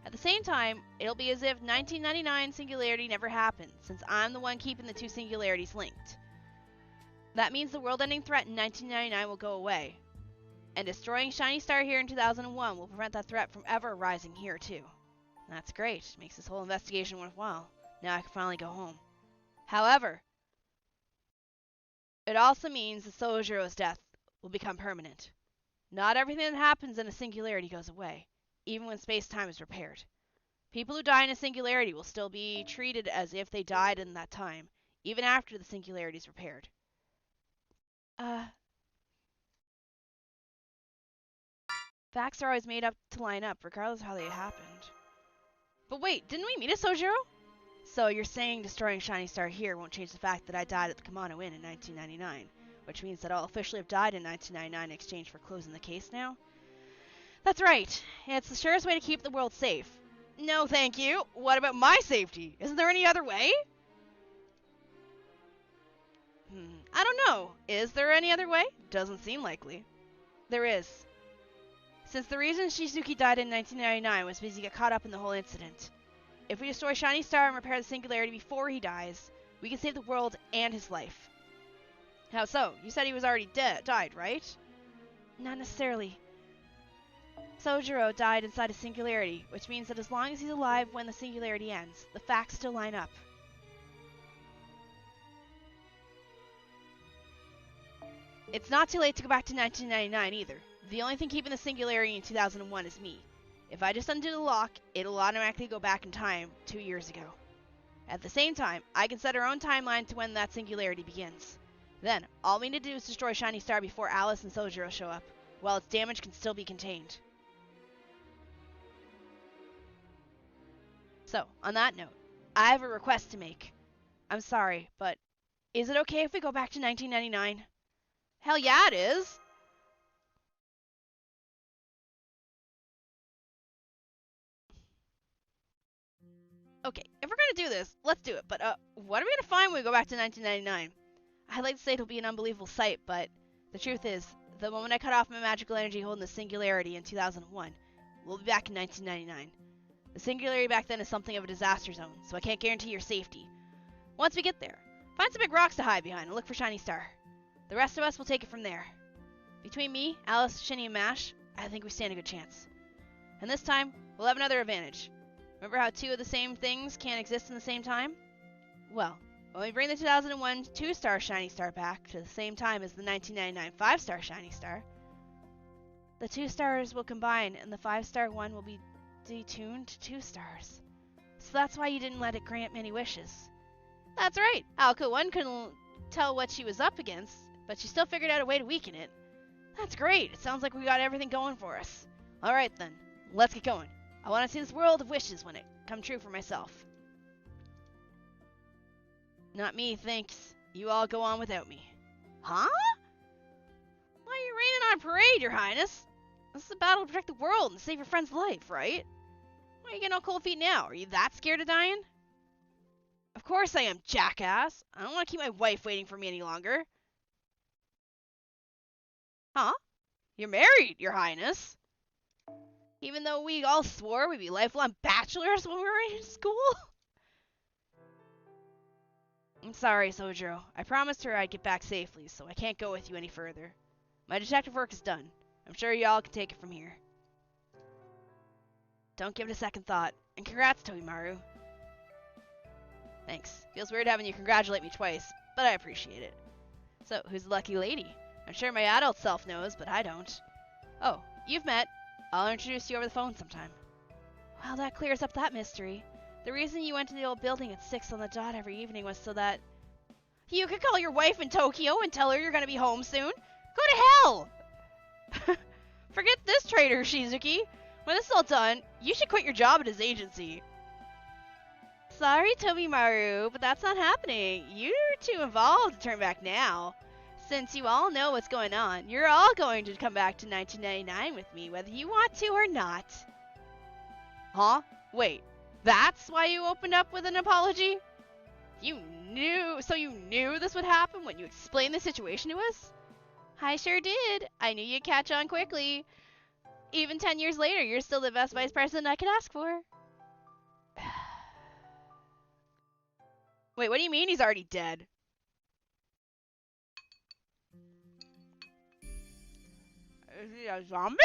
Speaker 1: At the same time, it'll be as if 1999 singularity never happened, since I'm the one keeping the two singularities linked. That means the world-ending threat in 1999 will go away, and destroying Shiny Star here in 2001 will prevent that threat from ever arising here too. That's great, makes this whole investigation worthwhile. Now I can finally go home. However, it also means that Sojiro's death will become permanent. Not everything that happens in a singularity goes away, even when space-time is repaired. People who die in a singularity will still be treated as if they died in that time, even after the singularity is repaired. Facts are always made up to line up, regardless of how they happened. But wait, didn't we meet a Sojiro? So you're saying destroying Shiny Star here won't change the fact that I died at the Kamano Inn in 1999, which means that I'll officially have died in 1999 in exchange for closing the case now? That's right. It's the surest way to keep the world safe. No, thank you. What about my safety? Isn't there any other way? I don't know. Is there any other way? Doesn't seem likely. There is. Since the reason Shizuki died in 1999 was because he got caught up in the whole incident. If we destroy Shiny Star and repair the singularity before he dies, we can save the world and his life. How so? You said he was already died, right? Not necessarily. Sojiro died inside a singularity, which means that as long as he's alive when the singularity ends, the facts still line up. It's not too late to go back to 1999 either. The only thing keeping the singularity in 2001 is me. If I just undo the lock, it'll automatically go back in time 2 years ago. At the same time, I can set our own timeline to when that singularity begins. Then, all we need to do is destroy Shiny Star before Alice and Sojiro show up, while its damage can still be contained. So, on that note, I have a request to make. I'm sorry, but is it okay if we go back to 1999? Hell yeah, it is! Okay, if we're gonna do this, let's do it, but what are we gonna find when we go back to 1999? I'd like to say it'll be an unbelievable sight, but the truth is, the moment I cut off my magical energy holding the singularity in 2001, we'll be back in 1999. The singularity back then is something of a disaster zone, so I can't guarantee your safety. Once we get there, find some big rocks to hide behind and look for Shiny Star. The rest of us will take it from there. Between me, Alice, Shini, and Mash, I think we stand a good chance. And this time, we'll have another advantage. Remember how two of the same things can't exist in the same time? Well, when we bring the 2001 2-star Shiny Star back to the same time as the 1999 5-star Shiny Star, the 2 stars will combine and the 5-star one will be detuned to 2 stars. So that's why you didn't let it grant many wishes. That's right! Alka 1 couldn't tell what she was up against, but she still figured out a way to weaken it. That's great! It sounds like we got everything going for us. Alright then, let's get going. I want to see this world of wishes when it come true for myself. Not me, thanks. You all go on without me. Huh? Why are you raining on parade, Your Highness? This is a battle to protect the world and save your friend's life, right? Why are you getting all cold feet now? Are you that scared of dying? Of course I am, jackass. I don't want to keep my wife waiting for me any longer. Huh? You're married, Your Highness. Even though we all swore we'd be lifelong bachelors when we were in school? I'm sorry, Sojiro. I promised her I'd get back safely, so I can't go with you any further. My detective work is done. I'm sure y'all can take it from here. Don't give it a second thought. And congrats, Tobimaru. Thanks. Feels weird having you congratulate me twice, but I appreciate it. So, who's the lucky lady? I'm sure my adult self knows, but I don't. Oh, you've met. I'll introduce you over the phone sometime. Well, that clears up that mystery. The reason you went to the old building at 6 on the dot every evening was so that you could call your wife in Tokyo and tell her you're gonna be home soon. Go to hell! Forget this traitor, Shizuki. When this is all done, you should quit your job at his agency. Sorry, Tobimaru, but that's not happening. You're too involved to turn back now. Since you all know what's going on, you're all going to come back to 1999 with me, whether you want to or not. Huh? Wait, that's why you opened up with an apology? You knew this would happen when you explained the situation to us? I sure did. I knew you'd catch on quickly. Even 10 years later, you're still the best vice president I could ask for. Wait, what do you mean he's already dead? Is he a zombie?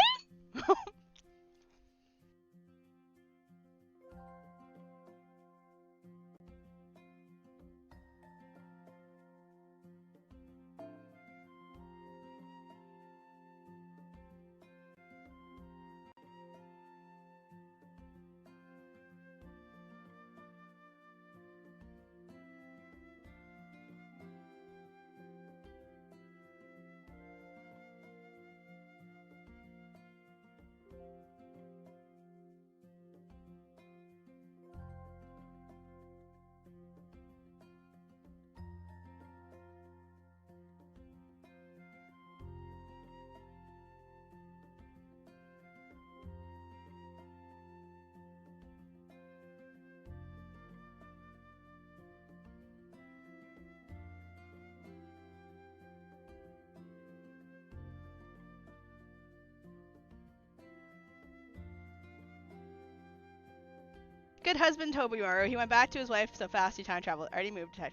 Speaker 1: Good husband Tobimaru. He went back to his wife so fast he time traveled. Already moved to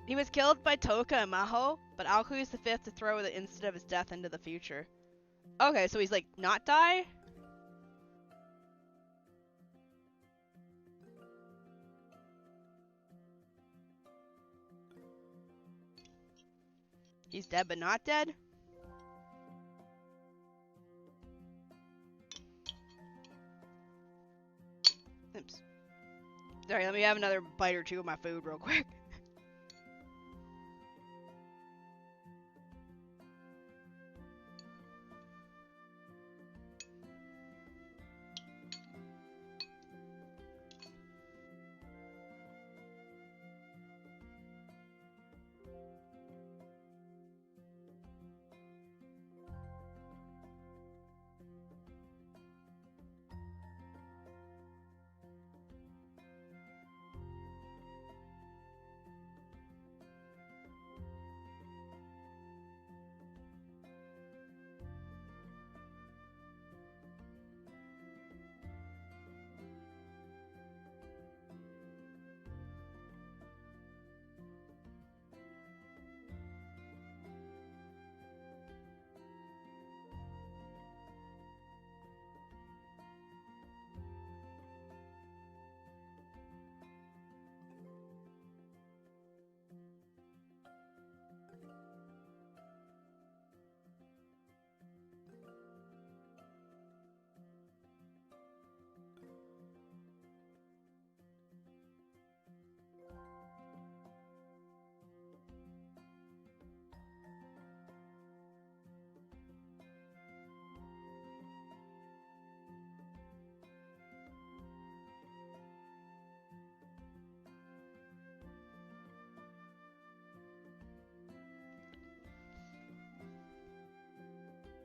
Speaker 1: He was killed by Toka and Maho, but Alku used the fifth to throw the instant of his death into the future. Okay, so he's like not die? He's dead but not dead? Oops. Sorry, let me have another bite or two of my food real quick.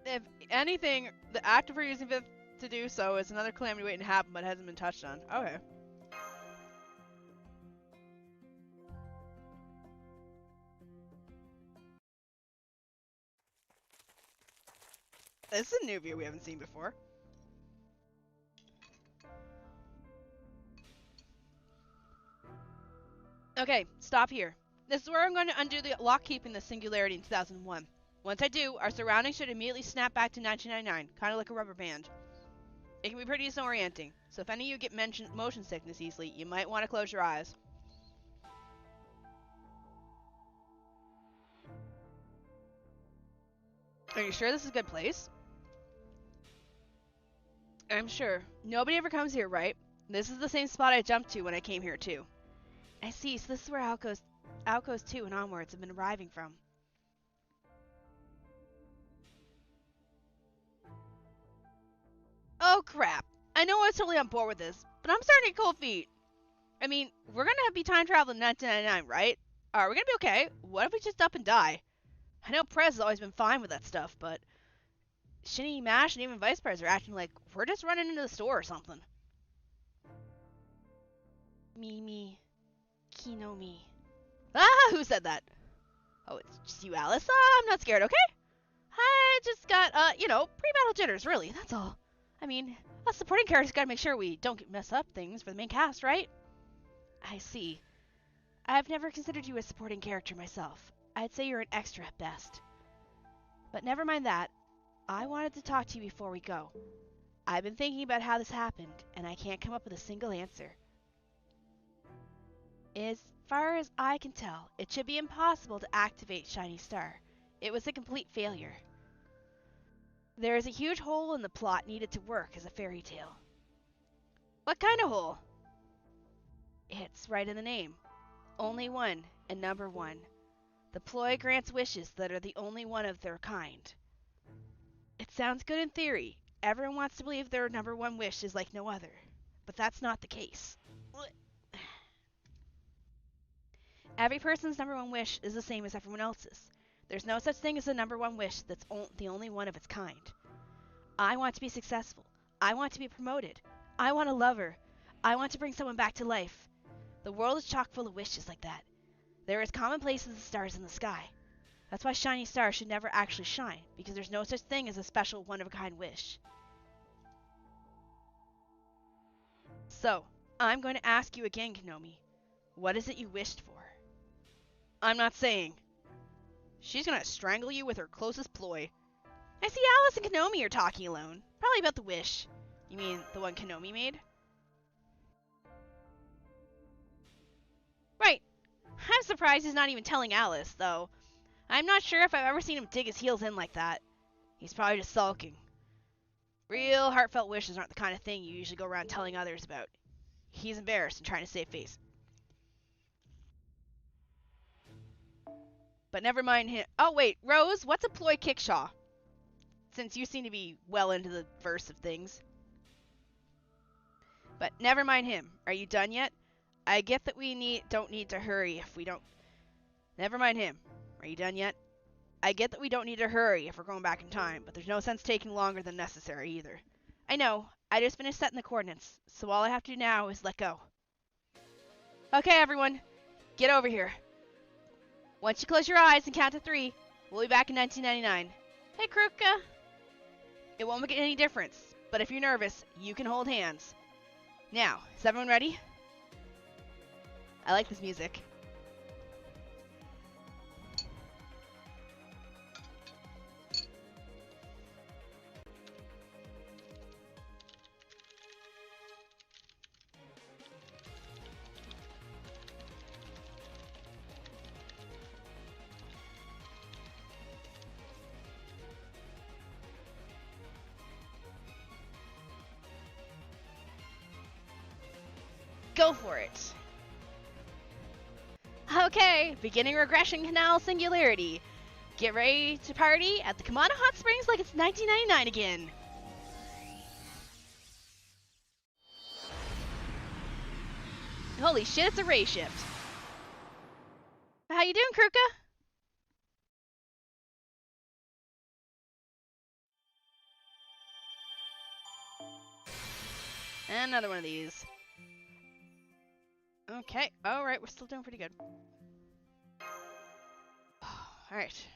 Speaker 1: If anything, the act of her using Fifth to do so is another calamity waiting to happen, but hasn't been touched on. Okay. This is a new view we haven't seen before. Okay, stop here. This is where I'm going to undo the lock keeping the singularity in 2001. Once I do, our surroundings should immediately snap back to 1999, kind of like a rubber band. It can be pretty disorienting, so if any of you get motion sickness easily, you might want to close your eyes. Are you sure this is a good place? I'm sure. Nobody ever comes here, right? This is the same spot I jumped to when I came here too. I see, so this is where Outgoes 2 and onwards have been arriving from. Oh crap. I know I was totally on board with this, but I'm starting to get cold feet. I mean, we're gonna be time traveling in 1999, right? Are we gonna be okay? What if we just up and die? I know Prez has always been fine with that stuff, but Shini, Mash, and even Vice Prez are acting like we're just running into the store or something. Me, Kinomi. Ah, who said that? Oh, it's just you, Alice? I'm not scared, okay? I just got, pre-battle jitters, really, that's all. I mean, us supporting characters gotta make sure we don't mess up things for the main cast, right? I see. I've never considered you a supporting character myself. I'd say you're an extra at best. But never mind that. I wanted to talk to you before we go. I've been thinking about how this happened, and I can't come up with a single answer. As far as I can tell, it should be impossible to activate Shiny Star. It was a complete failure. There is a huge hole in the plot needed to work as a fairy tale. What kind of hole? It's right in the name. Only one, and number one. The ploy grants wishes that are the only one of their kind. It sounds good in theory. Everyone wants to believe their number one wish is like no other. But that's not the case. Every person's number one wish is the same as everyone else's. There's no such thing as a number one wish that's the only one of its kind. I want to be successful. I want to be promoted. I want a lover. I want to bring someone back to life. The world is chock full of wishes like that. They're as commonplace as the stars in the sky. That's why Shiny Star should never actually shine, because there's no such thing as a special one-of-a-kind wish. So, I'm going to ask you again, Kinomi. What is it you wished for? I'm not saying. She's gonna strangle you with her closest ploy. I see Alice and Kinomi are talking alone. Probably about the wish. You mean the one Kinomi made? Right. I'm surprised he's not even telling Alice, though. I'm not sure if I've ever seen him dig his heels in like that. He's probably just sulking. Real heartfelt wishes aren't the kind of thing you usually go around telling others about. He's embarrassed and trying to save face. But never mind him. Oh wait, Rose, what's a ploy kickshaw? Since you seem to be well into the verse of things. But never mind him. Are you done yet? I get that we don't need to hurry if we don't... Never mind him. Are you done yet? I get that we don't need to hurry if we're going back in time, but there's no sense taking longer than necessary either. I know. I just finished setting the coordinates, so all I have to do now is let go. Okay, everyone. Get over here. Once you close your eyes and count to 3, we'll be back in 1999. Hey, Kruka. It won't make any difference, but if you're nervous, you can hold hands. Now, is everyone ready? I like this music. Go for it. Okay, beginning regression canal singularity. Get ready to party at the Kimura Hot Springs like it's 1999 again. Holy shit, it's a ray shift. How you doing, Kruka? And another one of these. Okay, alright, we're still doing pretty good. Alright.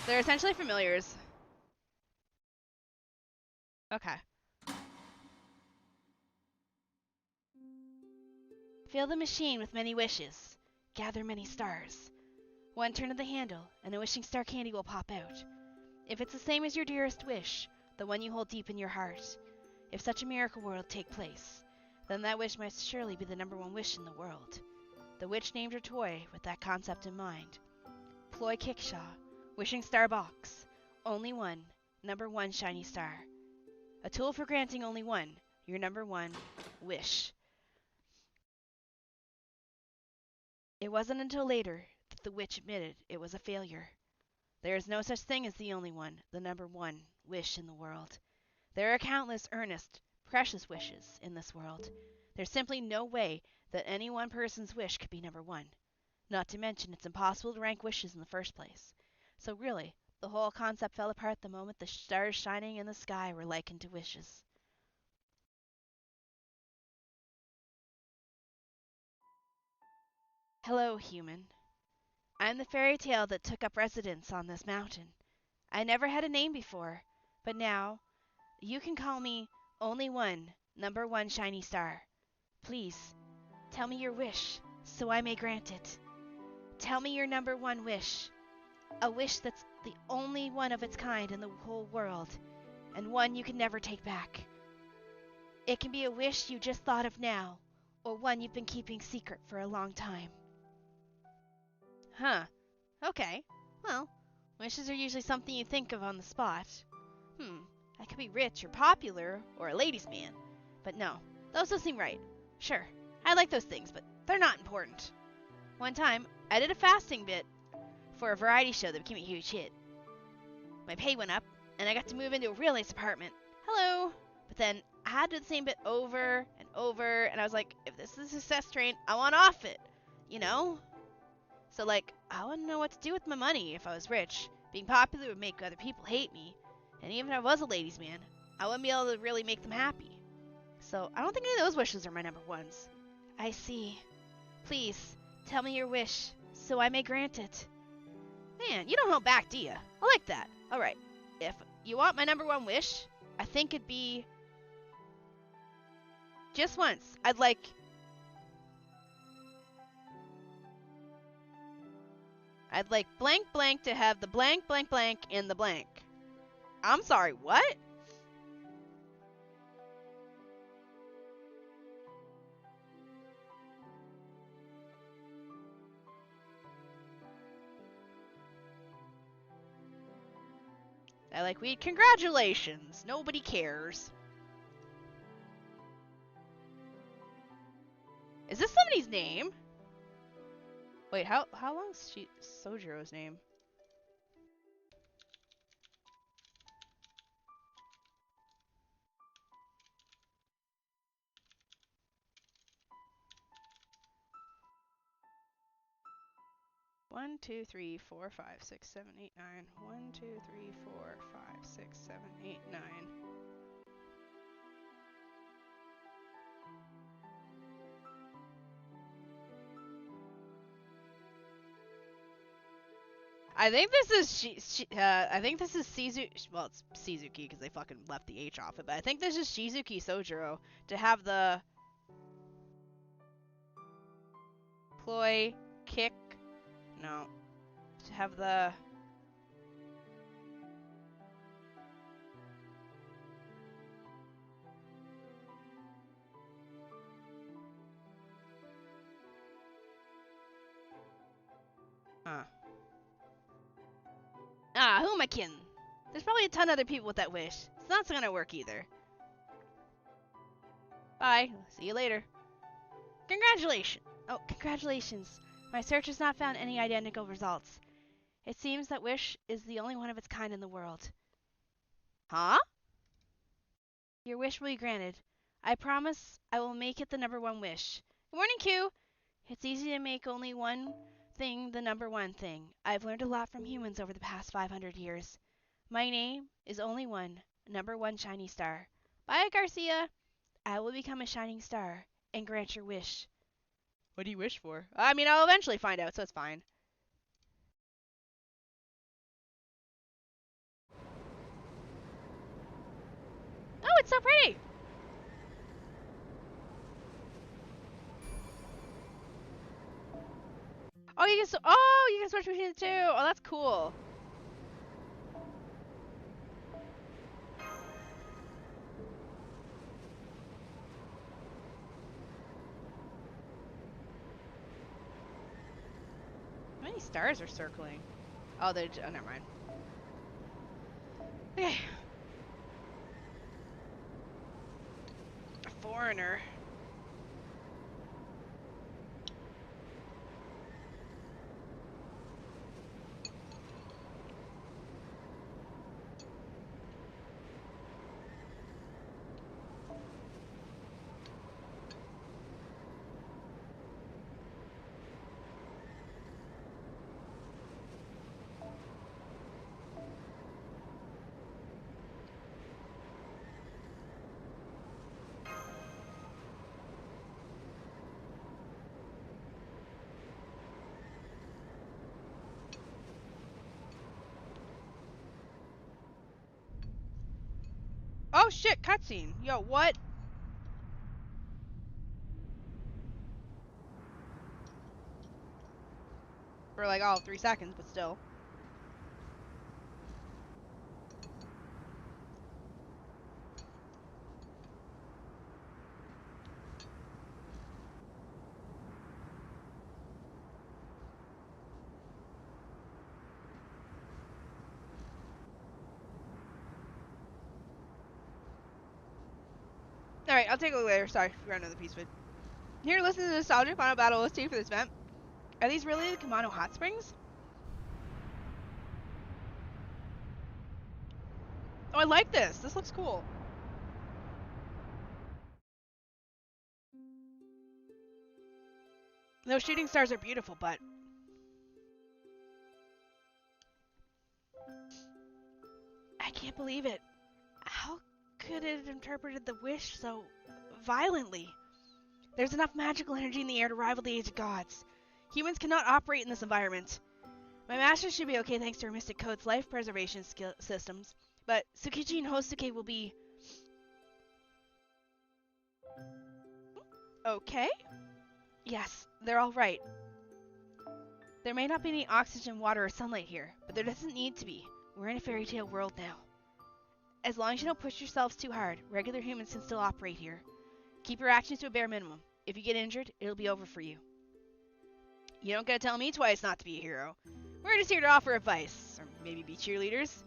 Speaker 1: They're essentially familiars. Okay. Fill the machine with many wishes. Gather many stars. One turn of the handle, and a wishing star candy will pop out. If it's the same as your dearest wish, the one you hold deep in your heart, if such a miracle world take place, then that wish must surely be the number one wish in the world. The witch named her toy with that concept in mind. Ploy Kickshaw, Wishing Star Box. Only one. Number 1 shiny star. A tool for granting only one. Your number 1 wish. It wasn't until later that the witch admitted it was a failure. There is no such thing as the only one, the number 1 wish in the world. There are countless earnest, precious wishes in this world. There's simply no way that any one person's wish could be number 1. Not to mention, it's impossible to rank wishes in the first place. So really, the whole concept fell apart the moment the stars shining in the sky were likened to wishes. Hello, human. I'm the fairy tale that took up residence on this mountain. I never had a name before, but now you can call me Only One, number 1 shiny star. Please, tell me your wish, so I may grant it. Tell me your number 1 wish. A wish that's the only one of its kind in the whole world, and one you can never take back. It can be a wish you just thought of now, or one you've been keeping secret for a long time. Huh. Okay. Well, wishes are usually something you think of on the spot. I could be rich or popular or a ladies' man. But no, those don't seem right. Sure, I like those things, but they're not important. One time, I did a fasting bit for a variety show that became a huge hit. My pay went up, and I got to move into a real nice apartment. Hello! But then I had to do the same bit over and over, and I was like, if this is a success train, I want off it. You know? So like, I wouldn't know what to do with my money if I was rich. Being popular would make other people hate me. And even if I was a ladies' man, I wouldn't be able to really make them happy. So I don't think any of those wishes are my number 1s. I see. Please, tell me your wish, so I may grant it. Man, you don't hold back, do ya? I like that. Alright, if you want my number 1 wish, I think it'd be... just once, I'd like blank blank to have the blank blank blank in the blank. I'm sorry, what? I like weed. Congratulations! Nobody cares. Is this somebody's name? Wait, how long's Sojiro's name? One, 2, 3, 4, 5, 6, 7, 8, 9. 1, 2, 3, 4, 5, 6, 7, 8, 9. I think this is I think this is Shizuki. Well, it's Shizuki because they fucking left the H off it. But I think this is Shizuki Sojiro to have the ploy kick. No, to have the who am I kidding? There's probably a ton of other people with that wish. It's not gonna work either. Bye. See you later. Congratulations. Oh, congratulations. My search has not found any identical results. It seems that wish is the only one of its kind in the world. Huh? Your wish will be granted. I promise I will make it the number 1 wish. Good morning, Q. It's easy to make only one thing the number 1 thing. I've learned a lot from humans over the past 500 years. My name is Only One, number 1 shiny star. Bye, Garcia. I will become a shining star and grant your wish. What do you wish for? I mean, I'll eventually find out, so it's fine. Oh, it's so pretty! Oh, you can switch between the 2! Oh, that's cool. How many stars are circling? Oh, they. Oh, never mind. Okay. A foreigner. Oh shit, cutscene. Yo, what? For like, oh, 3 seconds, but still. Alright, I'll take a look later. Sorry, forgot another piece of it. Here, listen to the nostalgic final battle OST for this event. Are these really the Kamano Hot Springs? Oh, I like this. This looks cool. Those shooting stars are beautiful, but... I can't believe it. How could it have interpreted the wish so violently? There's enough magical energy in the air to rival the age of gods. Humans cannot operate in this environment. My master should be okay thanks to her Mystic Code's life preservation systems, but Tsukichi and Hosuke will be... Okay? Yes, they're all right. There may not be any oxygen, water, or sunlight here, but there doesn't need to be. We're in a fairy tale world now. As long as you don't push yourselves too hard, regular humans can still operate here. Keep your actions to a bare minimum. If you get injured, it'll be over for you. You don't gotta tell me twice not to be a hero. We're just here to offer advice, or maybe be cheerleaders.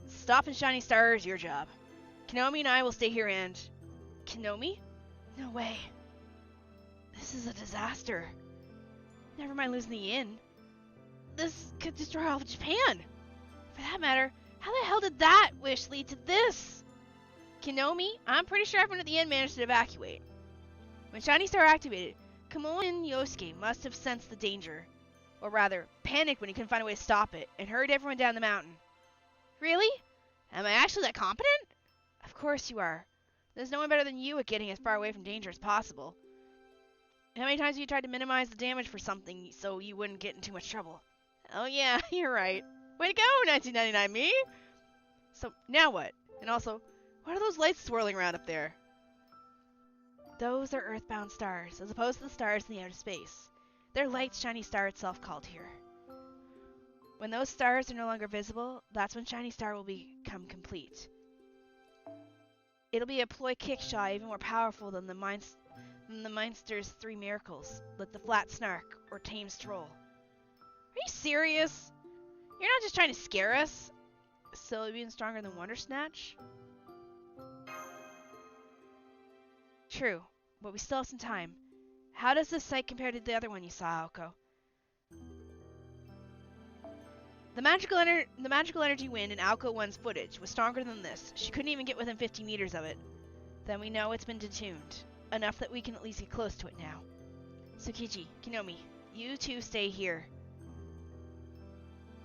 Speaker 1: Stopping Shiny Star is your job. Kinomi and I will stay here and... Kinomi? No way. This is a disaster. Never mind losing the inn. This could destroy all of Japan. For that matter, how the hell did that wish lead to this? Kinomi, I'm pretty sure everyone at the inn managed to evacuate. When Shiny Star activated, Kamui and Yosuke must have sensed the danger. Or rather, panicked when he couldn't find a way to stop it, and hurried everyone down the mountain. Really? Am I actually that competent? Of course you are. There's no one better than you at getting as far away from danger as possible. How many times have you tried to minimize the damage for something so you wouldn't get in too much trouble? Oh yeah, you're right. Way to go, 1999 me! So, now what? And also, what are those lights swirling around up there? Those are earthbound stars, as opposed to the stars in the outer space. They're lights Shiny Star itself called here. When those stars are no longer visible, that's when Shiny Star will become complete. It'll be a ploy kickshaw even more powerful than the Meinster's 3 miracles, like the Flat Snark or Tame's Troll. Are you serious? You're not just trying to scare us? Silly being stronger than Wonder Snatch? True, but we still have some time. How does this site compare to the other one you saw, Aoko? The magical energy wind in Aoko 1's footage was stronger than this. She couldn't even get within 50 meters of it. Then we know it's been detuned. Enough that we can at least get close to it now. Tsukichi, Kinomi, you two stay here.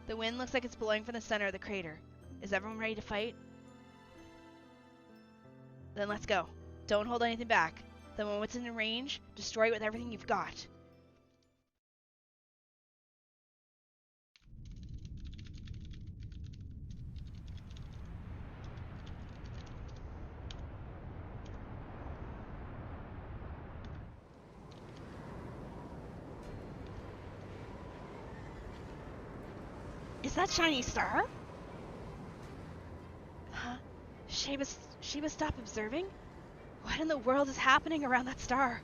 Speaker 1: The wind looks like it's blowing from the center of the crater. Is everyone ready to fight? Then let's go. Don't hold anything back. The moment it's in range, destroy it with everything you've got. Is that Shiny Star? Huh? Sheba, stop observing? What in the world is happening around that star?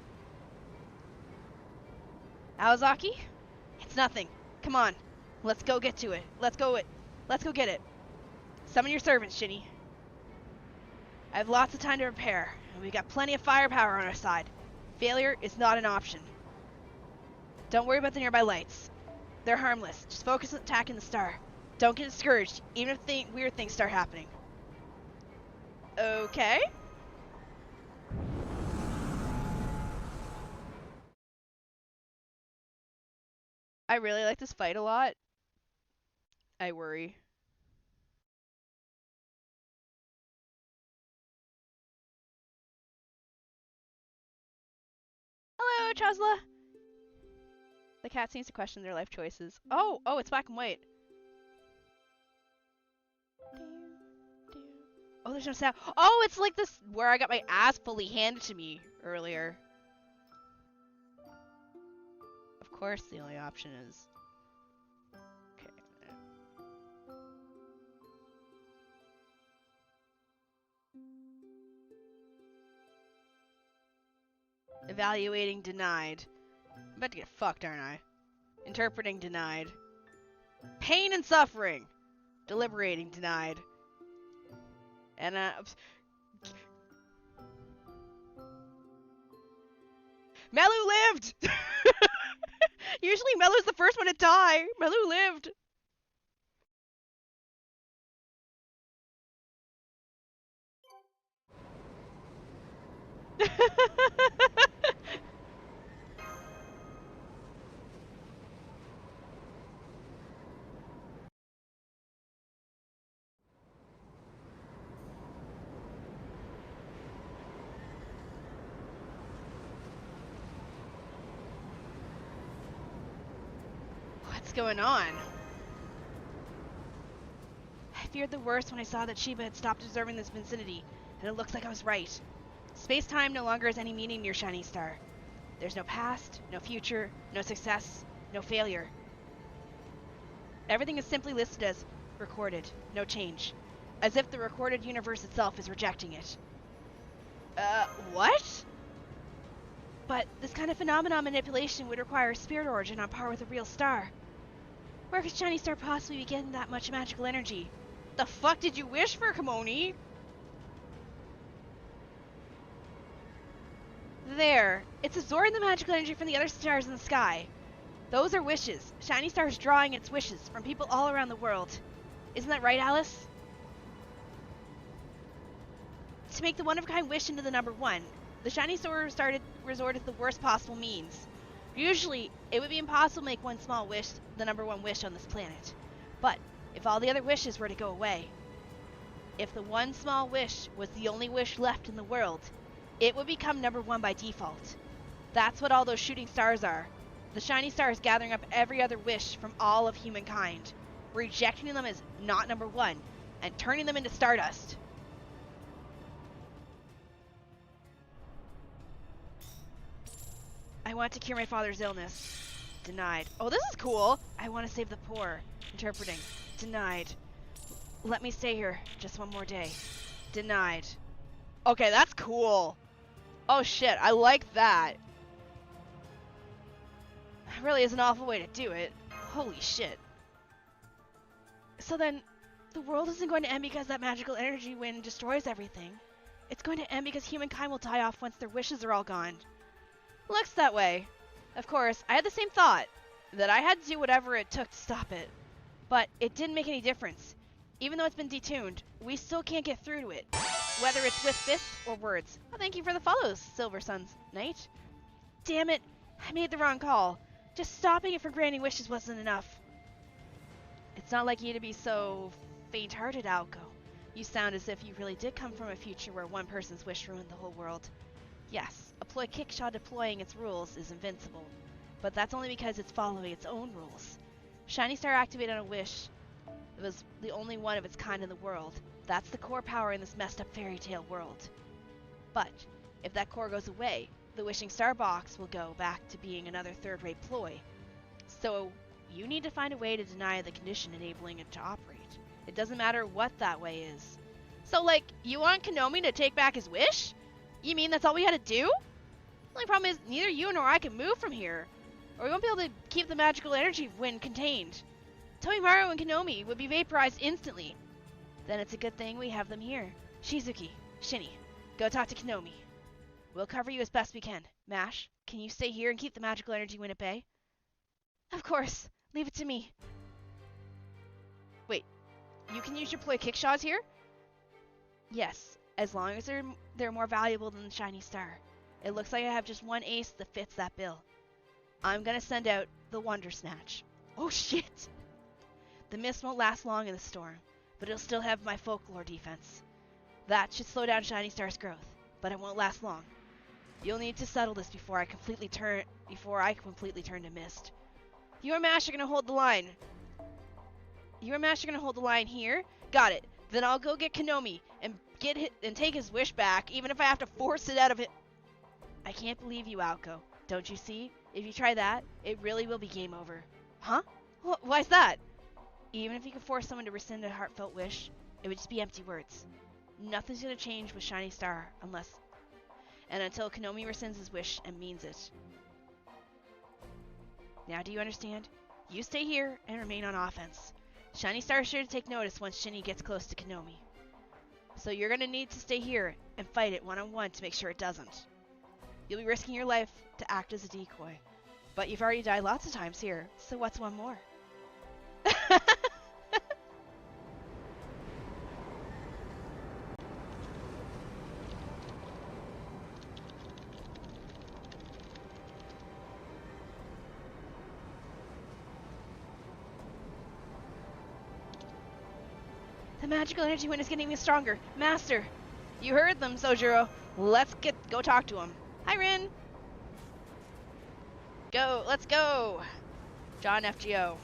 Speaker 1: Awazaki? It's nothing. Come on. Let's go get to it. Let's go get it. Summon your servants, Shini. I have lots of time to prepare, and we've got plenty of firepower on our side. Failure is not an option. Don't worry about the nearby lights. They're harmless. Just focus on attacking the star. Don't get discouraged, even if weird things start happening. Okay. I really like this fight a lot. I worry. Hello, Chazla. The cat seems to question their life choices. Oh, it's black and white. Oh, there's no sound. Oh, it's like this where I got my ass fully handed to me earlier. Of course, the only option is... Okay. Evaluating denied. I'm about to get fucked, aren't I? Interpreting denied. Pain and suffering. Deliberating denied. And Melu lived! Usually Melu's the first one to die. Melu lived. What's going on? I feared the worst when I saw that Shiba had stopped observing this vicinity, and it looks like I was right. Space-time no longer has any meaning near Shiny Star. There's no past, no future, no success, no failure. Everything is simply listed as recorded, no change. As if the recorded universe itself is rejecting it. What? But this kind of phenomenon manipulation would require a spirit origin on par with a real star. Where could Shiny Star possibly be getting that much magical energy? The fuck did you wish for, Kimoni? There. It's absorbing the magical energy from the other stars in the sky. Those are wishes. Shiny Star is drawing its wishes from people all around the world. Isn't that right, Alice? To make the one-of-a-kind wish into the number one, the Shiny Star resorted to the worst possible means. Usually, it would be impossible to make one small wish the number one wish on this planet. But, if all the other wishes were to go away, if the one small wish was the only wish left in the world, it would become number one by default. That's what all those shooting stars are. The Shiny Star is gathering up every other wish from all of humankind, rejecting them as not number one, and turning them into stardust. I want to cure my father's illness. Denied. Oh, this is cool. I want to save the poor. Interpreting. Denied. Let me stay here just one more day. Denied. Okay, that's cool. Oh shit, I like that. It really is an awful way to do it. Holy shit. So then, the world isn't going to end because that magical energy wind destroys everything. It's going to end because humankind will die off once their wishes are all gone. Looks that way. Of course, I had the same thought, that I had to do whatever it took to stop it. But it didn't make any difference. Even though it's been detuned, we still can't get through to it. Whether it's with fists or words. Oh, thank you for the follows, Silver Sun's Knight. Damn it, I made the wrong call. Just stopping it from granting wishes wasn't enough. It's not like you to be so faint-hearted, Aoko. You sound as if you really did come from a future where one person's wish ruined the whole world. Yes, a ploy kickshaw deploying its rules is invincible, but that's only because it's following its own rules. Shiny Star activated on a wish. It was the only one of its kind in the world. That's the core power in this messed up fairy tale world. But, if that core goes away, the Wishing Star box will go back to being another third-rate ploy. So, you need to find a way to deny the condition enabling it to operate. It doesn't matter what that way is. So, like, you want Konomi to take back his wish? You mean that's all we had to do? The only problem is neither you nor I can move from here, or we won't be able to keep the magical energy wind contained. Toimaru and Kanomi would be vaporized instantly. Then it's a good thing we have them here. Shizuki, Shini, go talk to Kanomi. We'll cover you as best we can. Mash, can you stay here and keep the magical energy wind at bay? Of course. Leave it to me. Wait, you can use your ploy kickshaws here? Yes, as long as they're more valuable than the shiny star. It looks like I have just one ace that fits that bill. I'm gonna send out the Wonder Snatch. Oh shit! The mist won't last long in the storm, but it'll still have my folklore defense. That should slow down Shiny Star's growth, but it won't last long. You'll need to settle this before I completely turn to mist. You and Mash are gonna hold the line. Here? Got it. Then I'll go get Kanomi and take his wish back, even if I have to force it out of it. I can't believe you, Aoko. Don't you see? If you try that, it really will be game over. Huh? Why's that? Even if you could force someone to rescind a heartfelt wish, it would just be empty words. Nothing's gonna change with Shiny Star until Kanomi rescinds his wish and means it. Now do you understand? You stay here and remain on offense. Shiny Star is sure to take notice once Shini gets close to Kanomi. So you're gonna need to stay here and fight it one-on-one to make sure it doesn't. You'll be risking your life to act as a decoy. But you've already died lots of times here, so what's one more? The magical energy wind is getting even stronger. Master! You heard them, Sojiro. Let's go talk to him. Hi, Rin! Let's go! John FGO.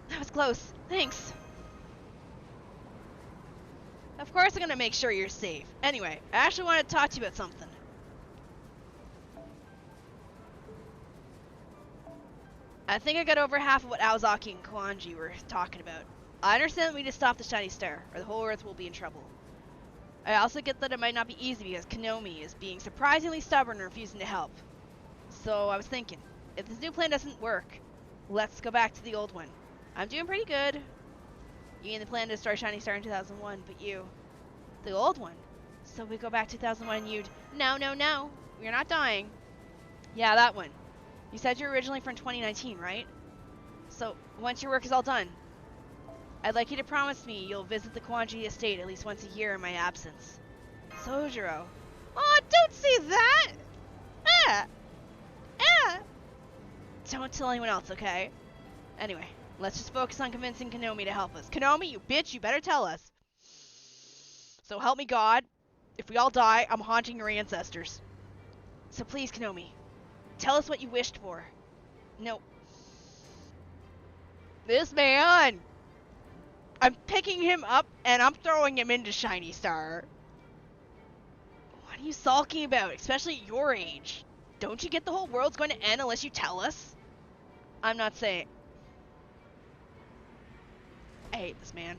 Speaker 1: That was close. Thanks. Of course I'm gonna make sure you're safe. Anyway, I actually wanted to talk to you about something. I think I got over half of what Aozaki and Kawanji were talking about. I understand that we need to stop the Shiny Star, or the whole Earth will be in trouble. I also get that it might not be easy because Kanomi is being surprisingly stubborn and refusing to help. So I was thinking, if this new plan doesn't work, let's go back to the old one. I'm doing pretty good. You and the plan to destroy Shiny Star in 2001, but you... The old one. So we go back to 2001 and you'd... No. We're not dying. Yeah, that one. You said you're originally from 2019, right? So, once your work is all done, I'd like you to promise me you'll visit the Kawanji estate at least once a year in my absence. Sojiro. Oh, don't say that! Don't tell anyone else, okay? Anyway, let's just focus on convincing Kanomi to help us. Kanomi, you bitch, you better tell us. So help me God, if we all die, I'm haunting your ancestors. So please, Kanomi, tell us what you wished for. No. This man! I'm picking him up and I'm throwing him into Shiny Star. What are you sulking about, especially at your age? Don't you get the whole world's going to end unless you tell us? I'm not saying... I hate this man.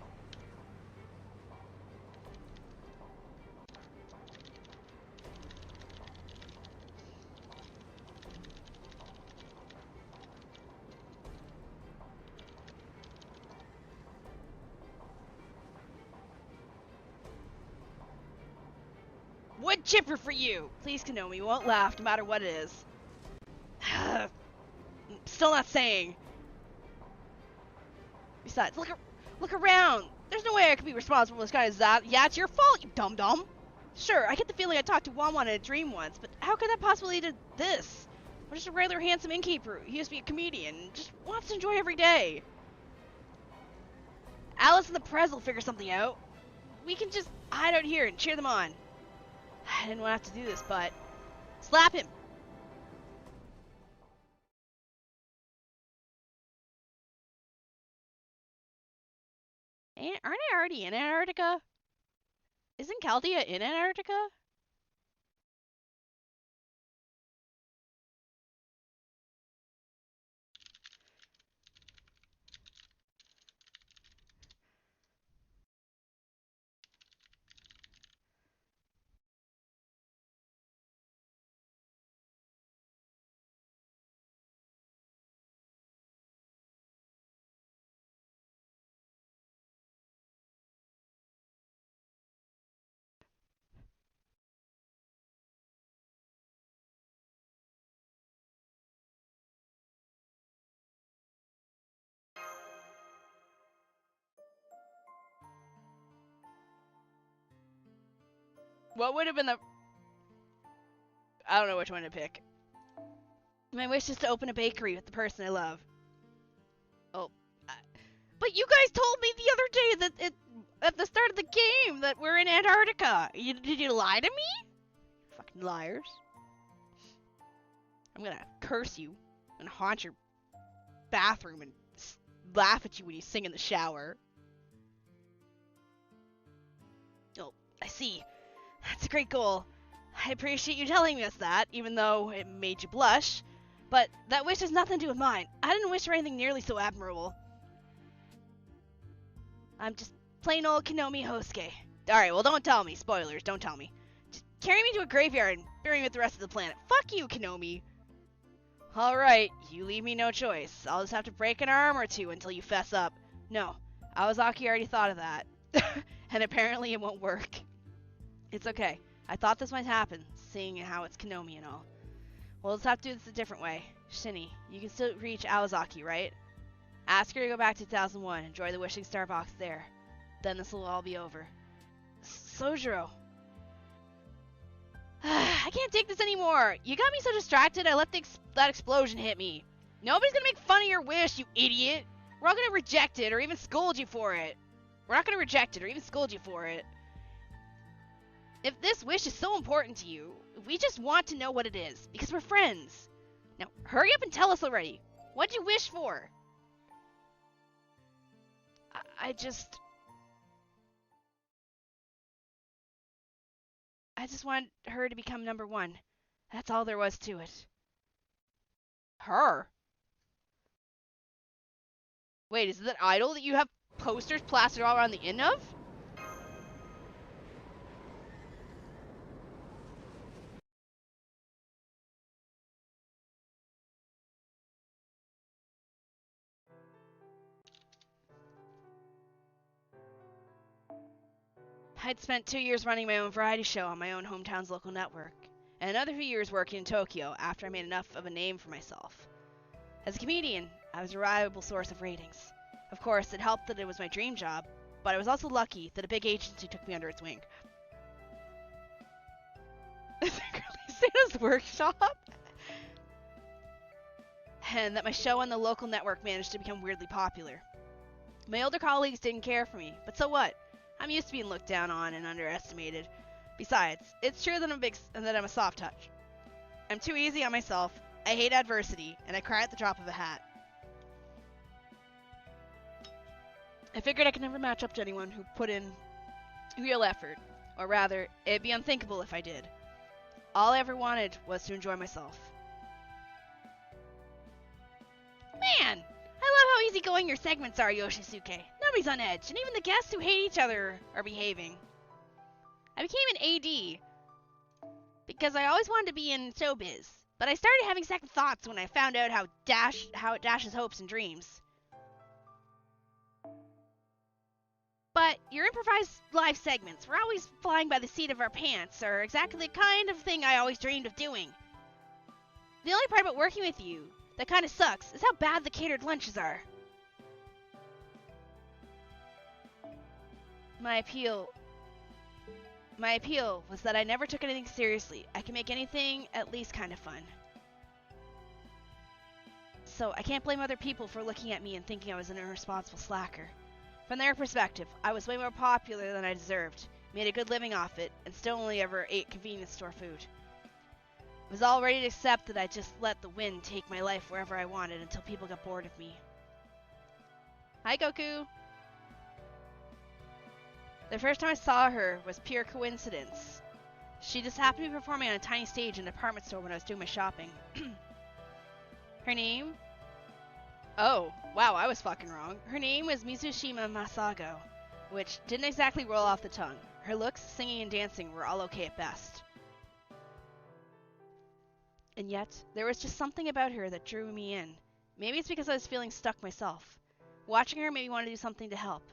Speaker 1: Wood chipper for you! Please, Kanomi, we won't laugh no matter what it is. Still not saying. Besides, look around. There's no way I could be responsible for this kind of that. Yeah, it's your fault, you dum-dum. Sure, I get the feeling I talked to Wanwan in a dream once, but how could that possibly lead to this? I'm just a regular handsome innkeeper. He used to be a comedian and just wants to enjoy every day. Alice and the Prez will figure something out. We can just hide out here and cheer them on. I didn't want to have to do this, but... Slap him! Aren't I already in Antarctica? Isn't Chaldea in Antarctica? What would have been the... I don't know which one to pick. My wish is to open a bakery with the person I love. Oh. But you guys told me the other day that at the start of the game that we're in Antarctica. Did you lie to me? Fucking liars. I'm gonna curse you and haunt your bathroom and laugh at you when you sing in the shower. Oh, I see. That's a great goal. I appreciate you telling us that, even though it made you blush. But that wish has nothing to do with mine. I didn't wish for anything nearly so admirable. I'm just plain old Kinomi Hosuke. Alright, well don't tell me. Spoilers, don't tell me. Just carry me to a graveyard and bury me with the rest of the planet. Fuck you, Kinomi. Alright, you leave me no choice. I'll just have to break an arm or two until you fess up. No, Awazaki already thought of that. And apparently it won't work. It's okay. I thought this might happen, seeing how it's Kinomi and all. We'll just have to do this a different way. Shini, you can still reach Awazaki, right? Ask her to go back to 2001, enjoy the Wishing Star box there. Then this will all be over. Sojiro. I can't take this anymore. You got me so distracted I let that explosion hit me. Nobody's gonna make fun of your wish, you idiot. We're all gonna reject it or even scold you for it. We're not gonna reject it or even scold you for it. If this wish is so important to you, we just want to know what it is, because we're friends. Now, hurry up and tell us already. What'd you wish for? I just wanted her to become #1. That's all there was to it. Her? Wait, is it that idol that you have posters plastered all around the inn of? I'd spent 2 years running my own variety show on my own hometown's local network, and another few years working in Tokyo after I made enough of a name for myself. As a comedian, I was a reliable source of ratings. Of course, it helped that it was my dream job, but I was also lucky that a big agency took me under its wing. Santa's workshop? And that my show on the local network managed to become weirdly popular. My older colleagues didn't care for me, but so what? I'm used to being looked down on and underestimated. Besides, it's true that I'm a soft touch. I'm too easy on myself, I hate adversity, and I cry at the drop of a hat. I figured I could never match up to anyone who put in real effort, or rather, it'd be unthinkable if I did. All I ever wanted was to enjoy myself. Man! I love how easygoing your segments are, Yoshisuke. Nobody's on edge, and even the guests who hate each other are behaving. I became an AD because I always wanted to be in showbiz, but I started having second thoughts when I found out how it dashes hopes and dreams. But your improvised live segments, we're always flying by the seat of our pants, are exactly the kind of thing I always dreamed of doing. The only part about working with you that kind of sucks is how bad the catered lunches are. My appeal was that I never took anything seriously. I can make anything at least kind of fun. So I can't blame other people for looking at me and thinking I was an irresponsible slacker. From their perspective, I was way more popular than I deserved, made a good living off it, and still only ever ate convenience store food. I was all ready to accept that I just let the wind take my life wherever I wanted until people got bored of me. Hi, Goku! The first time I saw her was pure coincidence. She just happened to be performing on a tiny stage in a department store when I was doing my shopping. Her name? Oh, wow, I was fucking wrong. Her name was Mizushima Masago, which didn't exactly roll off the tongue. Her looks, singing, and dancing were all okay at best. And yet, there was just something about her that drew me in. Maybe it's because I was feeling stuck myself. Watching her made me want to do something to help.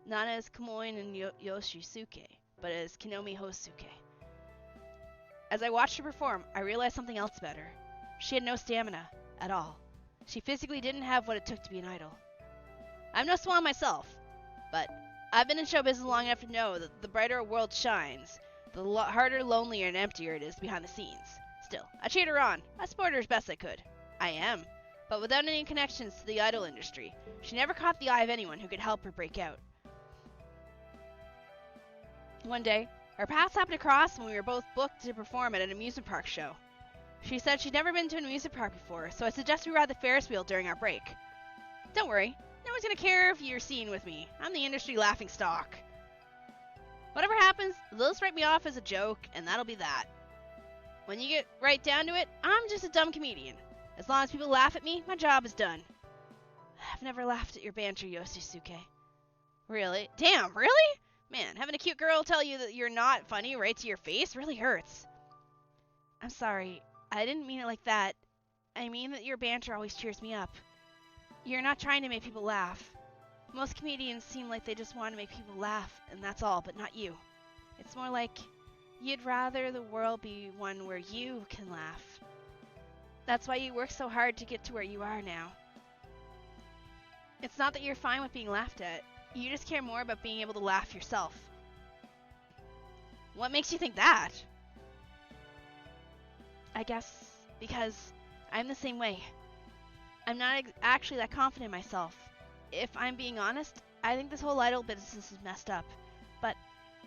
Speaker 1: Not as Kamoin and Yoshisuke, but as Kinomi Hosuke. As I watched her perform, I realized something else about her. She had no stamina, at all. She physically didn't have what it took to be an idol. I'm no swan myself, but I've been in show business long enough to know that the brighter a world shines, the harder, lonelier, and emptier it is behind the scenes. Still, I cheered her on. I supported her as best I could. I am. But without any connections to the idol industry, she never caught the eye of anyone who could help her break out. One day, our paths happened to cross when we were both booked to perform at an amusement park show. She said she'd never been to an amusement park before, so I suggested we ride the Ferris wheel during our break. Don't worry, no one's gonna care if you're seen with me. I'm the industry laughingstock. Whatever happens, they'll just write me off as a joke, and that'll be that. When you get right down to it, I'm just a dumb comedian. As long as people laugh at me, my job is done. I've never laughed at your banter, Yoshisuke. Really? Damn, really? Man, having a cute girl tell you that you're not funny right to your face really hurts. I'm sorry, I didn't mean it like that. I mean that your banter always cheers me up. You're not trying to make people laugh. Most comedians seem like they just want to make people laugh, and that's all, but not you. It's more like you'd rather the world be one where you can laugh. That's why you work so hard to get to where you are now. It's not that you're fine with being laughed at. You just care more about being able to laugh yourself. What makes you think that? I guess because I'm the same way. I'm not actually that confident in myself. If I'm being honest, I think this whole idol business is messed up. But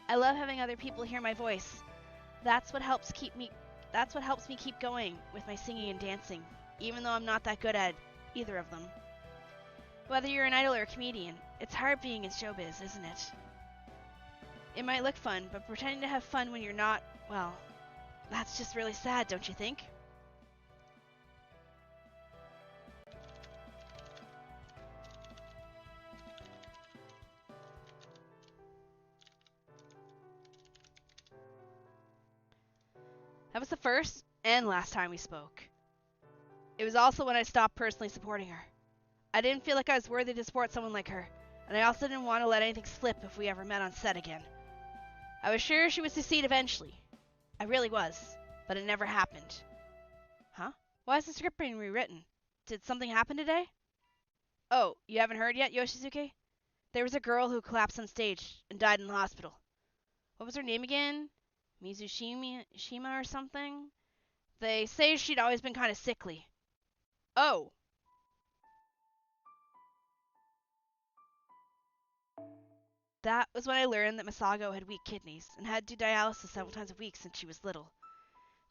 Speaker 1: I love having other people hear my voice. That's what helps me keep going with my singing and dancing, even though I'm not that good at either of them. Whether you're an idol or a comedian, it's hard being in showbiz, isn't it? It might look fun, but pretending to have fun when you're not, well, that's just really sad, don't you think? That was the first and last time we spoke. It was also when I stopped personally supporting her. I didn't feel like I was worthy to support someone like her, and I also didn't want to let anything slip if we ever met on set again. I was sure she would succeed eventually. I really was, but it never happened. Huh? Why is the script being rewritten? Did something happen today? Oh, you haven't heard yet, Yoshisuke? There was a girl who collapsed on stage and died in the hospital. What was her name again? Shima or something? They say she'd always been kind of sickly. Oh! That was when I learned that Masago had weak kidneys and had to do dialysis several times a week since she was little.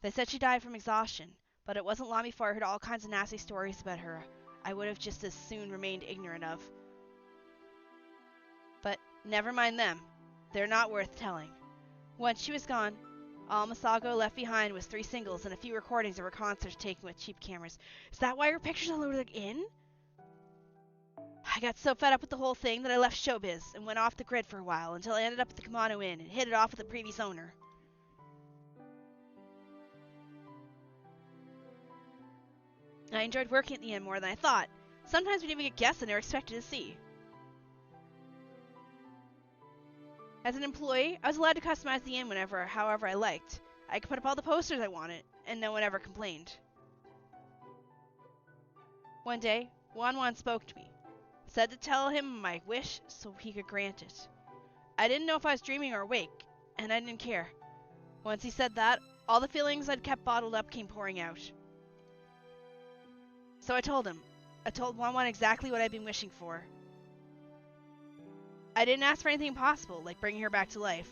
Speaker 1: They said she died from exhaustion, but it wasn't long before I heard all kinds of nasty stories about her I would have just as soon remained ignorant of. But never mind them. They're not worth telling. Once she was gone, all Masago left behind was 3 singles and a few recordings of her concerts taken with cheap cameras. Is that why her pictures are loaded in? I got so fed up with the whole thing that I left showbiz and went off the grid for a while until I ended up at the Kimono Inn and hit it off with the previous owner. I enjoyed working at the inn more than I thought. Sometimes we'd even get guests I never expected to see. As an employee, I was allowed to customize the inn however I liked. I could put up all the posters I wanted, and no one ever complained. One day, Wan spoke to me. Said to tell him my wish so he could grant it. I didn't know if I was dreaming or awake, and I didn't care. Once he said that, all the feelings I'd kept bottled up came pouring out. So I told him. I told Wan exactly what I'd been wishing for. I didn't ask for anything impossible, like bringing her back to life.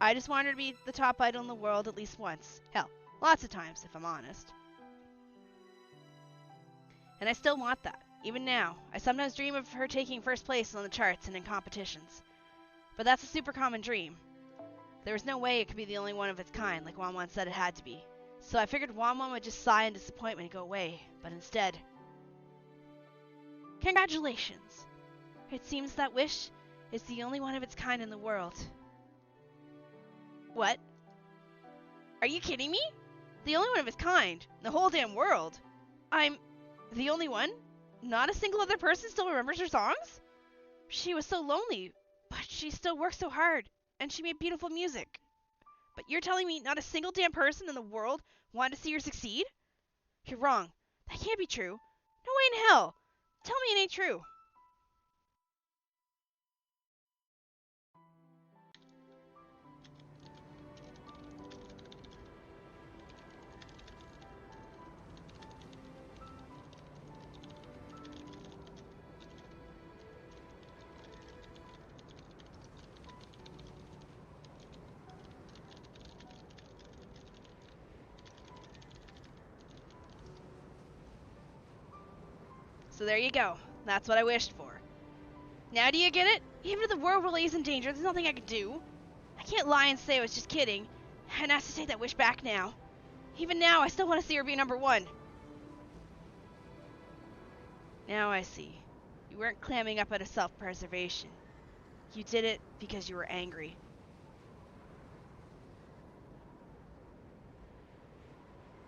Speaker 1: I just wanted her to be the top idol in the world at least once. Hell, lots of times, if I'm honest. And I still want that. Even now, I sometimes dream of her taking first place on the charts and in competitions. But that's a super common dream. There was no way it could be the only one of its kind, like Wan said it had to be. So I figured Wan would just sigh in disappointment and go away, but instead... Congratulations! It seems that wish is the only one of its kind in the world. What? Are you kidding me? The only one of its kind? The whole damn world? I'm... the only one? Not a single other person still remembers her songs? She was so lonely, but she still worked so hard, and she made beautiful music. But you're telling me not a single damn person in the world wanted to see her succeed? You're wrong. That can't be true. No way in hell. Tell me it ain't true. So there you go. That's what I wished for. Now do you get it? Even if the world really is in danger, there's nothing I can do. I can't lie and say I was just kidding, and ask to take that wish back now. Even now, I still want to see her be number one. Now I see. You weren't clamming up out of self-preservation. You did it because you were angry.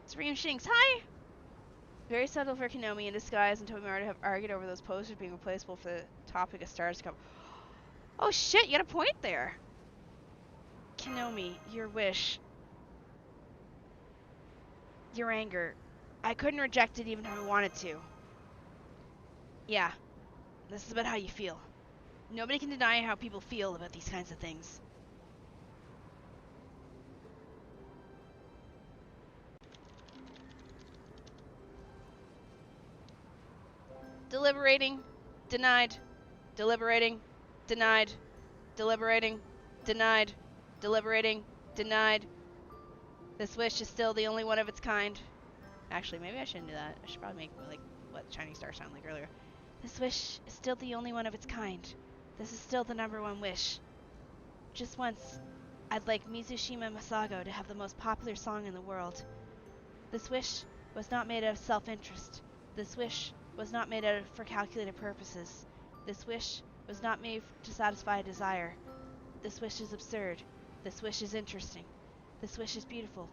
Speaker 1: Serene Shinx, hi! Very subtle for Kinomi in disguise and Tomimura to have argued over those posters being replaceable for the topic of stars to come. Oh shit, you got a point there! Kinomi, your wish. Your anger. I couldn't reject it even if I wanted to. Yeah, this is about how you feel. Nobody can deny how people feel about these kinds of things. Deliberating. Denied. Deliberating. Denied. Deliberating. Denied. Deliberating. Denied. This wish is still the only one of its kind. Actually, maybe I shouldn't do that. I should probably make like what Shining Star sounded like earlier. This wish is still the only one of its kind. This is still the number one wish. Just once, I'd like Mizushima Masago to have the most popular song in the world. This wish was not made out of self-interest. This wish was not made out for calculated purposes. This wish was not made to satisfy a desire. This wish is absurd. This wish is interesting. This wish is beautiful.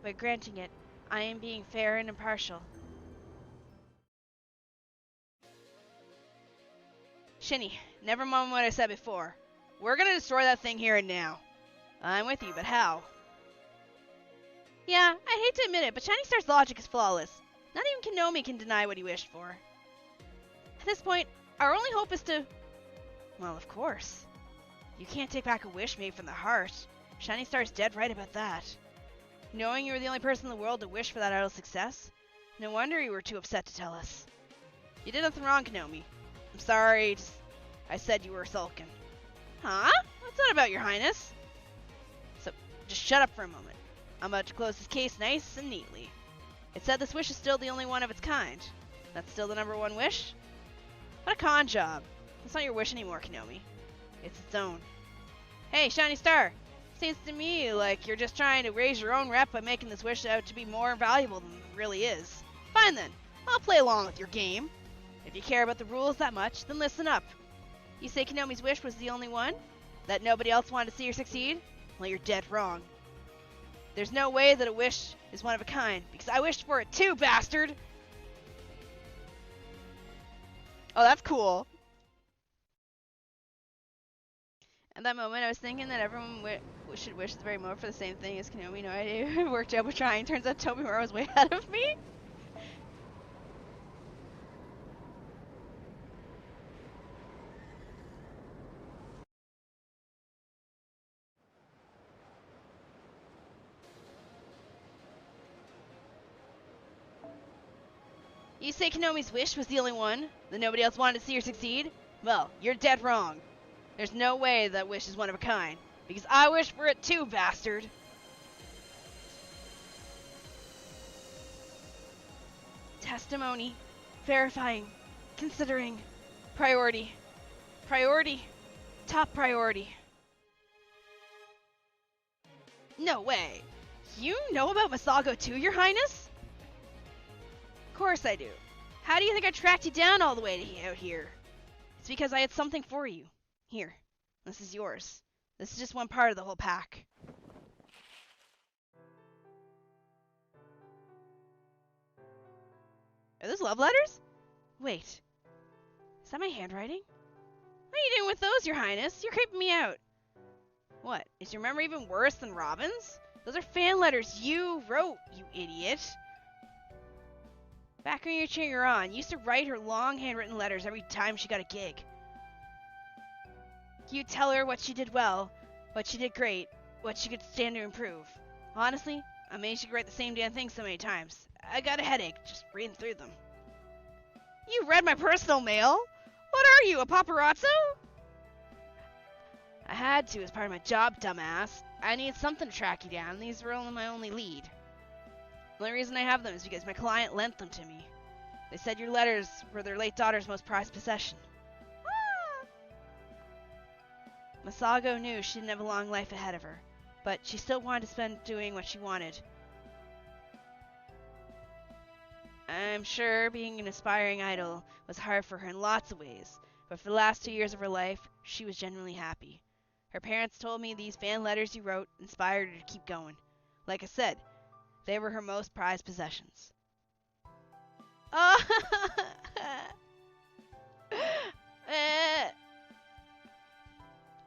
Speaker 1: By granting it, I am being fair and impartial. Shini, never mind what I said before. We're gonna destroy that thing here and now. I'm with you, but how? Yeah, I hate to admit it, but Shining Star's logic is flawless. Not even Kinomi can deny what he wished for. At this point, our only hope is to... Well, of course. You can't take back a wish made from the heart. Shining Star's dead right about that. Knowing you were the only person in the world to wish for that idol success, no wonder you were too upset to tell us. You did nothing wrong, Kinomi. I'm sorry, I said you were sulking. Huh? What's that about, Your Highness? So, just shut up for a moment. I'm about to close this case nice and neatly. It said this wish is still the only one of its kind. That's still the number one wish? What a con job. It's not your wish anymore, Kinomi. It's its own. Hey, Shiny Star! Seems to me like you're just trying to raise your own rep by making this wish out to be more valuable than it really is. Fine then, I'll play along with your game. If you care about the rules that much, then listen up. You say Kinomi's wish was the only one? That nobody else wanted to see her succeed? Well, you're dead wrong. There's no way that a wish is one of a kind, because I wished for it too, bastard! Oh, that's cool. At that moment, I was thinking that everyone should wish the very moment for the same thing as Kinomi. No idea it worked out with trying. Turns out Tomimura was way ahead of me. You say Kinomi's wish was the only one, that nobody else wanted to see her succeed? Well, you're dead wrong. There's no way that wish is one of a kind, because I wish for it too, bastard. Testimony. Verifying. Considering. Priority. Priority. Top priority. No way. You know about Masago too, Your Highness? Of course I do. How do you think I tracked you down all the way to out here? It's because I had something for you. Here, this is yours. This is just one part of the whole pack. Are those love letters? Wait. Is that my handwriting? What are you doing with those, Your Highness? You're creeping me out. What? Is your memory even worse than Robin's? Those are fan letters you wrote, you idiot. Back when you were cheering her on, you used to write her long handwritten letters every time she got a gig. You tell her what she did well, what she did great, what she could stand to improve. Honestly, I'm amazed she could write the same damn thing so many times. I got a headache just reading through them. You read my personal mail? What are you, a paparazzo? I had to as part of my job, dumbass. I needed something to track you down, and these were only my only lead. The only reason I have them is because my client lent them to me. They said your letters were their late daughter's most prized possession. Masago knew she didn't have a long life ahead of her, but she still wanted to spend doing what she wanted. I'm sure being an aspiring idol was hard for her in lots of ways, but for the last 2 years of her life, she was genuinely happy. Her parents told me these fan letters you wrote inspired her to keep going. Like I said, they were her most prized possessions. Oh!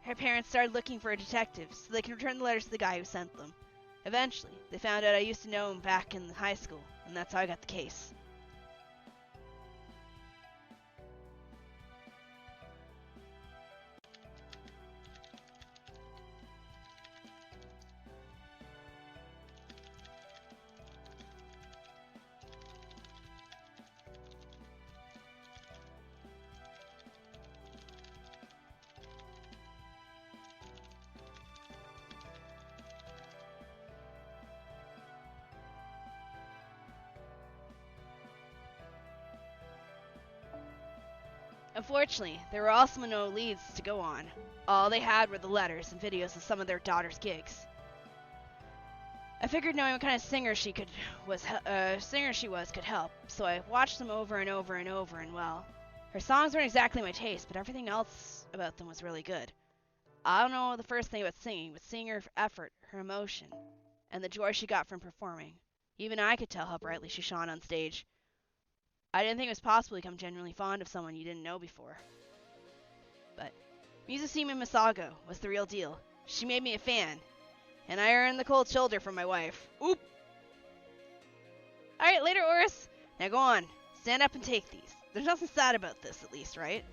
Speaker 1: Her parents started looking for a detective so they could return the letters to the guy who sent them. Eventually, they found out I used to know him back in high school, and that's how I got the case. Unfortunately, there were also no leads to go on. All they had were the letters and videos of some of their daughter's gigs. I figured knowing what kind of singer she was could help, so I watched them over and over and over, and well, her songs weren't exactly my taste, but everything else about them was really good. I don't know the first thing about singing, but seeing her effort, her emotion, and the joy she got from performing. Even I could tell how brightly she shone on stage. I didn't think it was possible to become genuinely fond of someone you didn't know before. But Musashima Masago was the real deal. She made me a fan, and I earned the cold shoulder from my wife. Oop! Alright, later, Oris. Now go on. Stand up and take these. There's nothing sad about this, at least, right?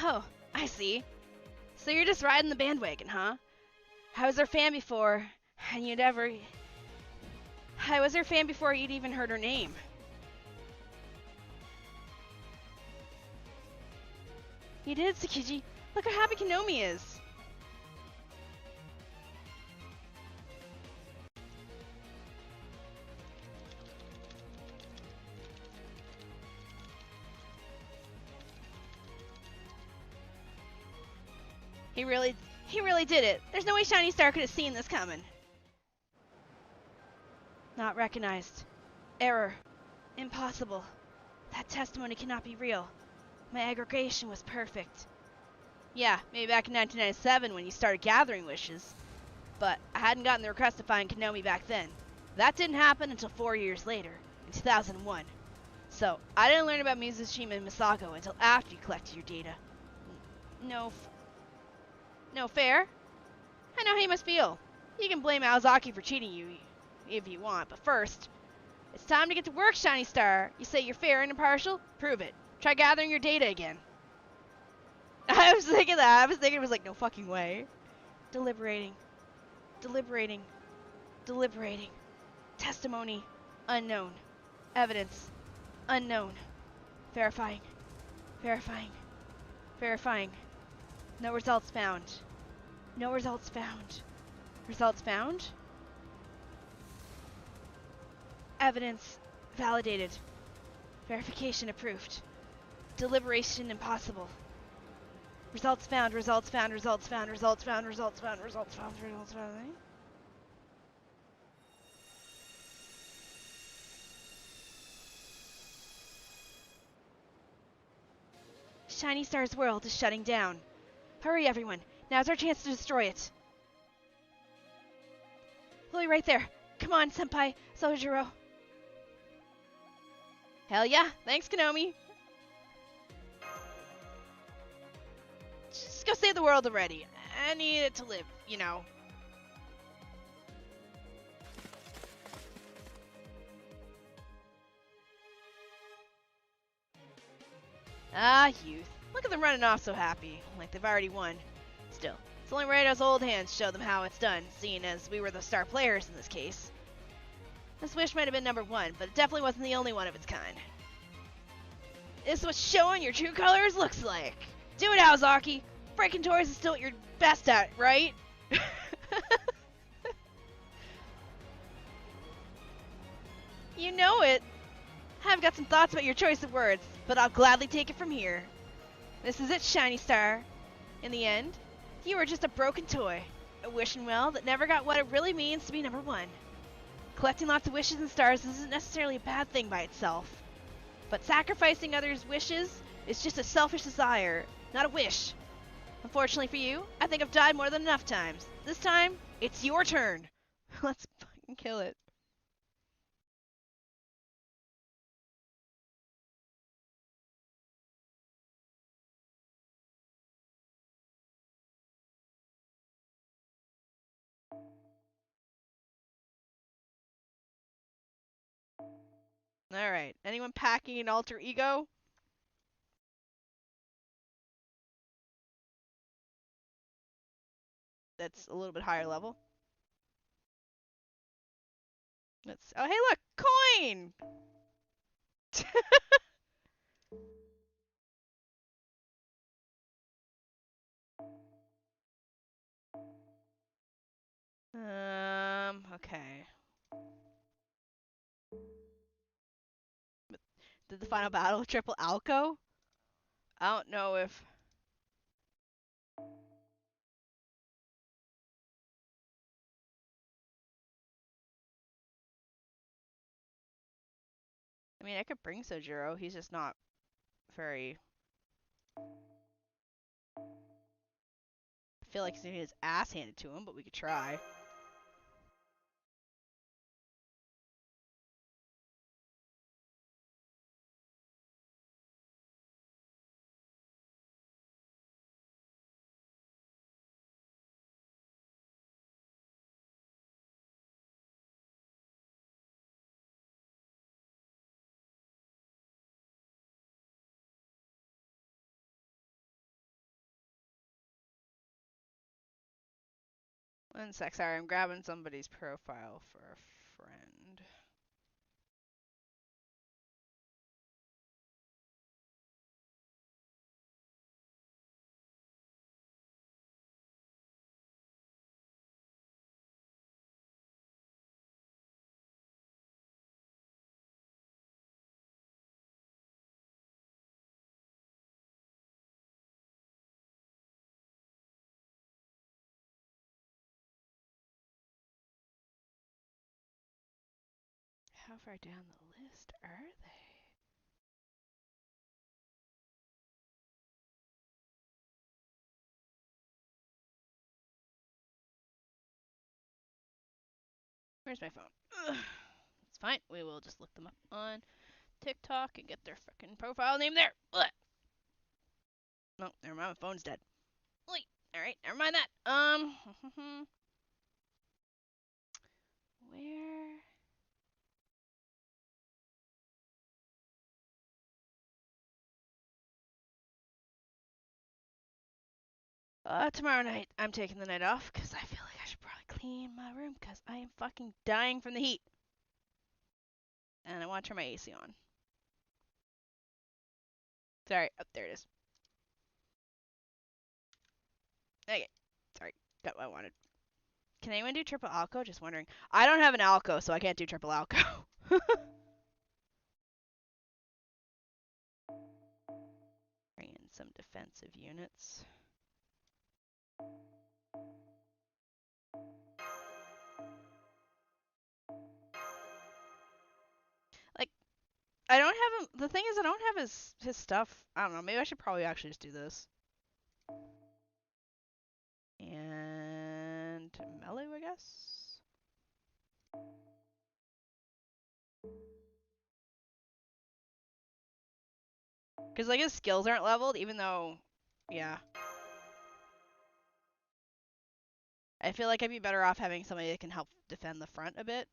Speaker 1: Oh, I see. So you're just riding the bandwagon, huh? I was her fan before, and you'd even heard her name. You did, Tsukiji. Look how happy Konomi is. He really did it. There's no way Shiny Star could have seen this coming. Not recognized. Error. Impossible. That testimony cannot be real. My aggregation was perfect. Yeah, maybe back in 1997 when you started gathering wishes. But I hadn't gotten the request to find Konomi back then. That didn't happen until 4 years later, in 2001. So, I didn't learn about Musashima Masago until after you collected your data. No fair? I know how you must feel. You can blame Aozaki for cheating you if you want, but first, it's time to get to work, Shiny Star. You say you're fair and impartial? Prove it. Try gathering your data again. I was thinking that. I was thinking it was like, no fucking way. Deliberating. Testimony. Unknown. Evidence. Unknown. Verifying. No results found. Results found? Evidence validated. Verification approved. Deliberation impossible. Results found. Shiny Star's world is shutting down. Hurry, everyone. Now's our chance to destroy it. Lily, right there. Come on, Senpai. Sojiro. Hell yeah. Thanks, Konomi. Just go save the world already. I need it to live, you know. Ah, youth. Look at them running off so happy, like they've already won. Still, it's only right us old hands show them how it's done, seeing as we were the star players in this case. This wish might have been number 1, but it definitely wasn't the only one of its kind. This is what showing your true colors looks like. Do it, Aozaki! Breaking toys is still what you're best at, right? You know it. I've got some thoughts about your choice of words, but I'll gladly take it from here. This is it, Shiny Star. In the end, you were just a broken toy. A wishing well that never got what it really means to be number one. Collecting lots of wishes and stars isn't necessarily a bad thing by itself. But sacrificing others' wishes is just a selfish desire, not a wish. Unfortunately for you, I think I've died more than enough times. This time, it's your turn. Let's fucking kill it. Alright, anyone packing an alter ego? That's a little bit higher level. Let's. Oh, hey, look! Coin! Okay. Did the final battle triple Alco? I don't know if. I mean, I could bring Sojiro. He's just not very. I feel like he's gonna get his ass handed to him, but we could try. One sec, sorry, I'm grabbing somebody's profile for a friend. How far down the list are they? Where's my phone? Ugh. It's fine. We will just look them up on TikTok and get their fucking profile name there. Ugh. No, never mind. My phone's dead. Wait. All right. Never mind that. Where? Tomorrow night, I'm taking the night off because I feel like I should probably clean my room because I am fucking dying from the heat. And I want to turn my AC on. Sorry. Oh, there it is. Okay. Sorry. Got what I wanted. Can anyone do triple Alco? Just wondering. I don't have an Alco, so I can't do triple Alco. Bring in some defensive units. Like, I don't have him. The thing is, I don't have his stuff. I don't know. Maybe I should probably actually just do this. And melee, I guess. Because like his skills aren't leveled, even though, yeah. I feel like I'd be better off having somebody that can help defend the front a bit.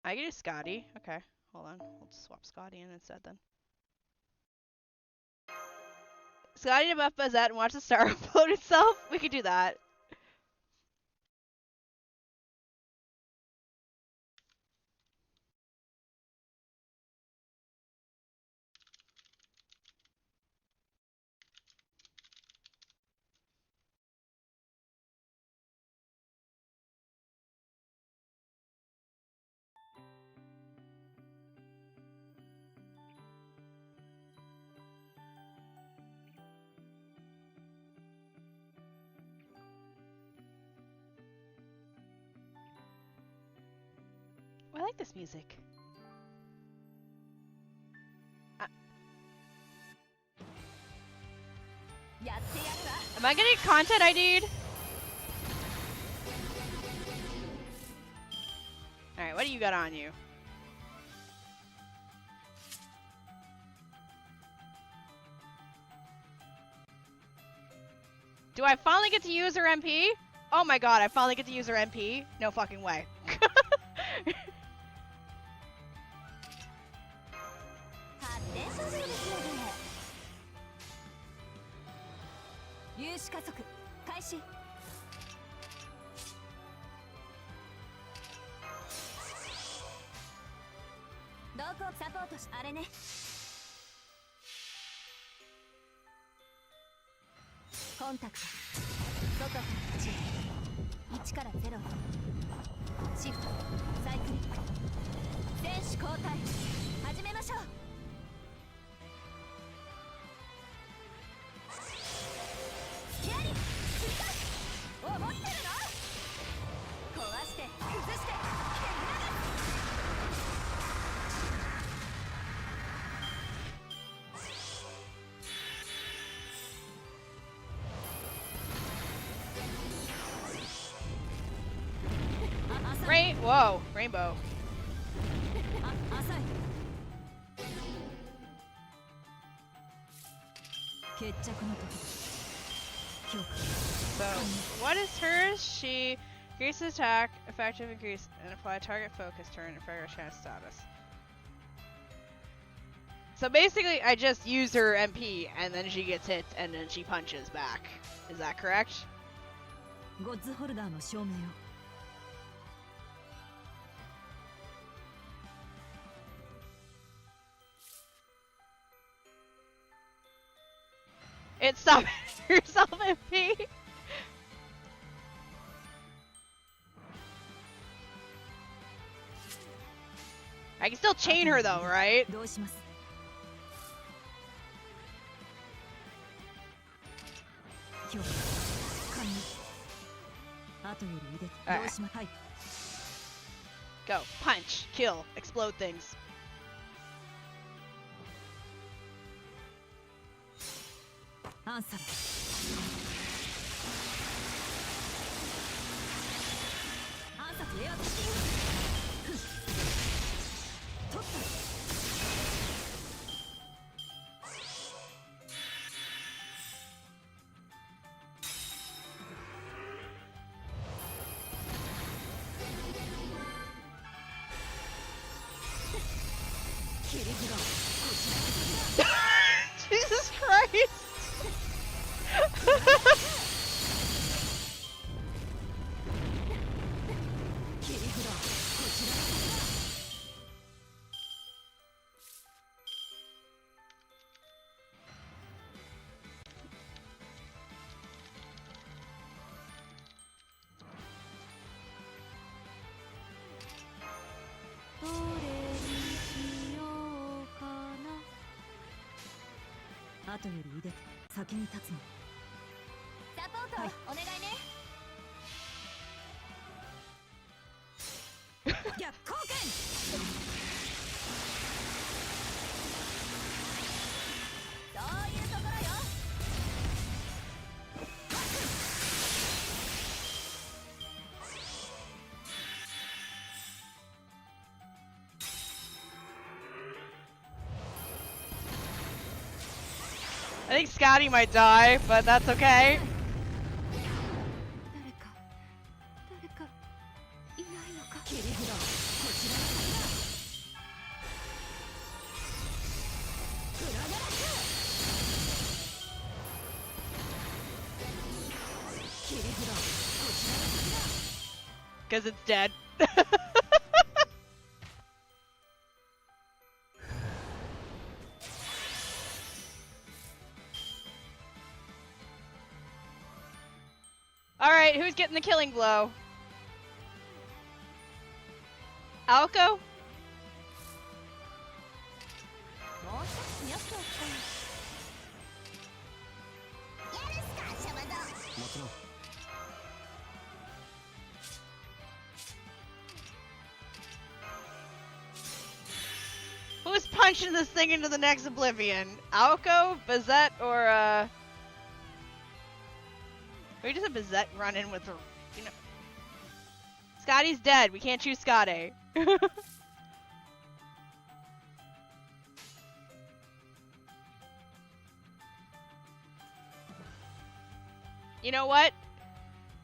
Speaker 1: I can do Scotty. Okay, hold on. We'll swap Scotty in instead then. Scotty to buff Bazette and watch the star upload itself? We could do that. like this music. Am I getting content I need? Alright, what do you got on you? Do I finally get to use her MP? Oh my god, I finally get to use her MP? No fucking way. Whoa, rainbow. So, what is hers? She increases attack, effective increase, and apply target focus turn and fire chance status. So basically, I just use her MP, and then she gets hit, and then she punches back. Is that correct? It stops yourself MP. I can still chain her though, right? Right. Go, punch, kill, explode things. Jesus Christ! I think Scotty might die, but that's okay. Because it's dead. Alright, who's getting the killing blow? Alco? launching this thing into the next oblivion. Aoko, Bazette, or we just have Bazette run in with her, you know. Scotty's dead. We can't choose Scotty. You know what?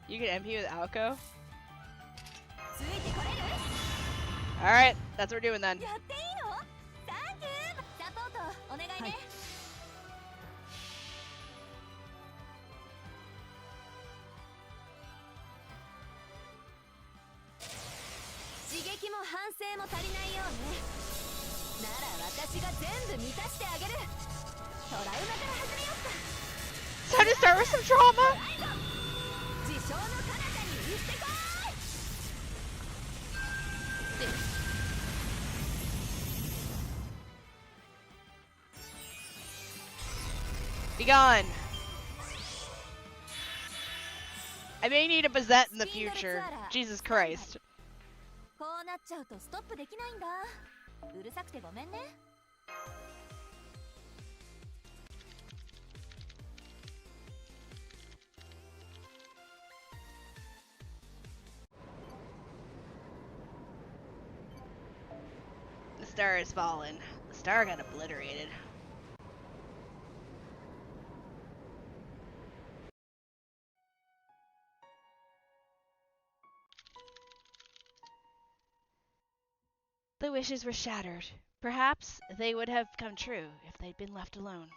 Speaker 1: You can MP with Aoko. Alright, that's what we're doing then.
Speaker 3: サポートお願いね。刺激も反省も足りないようね。なら私が全部満たしてあげる。トラウマから始めよっか。
Speaker 1: Time to start with some trauma.
Speaker 3: 自称の彼方に行ってこい。
Speaker 1: Be gone. I may need a Bazette in the future. Jesus Christ.
Speaker 3: こうなっちゃうとストップできないんだ。うるさくてごめんね。
Speaker 1: The star has fallen. The star got obliterated. The wishes were shattered. Perhaps they would have come true if they'd been left alone.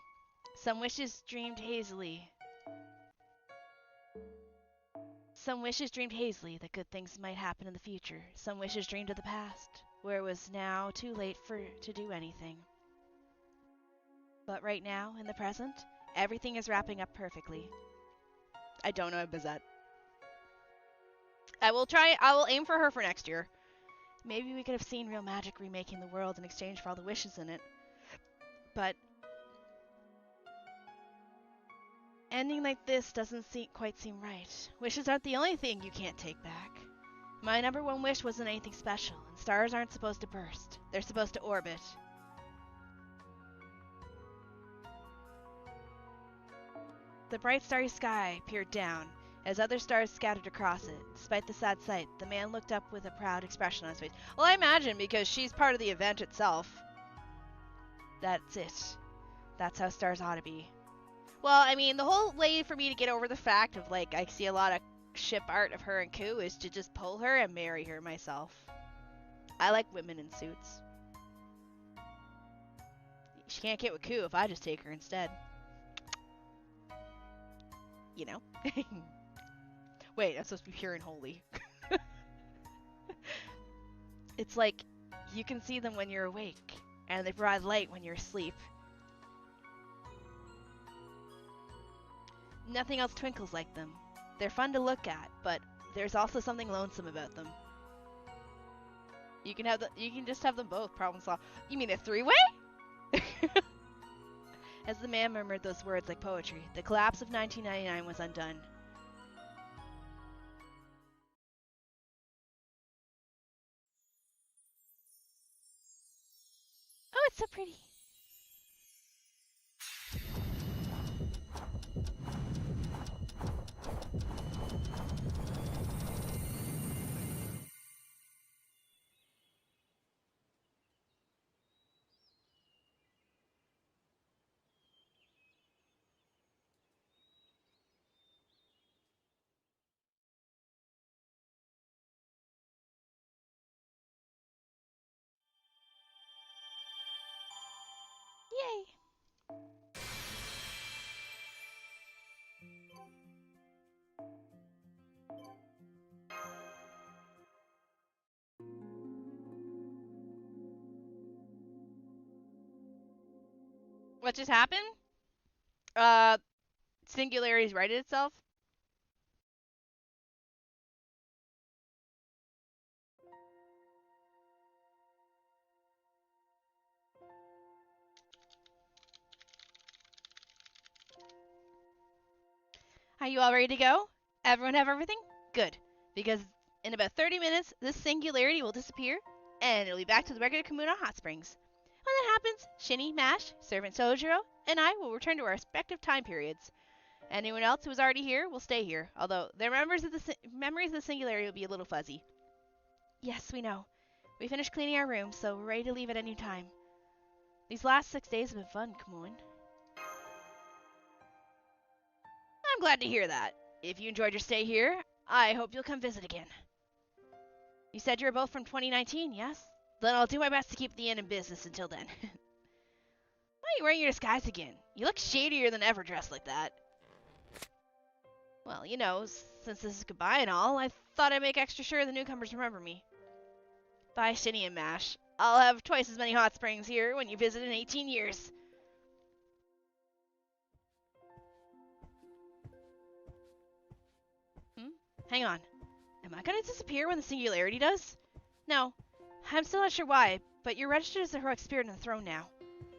Speaker 1: Some wishes dreamed hazily. Some wishes dreamed hazily that good things might happen in the future. Some wishes dreamed of the past, where it was now too late to do anything. But right now, in the present, everything is wrapping up perfectly. I don't know Bazette. I will aim for her for next year. Maybe we could have seen real magic remaking the world in exchange for all the wishes in it. But ending like this doesn't quite seem right. Wishes aren't the only thing you can't take back. My number one wish wasn't anything special, and stars aren't supposed to burst. They're supposed to orbit. The bright starry sky peered down, as other stars scattered across it. Despite the sad sight, the man looked up with a proud expression on his face. Well, I imagine because she's part of the event itself. That's it. That's how stars ought to be. Well, I mean, the whole way for me to get over the fact of, like, I see a lot of ship art of her and Ku is to just pull her and marry her myself. I like women in suits. She can't get with Ku if I just take her instead. You know? Wait, I'm supposed to be pure and holy. It's like, you can see them when you're awake, and they provide light when you're asleep. Nothing else twinkles like them. They're fun to look at, but there's also something lonesome about them. You can just have them both, problem solved. You mean a three-way? As the man murmured those words like poetry, the collapse of 1999 was undone. Oh, it's so pretty. Yay! What just happened? Singularity's righted itself? Are you all ready to go? Everyone have everything? Good. Because in about 30 minutes, this singularity will disappear, and it'll be back to the regular Kimura hot springs. When that happens, Shini, Mash, Servant Sojiro, and I will return to our respective time periods. Anyone else who is already here will stay here, although their memories of the singularity will be a little fuzzy. Yes, we know. We finished cleaning our room, so we're ready to leave at any time. These last 6 days have been fun, come on. I'm glad to hear that. If you enjoyed your stay here, I hope you'll come visit again. You said you were both from 2019, yes? Then I'll do my best to keep the inn in business until then. Why are you wearing your disguise again? You look shadier than ever dressed like that. Well, you know, since this is goodbye and all, I thought I'd make extra sure the newcomers remember me. Bye, Shini and Mash. I'll have twice as many hot springs here when you visit in 18 years. Hang on. Am I gonna disappear when the singularity does? No. I'm still not sure why, but you're registered as the heroic spirit on the throne now.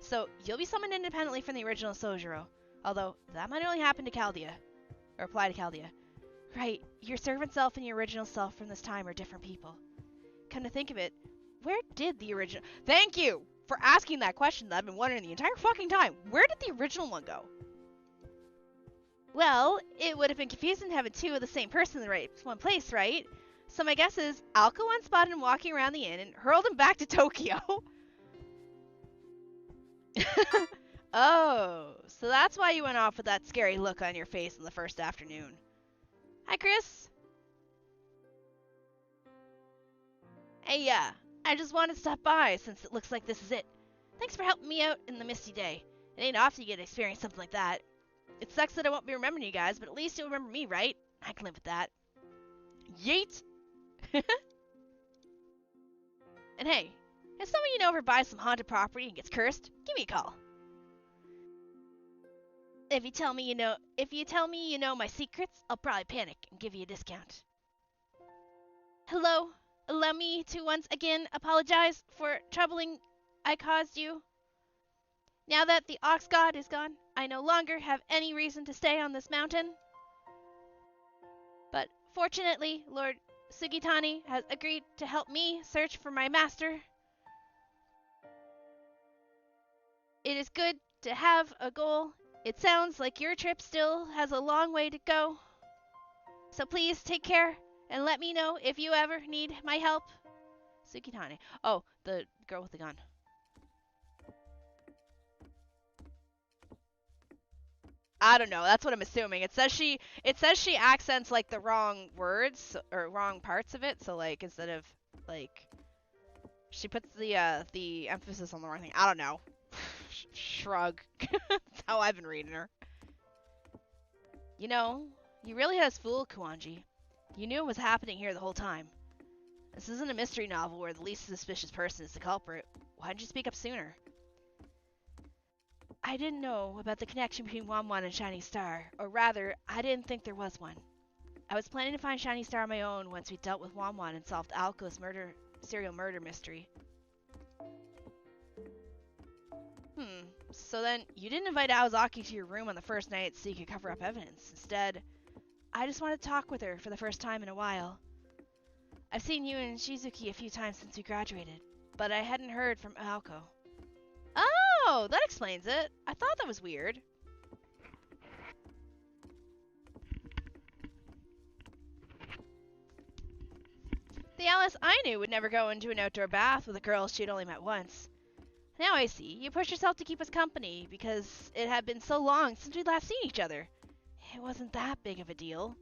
Speaker 1: So, you'll be summoned independently from the original Sojiro. Although, that might only happen to Chaldea. Or apply to Chaldea. Right, your servant self and your original self from this time are different people. Come to think of it, where did the original... Thank you for asking that question that I've been wondering the entire fucking time. Where did the original one go? Well, it would have been confusing to have two of the same person in the right one place, right? So my guess is Alka once spotted him walking around the inn and hurled him back to Tokyo. Oh, so that's why you went off with that scary look on your face in the first afternoon. Hi, Chris. Hey, yeah. I just wanted to stop by since it looks like this is it. Thanks for helping me out in the misty day. It ain't often you get to experience something like that. It sucks that I won't be remembering you guys, but at least you'll remember me, right? I can live with that. Yeet! And hey, if someone you know ever buys some haunted property and gets cursed, give me a call. If you tell me you know my secrets, I'll probably panic and give you a discount. Hello, allow me to once again apologize for troubling I caused you. Now that the Ox God is gone, I no longer have any reason to stay on this mountain. But fortunately, Lord Sugitani has agreed to help me search for my master. It is good to have a goal. It sounds like your trip still has a long way to go. So please take care and let me know if you ever need my help. Sugitani. Oh, the girl with the gun. I don't know. That's what I'm assuming. It says she accents like the wrong words or wrong parts of it. So like instead of like she puts the emphasis on the wrong thing. I don't know. Shrug. That's how I've been reading her. You know, you really had us fooled, Kuwanji. You knew what was happening here the whole time. This isn't a mystery novel where the least suspicious person is the culprit. Why didn't you speak up sooner? I didn't know about the connection between Wanwan and Shiny Star, or rather, I didn't think there was one. I was planning to find Shiny Star on my own once we dealt with Wanwan and solved Alko's serial murder mystery. So then, you didn't invite Aozaki to your room on the first night so you could cover up evidence. Instead, I just wanted to talk with her for the first time in a while. I've seen you and Shizuki a few times since we graduated, but I hadn't heard from Aoko. Oh, that explains it. I thought that was weird. The Alice I knew would never go into an outdoor bath with a girl she'd only met once. Now I see. You pushed yourself to keep us company because it had been so long since we'd last seen each other. It wasn't that big of a deal.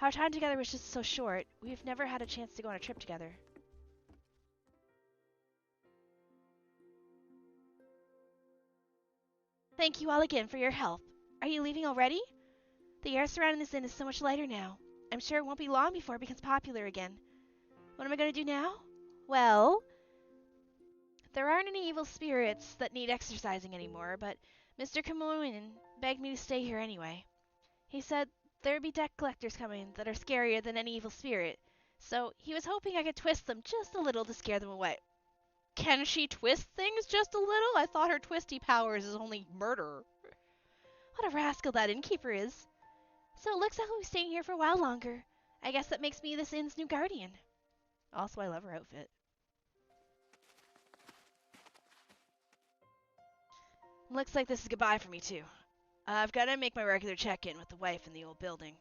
Speaker 1: Our time together was just so short. We've never had a chance to go on a trip together. Thank you all again for your help. Are you leaving already? The air surrounding this inn is so much lighter now. I'm sure it won't be long before it becomes popular again. What am I going to do now? Well, there aren't any evil spirits that need exorcising anymore, but Mr. Kamoinen begged me to stay here anyway. He said there'd be debt collectors coming that are scarier than any evil spirit, so he was hoping I could twist them just a little to scare them away. Can she twist things just a little? I thought her twisty powers is only murder. What a rascal that innkeeper is. So it looks like we'll be staying here for a while longer. I guess that makes me this inn's new guardian. Also, I love her outfit. Looks like this is goodbye for me, too. I've got to make my regular check-in with the wife in the old building.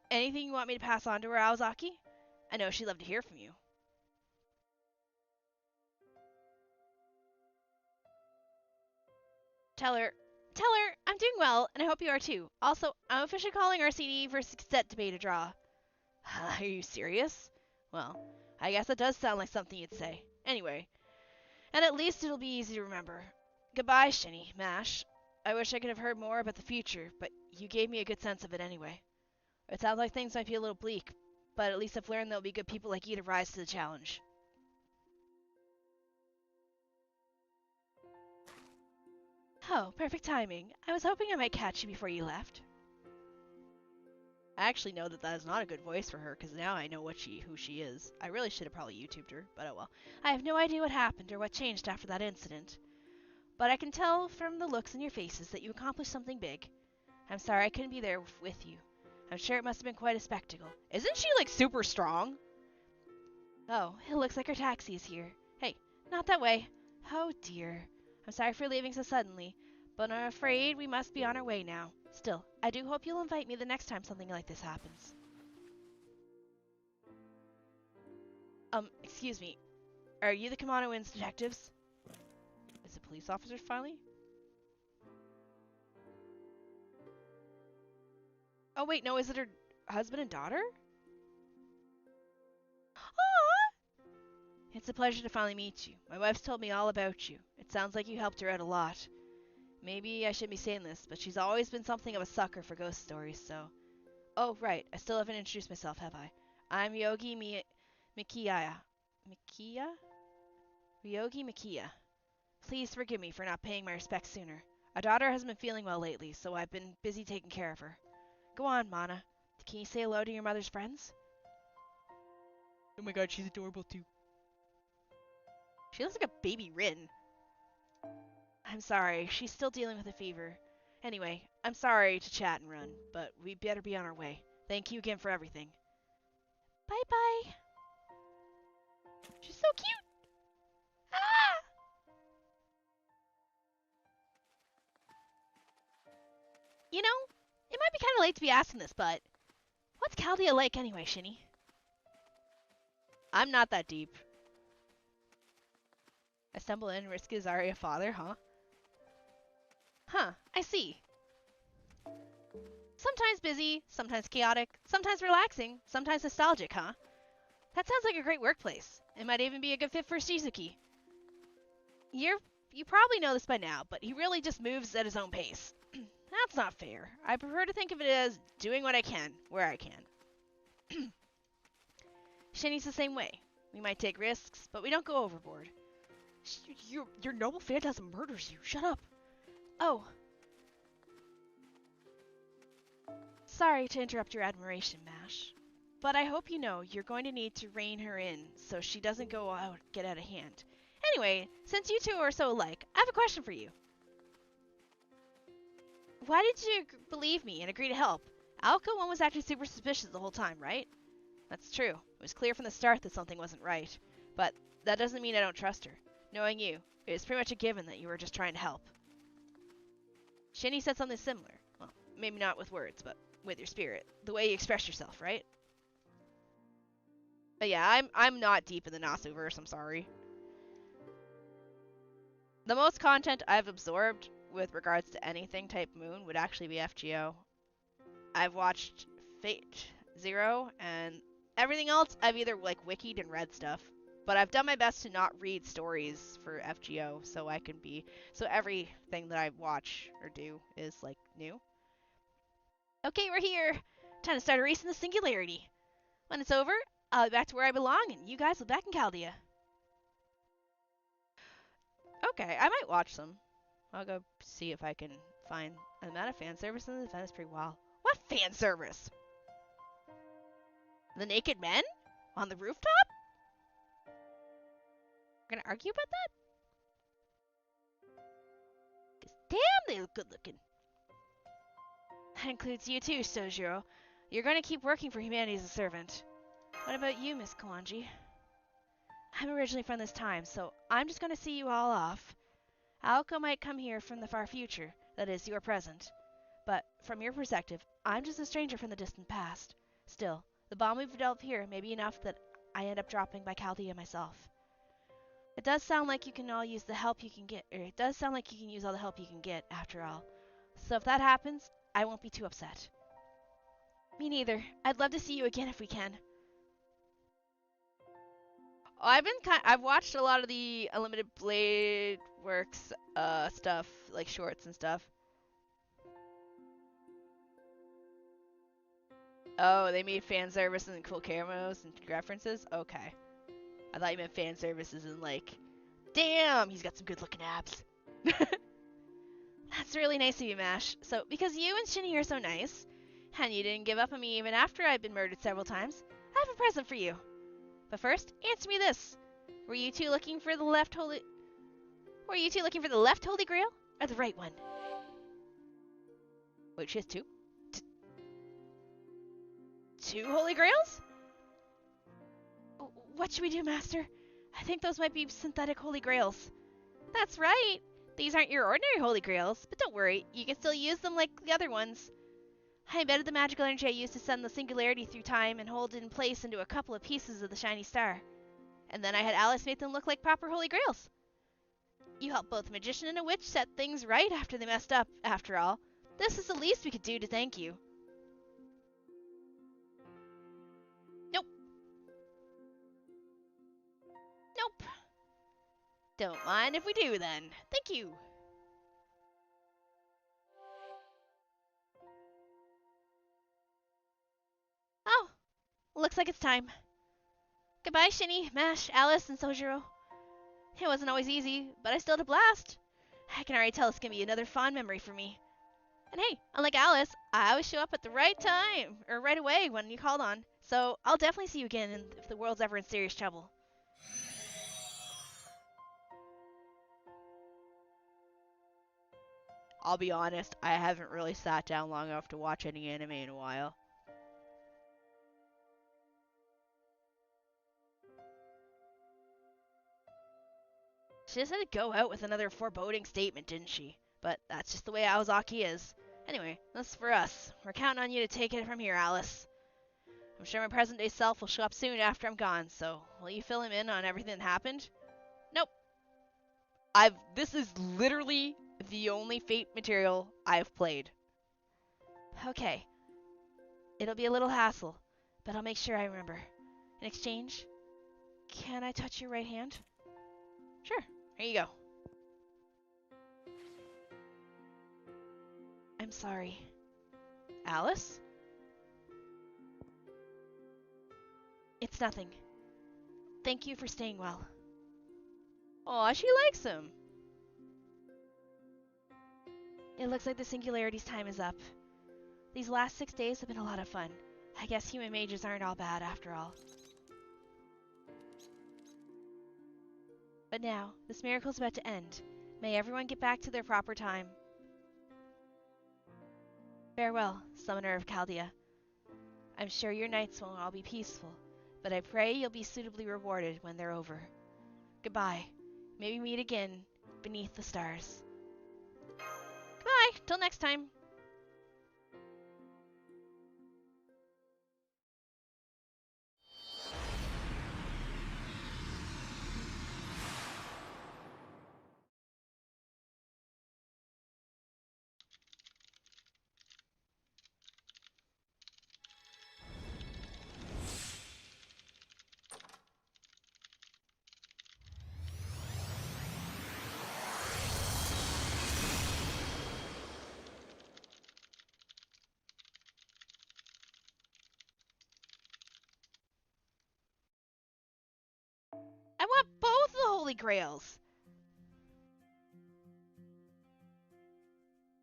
Speaker 1: Anything you want me to pass on to her, Aozaki? I know she'd love to hear from you. Tell her I'm doing well, and I hope you are too. Also, I'm officially calling our CD for set debate a draw. Are you serious? Well, I guess that does sound like something you'd say. Anyway, and at least it'll be easy to remember. Goodbye, Shini, Mash. I wish I could have heard more about the future, but you gave me a good sense of it anyway. It sounds like things might be a little bleak, but at least I've learned there'll be good people like you to rise to the challenge. Oh, perfect timing. I was hoping I might catch you before you left. I actually know that is not a good voice for her, because now I know who she is. I really should have probably YouTubed her, but oh well. I have no idea what happened or what changed after that incident. But I can tell from the looks in your faces that you accomplished something big. I'm sorry I couldn't be there with you. I'm sure it must have been quite a spectacle. Isn't she, like, super strong? Oh, it looks like our taxi is here. Hey, not that way. Oh dear. I'm sorry for leaving so suddenly, but I'm afraid we must be on our way now. Still, I do hope you'll invite me the next time something like this happens. Excuse me. Are you the Kimono Inns detectives? Is it police officers finally? Oh wait, no, is it her husband and daughter? Aww! It's a pleasure to finally meet you. My wife's told me all about you. It sounds like you helped her out a lot. Maybe I shouldn't be saying this, but she's always been something of a sucker for ghost stories, so... Oh, right, I still haven't introduced myself, have I? I'm Yogi Mikiya. Mikiya? Ryogi Mikiya. Please forgive me for not paying my respects sooner. Our daughter hasn't been feeling well lately, so I've been busy taking care of her. Go on, Mana. Can you say hello to your mother's friends? Oh my god, she's adorable too. She looks like a baby Rin. I'm sorry, she's still dealing with a fever. Anyway, I'm sorry to chat and run, but we better be on our way. Thank you again for everything. Bye-bye. She's so cute. Ah! You know, it might be kind of late to be asking this, but what's Chaldea like anyway, Shini? I'm not that deep. I stumble in, risk is Zarya father, huh? Huh, I see. Sometimes busy, sometimes chaotic, sometimes relaxing, sometimes nostalgic, huh? That sounds like a great workplace. It might even be a good fit for Shizuki. You probably know this by now, but he really just moves at his own pace. That's not fair. I prefer to think of it as doing what I can, where I can. Shini's the same way. We might take risks, but we don't go overboard. Your noble phantasm murders you. Shut up. Oh. Sorry to interrupt your admiration, Mash. But I hope you know you're going to need to rein her in so she doesn't get out of hand. Anyway, since you two are so alike, I have a question for you. Why did you believe me and agree to help? Aoko 1 was actually super suspicious the whole time, right? That's true. It was clear from the start that something wasn't right. But that doesn't mean I don't trust her. Knowing you, it's pretty much a given that you were just trying to help. Shini said something similar. Well, maybe not with words, but with your spirit. The way you express yourself, right? But yeah, I'm not deep in the Nasuverse, I'm sorry. The most content I've absorbed with regards to anything type Moon would actually be FGO. I've watched Fate Zero, and everything else I've either like wikied and read stuff. But I've done my best to not read stories for FGO, so everything that I watch or do is like new. Okay, we're here. Time to start a race in the singularity. When it's over, I'll be back to where I belong, and you guys will be back in Chaldea. Okay, I might watch some. I'll go see if I can find the amount of fan service in this event is pretty wild. What fan service? The naked men? On the rooftop? We're gonna argue about that? 'Cause damn, they look good looking. That includes you too, Sojiro. You're gonna keep working for humanity as a servant. What about you, Miss Kawanji? I'm originally from this time, so I'm just gonna see you all off. Aoko might come here from the far future, that is, your present. But from your perspective, I'm just a stranger from the distant past. Still, the bond we've developed here may be enough that I end up dropping by Chaldea myself. It does sound like you can all use the help you can get, or it does sound like you can use all the help you can get, after all. So if that happens, I won't be too upset. Me neither. I'd love to see you again if we can. I've watched a lot of the Unlimited Blade Works stuff, like shorts and stuff. Oh, they made fan services and cool cameos and references? Okay. I thought you meant fan services and like, damn, he's got some good looking abs. That's really nice of you, Mash. So, because you and Shini are so nice, and you didn't give up on me even after I'd been murdered several times, I have a present for you. But first, answer me this. Were you two looking for the left holy grail? Or the right one? Wait, she has two? Two holy grails? What should we do, Master? I think those might be synthetic holy grails. That's right! These aren't your ordinary holy grails, but don't worry, you can still use them like the other ones. I embedded the magical energy I used to send the singularity through time and hold it in place into a couple of pieces of the shiny star. And then I had Alice make them look like proper holy grails. You helped both a magician and a witch set things right after they messed up, after all. This is the least we could do to thank you. Nope. Nope. Don't mind if we do, then. Thank you. Oh, looks like it's time. Goodbye, Shini, Mash, Alice, and Sojiro. It wasn't always easy, but I still had a blast. I can already tell it's gonna be another fond memory for me. And hey, unlike Alice, I always show up at the right time, or right away when you called on. So I'll definitely see you again if the world's ever in serious trouble. I'll be honest, I haven't really sat down long enough to watch any anime in a while. She just had to go out with another foreboding statement, didn't she? But that's just the way Aozaki is. Anyway, that's for us. We're counting on you to take it from here, Alice. I'm sure my present-day self will show up soon after I'm gone, so will you fill him in on everything that happened? Nope. This is literally the only Fate material I've played. Okay. It'll be a little hassle, but I'll make sure I remember. In exchange, can I touch your right hand? Sure. Here you go. I'm sorry. Alice? It's nothing. Thank you for staying well. Aw, she likes him. It looks like the Singularity's time is up. These last 6 days have been a lot of fun. I guess human mages aren't all bad after all. But now, this miracle's about to end. May everyone get back to their proper time. Farewell, Summoner of Chaldea. I'm sure your nights won't all be peaceful, but I pray you'll be suitably rewarded when they're over. Goodbye. May we meet again beneath the stars. Goodbye, till next time. I want both the Holy Grails.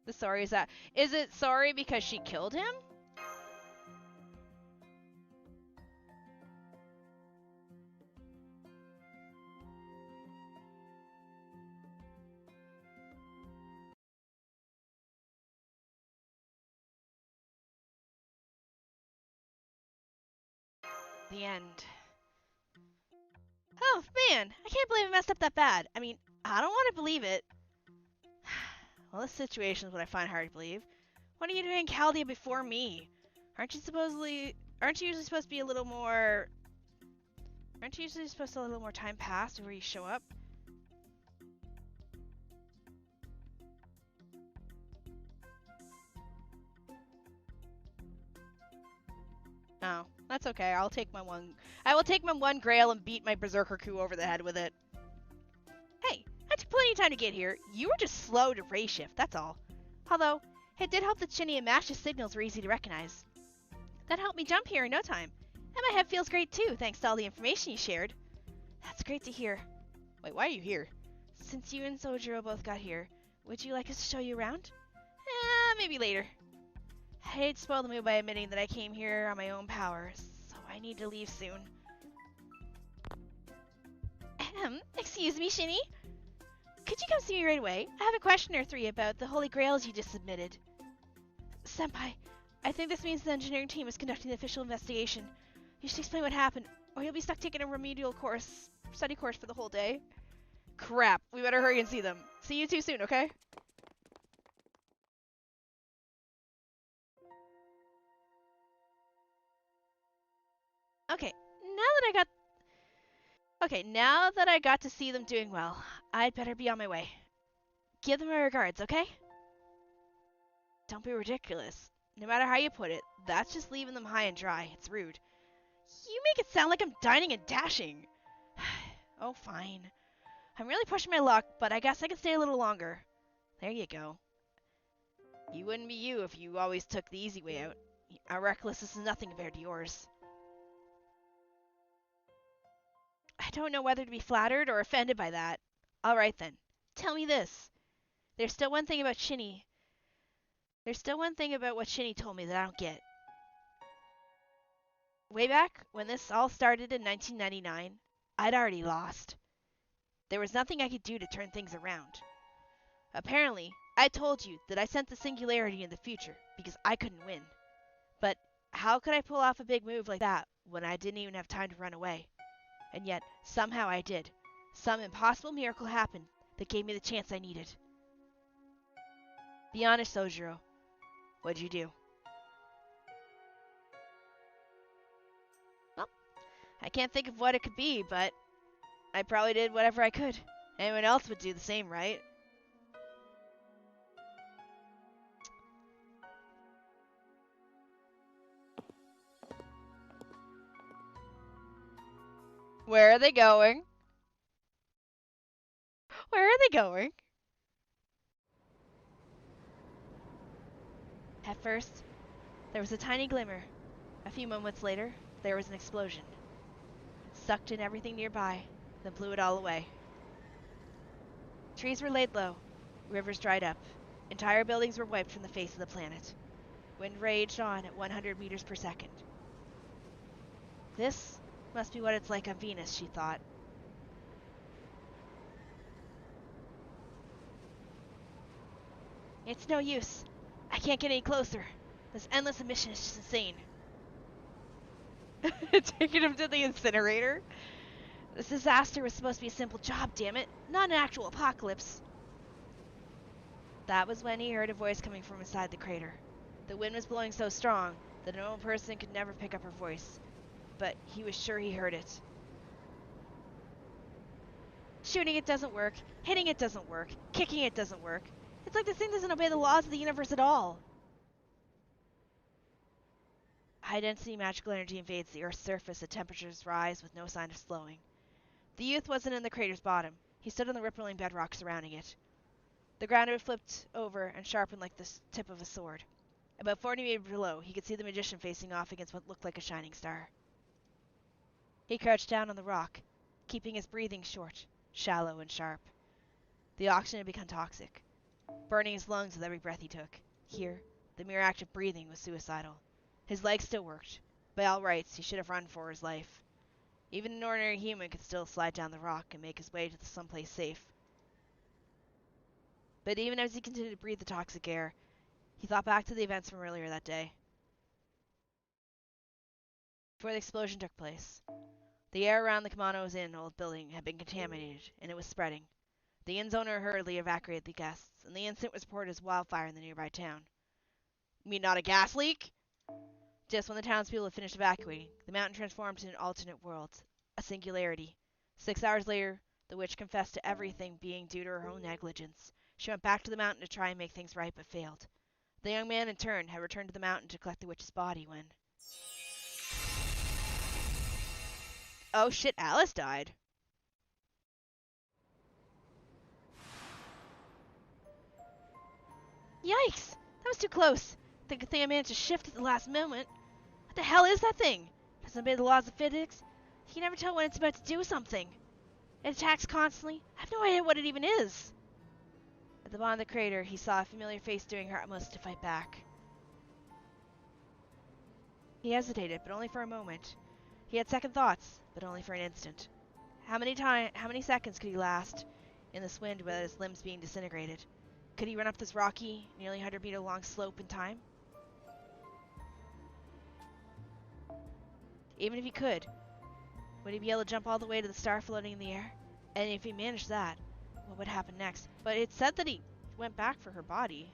Speaker 1: The sorry is that. Is it sorry because she killed him? The end. Oh, man, I can't believe I messed up that bad. I mean, I don't want to believe it. Well, this situation is what I find hard to believe. What are you doing in Chaldea before me? Aren't you usually supposed to be a little more... Aren't you usually supposed to let a little more time pass before you show up? Oh, that's okay. I will take my one grail and beat my berserker coup over the head with it. Hey, I took plenty of time to get here. You were just slow to ray shift, that's all. Although, it did help that Shini and Mash's signals were easy to recognize. That helped me jump here in no time. And my head feels great too, thanks to all the information you shared. That's great to hear. Wait, why are you here? Since you and Sojiro both got here, would you like us to show you around? Maybe later. I hate to spoil the mood by admitting that I came here on my own power, so I need to leave soon. Excuse me, Shini? Could you come see me right away? I have a question or three about the Holy Grails you just submitted. Senpai, I think this means the engineering team is conducting the official investigation. You should explain what happened, or you'll be stuck taking a remedial study course for the whole day. Crap, we better hurry and see them. See you too soon, okay? Okay, now that I got to see them doing well, I'd better be on my way. Give them my regards, okay? Don't be ridiculous. No matter how you put it, that's just leaving them high and dry. It's rude. You make it sound like I'm dining and dashing. Oh, fine. I'm really pushing my luck, but I guess I can stay a little longer. There you go. You wouldn't be you if you always took the easy way out. Our recklessness is nothing compared to yours. I don't know whether to be flattered or offended by that. Alright then. Tell me this. There's still one thing about what Shini told me that I don't get. Way back, when this all started in 1999, I'd already lost. There was nothing I could do to turn things around. Apparently, I told you that I sent the singularity in the future because I couldn't win. But how could I pull off a big move like that when I didn't even have time to run away? And yet, somehow I did. Some impossible miracle happened that gave me the chance I needed. Be honest, Sojiro. What'd you do? Well, I can't think of what it could be, but I probably did whatever I could. Anyone else would do the same, right? Where are they going? Where are they going? At first, there was a tiny glimmer. A few moments later, there was an explosion. It sucked in everything nearby, then blew it all away. Trees were laid low, rivers dried up, entire buildings were wiped from the face of the planet. Wind raged on at 100 meters per second. This must be what it's like on Venus, she thought. It's no use. I can't get any closer. This endless emission is just insane. Taking him to the incinerator? This disaster was supposed to be a simple job, damn it, not an actual apocalypse. That was when he heard a voice coming from inside the crater. The wind was blowing so strong that a normal person could never pick up her voice, but he was sure he heard it. Shooting it doesn't work, hitting it doesn't work, kicking it doesn't work. It's like this thing doesn't obey the laws of the universe at all. High-density magical energy invades the Earth's surface as temperatures rise with no sign of slowing. The youth wasn't in the crater's bottom. He stood on the rippling bedrock surrounding it. The ground had flipped over and sharpened like the tip of a sword. About 40 meters below, he could see the magician facing off against what looked like a shining star. He crouched down on the rock, keeping his breathing short, shallow, and sharp. The oxygen had become toxic, burning his lungs with every breath he took. Here, the mere act of breathing was suicidal. His legs still worked. By all rights, he should have run for his life. Even an ordinary human could still slide down the rock and make his way to someplace safe. But even as he continued to breathe the toxic air, he thought back to the events from earlier that day. Before the explosion took place, the air around the Kamano's Inn old building had been contaminated, and it was spreading. The inn's owner hurriedly evacuated the guests, and the incident was reported as wildfire in the nearby town. You mean not a gas leak? Just when the townspeople had finished evacuating, the mountain transformed into an alternate world, a singularity. 6 hours later, the witch confessed to everything being due to her own negligence. She went back to the mountain to try and make things right, but failed. The young man, in turn, had returned to the mountain to collect the witch's body when... Oh shit, Alice died. Yikes! That was too close. I think I managed to shift at the last moment. What the hell is that thing? It doesn't obey the laws of physics. You can never tell when it's about to do something. It attacks constantly. I have no idea what it even is. At the bottom of the crater, he saw a familiar face doing her utmost to fight back. He hesitated, but only for a moment. He had second thoughts, but only for an instant. How many seconds could he last in this wind without his limbs being disintegrated? Could he run up this rocky, nearly 100-meter long slope in time? Even if he could, would he be able to jump all the way to the star floating in the air? And if he managed that, what would happen next? But it said that he went back for her body.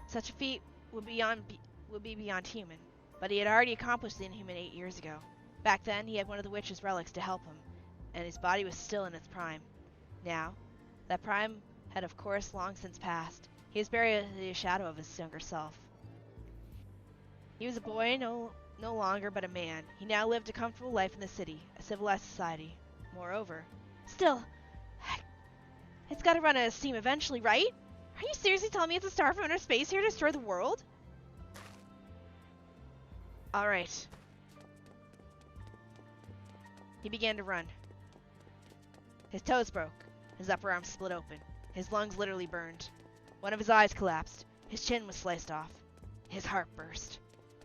Speaker 1: Such a feat would be beyond human, but he had already accomplished the inhuman 8 years ago. Back then, he had one of the witch's relics to help him, and his body was still in its prime. Now, that prime had of course long since passed. He was buried in the shadow of his younger self. He was a boy, no longer, but a man. He now lived a comfortable life in the city, a civilized society. Moreover, still, it's got to run out of steam eventually, right? Are you seriously telling me it's a star from outer space here to destroy the world? Alright. He began to run. His toes broke. His upper arm split open. His lungs literally burned. One of his eyes collapsed. His chin was sliced off. His heart burst.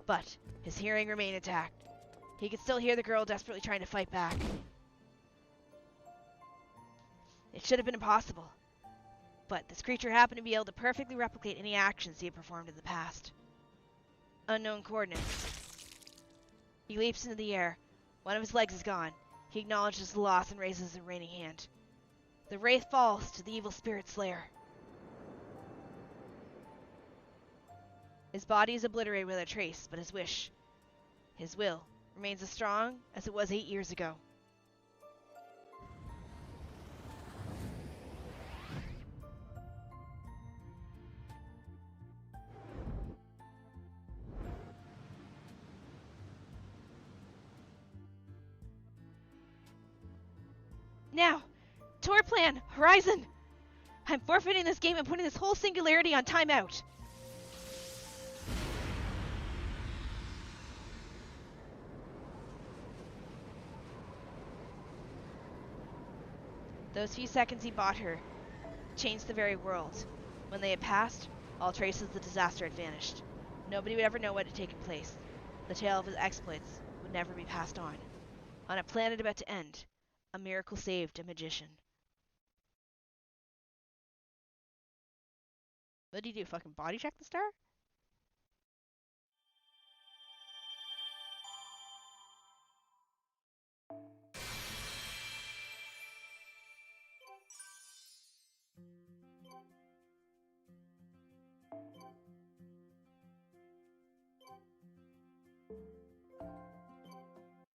Speaker 1: But his hearing remained intact. He could still hear the girl desperately trying to fight back. It should have been impossible. But this creature happened to be able to perfectly replicate any actions he had performed in the past. Unknown coordinates. He leaps into the air. One of his legs is gone. He acknowledges the loss and raises a reigning hand. The wraith falls to the evil spirit's lair. His body is obliterated without a trace, but his will, remains as strong as it was 8 years ago. Now, to our plan, Horizon! I'm forfeiting this game and putting this whole singularity on timeout. Those few seconds he bought her changed the very world. When they had passed, all traces of the disaster had vanished. Nobody would ever know what had taken place. The tale of his exploits would never be passed on. On a planet about to end, a miracle saved a magician. What did he do? Fucking body check the star?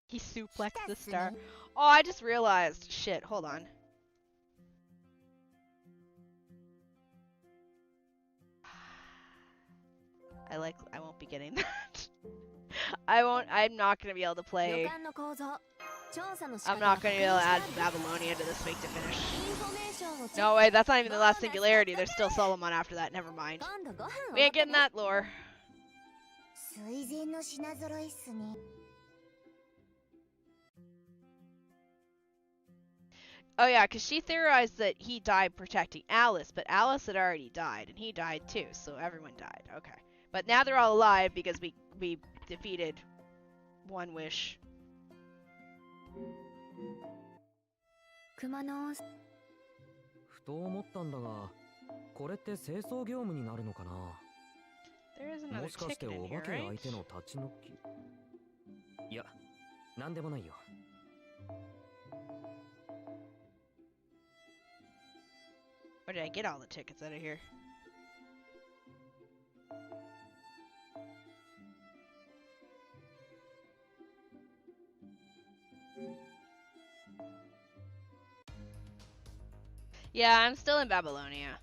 Speaker 1: He suplexed the star. Oh, I just realized. Shit, hold on. I won't be getting that. I'm not gonna be able to play. I'm not gonna be able to add Babylonia to this week to finish. No way, that's not even the last singularity. There's still Solomon after that, never mind. We ain't getting that lore. Oh yeah, because she theorized that he died protecting Alice, but Alice had already died, and he died too, so everyone died. Okay. But now they're all alive because we defeated one wish.
Speaker 2: ふと思ったんだが、これって清掃業務になるのかな。
Speaker 1: There is another
Speaker 2: もしかして
Speaker 1: ticket in
Speaker 2: お
Speaker 1: here,
Speaker 2: 化け
Speaker 1: right?
Speaker 2: 相手の立ち退き。いや、なんでもないよ。
Speaker 1: Where did I get all the tickets out of here? Yeah, I'm still in Babylonia.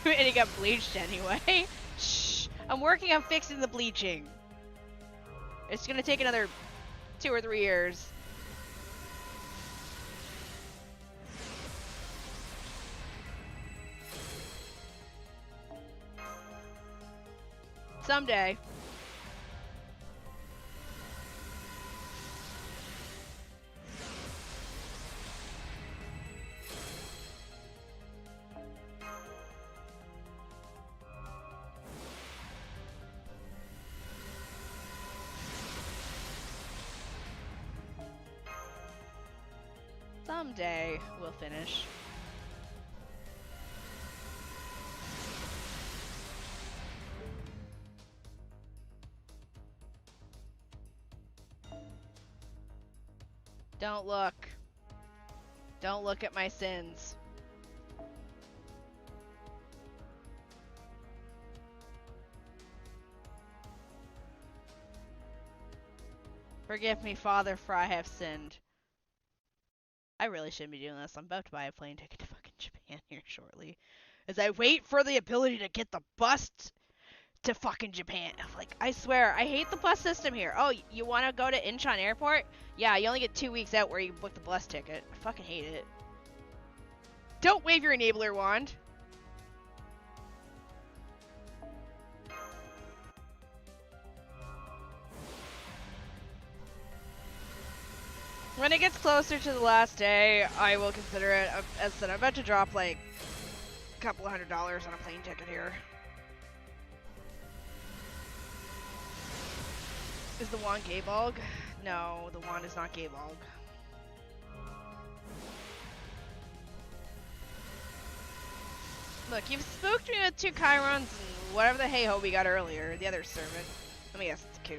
Speaker 1: And it got bleached anyway. Shh! I'm working on fixing the bleaching. It's gonna take another 2 or 3 years. Someday. Someday we'll finish. Don't look. Don't look at my sins. Forgive me, Father, for I have sinned. I really shouldn't be doing this. I'm about to buy a plane ticket to fucking Japan here shortly. As I wait for the ability to get the bus to fucking Japan. Like, I swear, I hate the bus system here. Oh, you want to go to Incheon Airport? Yeah, you only get 2 weeks out where you book the bus ticket. I fucking hate it. Don't wave your enabler wand. When it gets closer to the last day, I will consider it. As I said, I'm about to drop like a couple $100 on a plane ticket here. Is the wand Gaybog? No, the wand is not Gaybog. Look, you've spooked me with 2 Chirons and whatever the hey-ho we got earlier, the other servant. Let me guess, it's Q.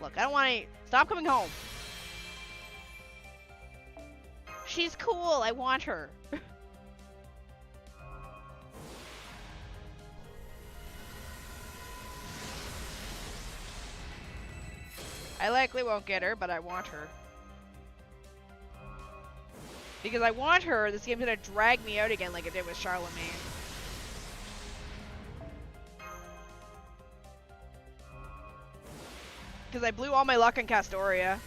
Speaker 1: Look, I don't want any... Stop coming home! She's cool, I want her. I likely won't get her, but I want her. Because I want her, this game's gonna drag me out again like it did with Charlemagne. Because I blew all my luck in Castoria.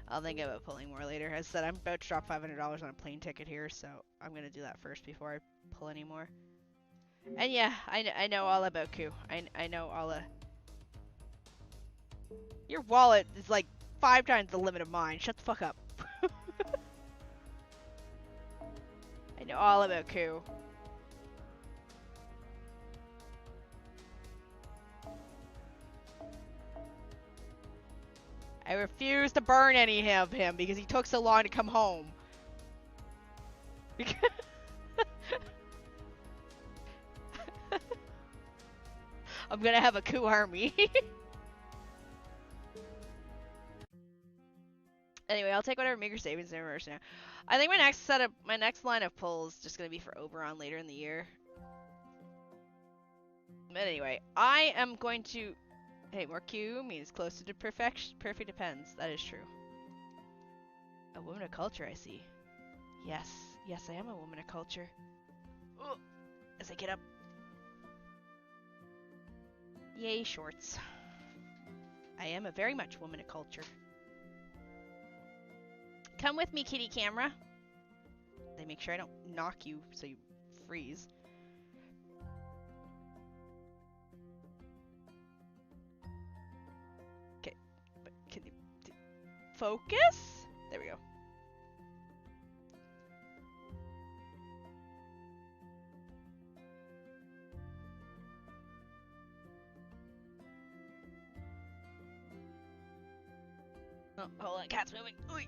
Speaker 1: I'll think about pulling more later. As I said, I'm about to drop $500 on a plane ticket here, so I'm gonna do that first before I pull any more. And yeah, I know all about Ku. I know all the... Your wallet is like 5 times the limit of mine. Shut the fuck up. I know all about Ku. I refuse to burn any of him because he took so long to come home. I'm gonna have a Ku army. Anyway, I'll take whatever meager savings there are now. I think my next line of pulls is just gonna be for Oberon later in the year. But anyway, I am going to... Hey, more Q means closer to perfection. Perfect depends. That is true. A woman of culture, I see. Yes. Yes, I am a woman of culture. Ooh, as I get up. Yay, shorts. I am a very much woman of culture. Come with me, kitty camera. They make sure I don't knock you so you freeze. focus? There we go. Oh, hold on, cat's moving. Ooh.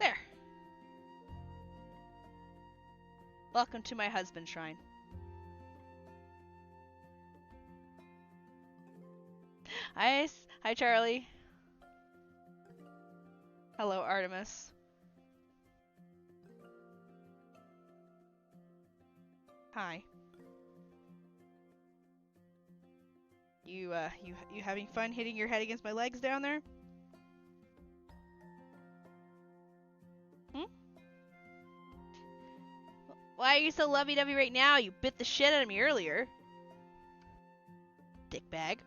Speaker 1: There. Welcome to my husband's shrine. Hi, Charlie. Hello, Artemis. Hi. You having fun hitting your head against my legs down there? Hmm? Why are you so lovey-dovey right now? You bit the shit out of me earlier. Dickbag.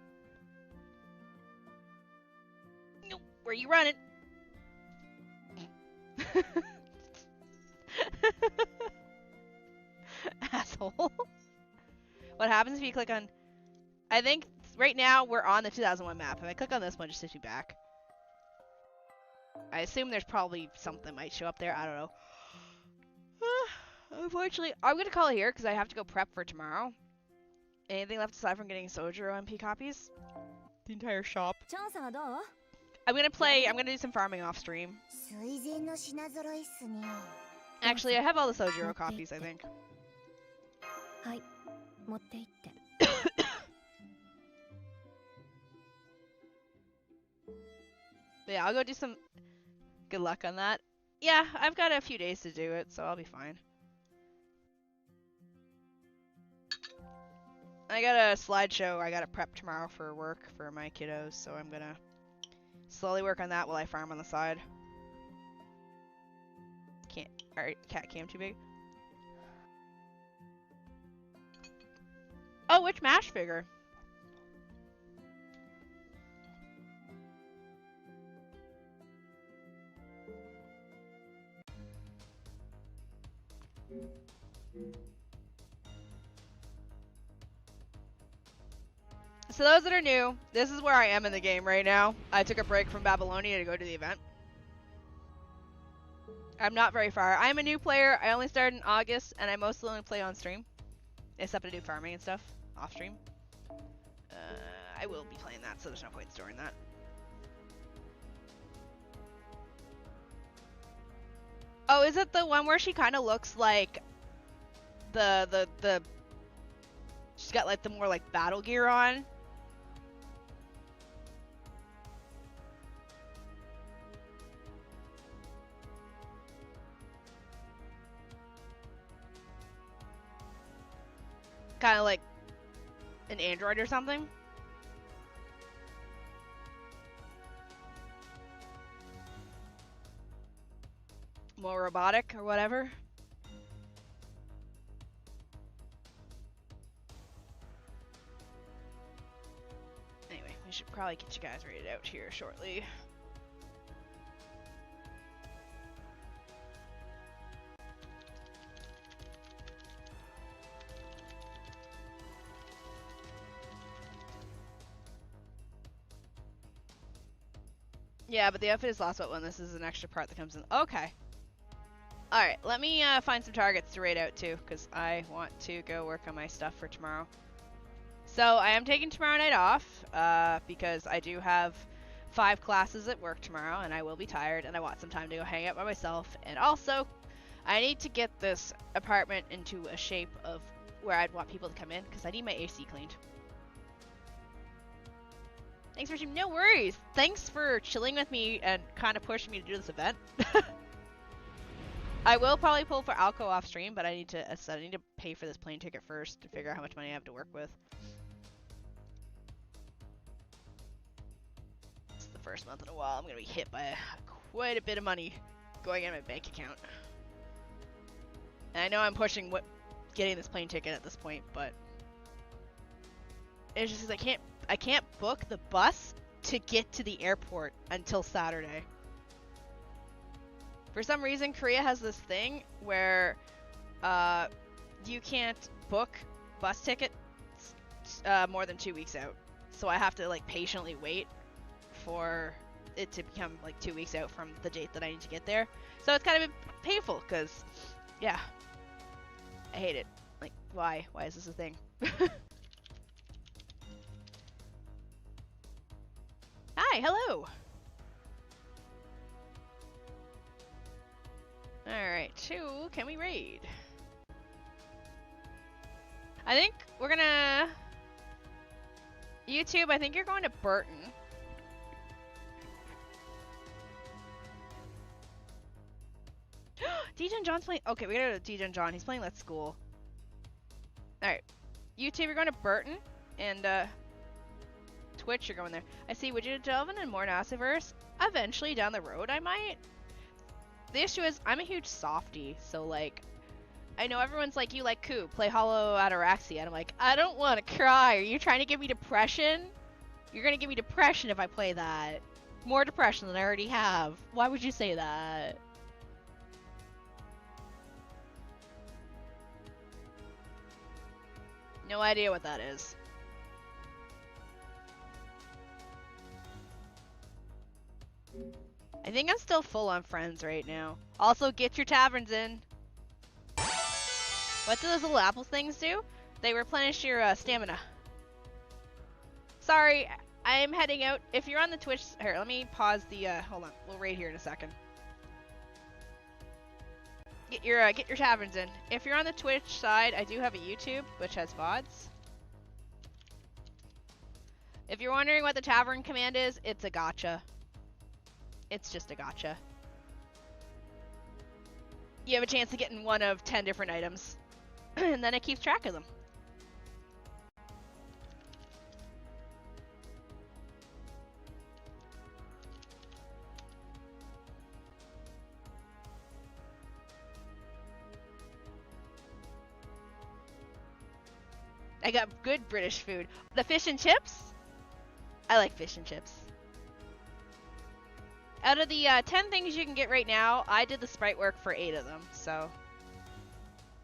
Speaker 1: Nope. Where you running? Asshole. What happens if you click on... I think right now we're on the 2001 map. If I click on this one, it just takes me back. I assume there's probably something might show up there. I don't know. Unfortunately, I'm going to call it here because I have to go prep for tomorrow. Anything left aside from getting Sojiro MP copies? The entire shop. I'm going to do some farming off stream. Actually, I have all the Sojiro copies, I think. Yeah, I'll go do some... Good luck on that. Yeah, I've got a few days to do it, so I'll be fine. I got a slideshow I gotta prep tomorrow for work for my kiddos, so I'm gonna slowly work on that while I farm on the side. Alright, cat cam too big. Oh, which MASH figure? So those that are new, this is where I am in the game right now. I took a break from Babylonia to go to the event. I'm not very far. I'm a new player. I only started in August, and I mostly only play on stream. Except to do farming and stuff off stream. I will be playing that, so there's no point in storing that. Oh, is it the one where she kind of looks like the she's got like the more like battle gear on? Kind of like an android or something. More robotic or whatever. Anyway, we should probably get you guys rated out here shortly. Yeah, but the outfit is last but one. This is an extra part that comes in. Okay. Alright, let me find some targets to raid out too, because I want to go work on my stuff for tomorrow. So, I am taking tomorrow night off, because I do have 5 classes at work tomorrow, and I will be tired, and I want some time to go hang out by myself. And also, I need to get this apartment into a shape of where I'd want people to come in, because I need my AC cleaned. Thanks for streaming. No worries. Thanks for chilling with me and kind of pushing me to do this event. I will probably pull for Alco off stream, but I need to pay for this plane ticket first to figure out how much money I have to work with. It's the first month in a while I'm going to be hit by quite a bit of money going in my bank account. And I know I'm pushing getting this plane ticket at this point, but it's just because I can't book the bus to get to the airport until Saturday. For some reason, Korea has this thing where you can't book bus tickets more than 2 weeks out. So I have to like patiently wait for it to become like 2 weeks out from the date that I need to get there. So it's kind of painful because, yeah, I hate it. Like, why? Why is this a thing? Hi, hello. Alright, who can we raid? I think we're gonna... YouTube, I think you're going to Burton. DJ John's playing... Okay, we gotta go to DJ John. He's playing Let's School. Alright. YouTube, you're going to Burton. And, Twitch, you're going there. I see, would you delve into more Nassiverse? Eventually, down the road, I might. The issue is, I'm a huge softie, so, like... I know everyone's like, you like Coup, play Hollow Ataraxia. And I'm like, I don't want to cry. Are you trying to give me depression? You're gonna give me depression if I play that. More depression than I already have. Why would you say that? No idea what that is. I think I'm still full on friends right now. Also, get your taverns in. What do those little apple things do? They replenish your stamina. Sorry, I'm heading out. If you're on the Twitch... Here, let me pause the... hold on. We'll raid here in a second. Get your taverns in. If you're on the Twitch side, I do have a YouTube, which has VODs. If you're wondering what the tavern command is, it's a gotcha. It's just a gotcha. You have a chance to get in one of 10 different items. And then it keeps track of them. I got good British food. The fish and chips? I like fish and chips. Out of the 10 things you can get right now, I did the sprite work for 8 of them, so...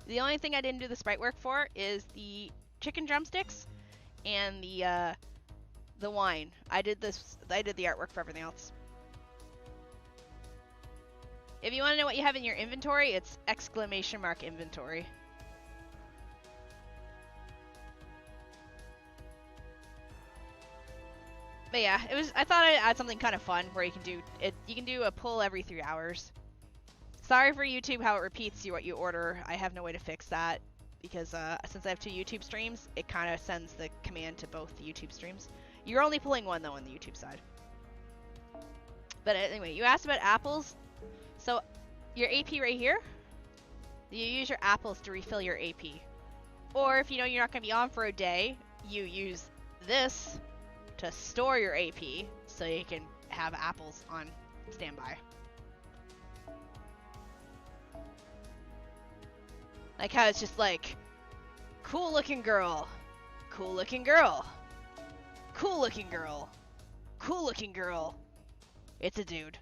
Speaker 1: The only thing I didn't do the sprite work for is the chicken drumsticks and the wine. I did the artwork for everything else. If you want to know what you have in your inventory, it's exclamation mark inventory. But yeah, I thought I'd add something kind of fun where you can do it. You can do a pull every 3 hours. Sorry for YouTube how it repeats you what you order. I have no way to fix that because since I have 2 YouTube streams, it kind of sends the command to both the YouTube streams. You're only pulling one though on the YouTube side. But anyway, you asked about apples. So your AP right here, you use your apples to refill your AP. Or if you know you're not going to be on for a day, you use this to store your AP so you can have apples on standby. Like how it's just like, cool looking girl, cool looking girl, cool looking girl, cool looking girl. It's a dude.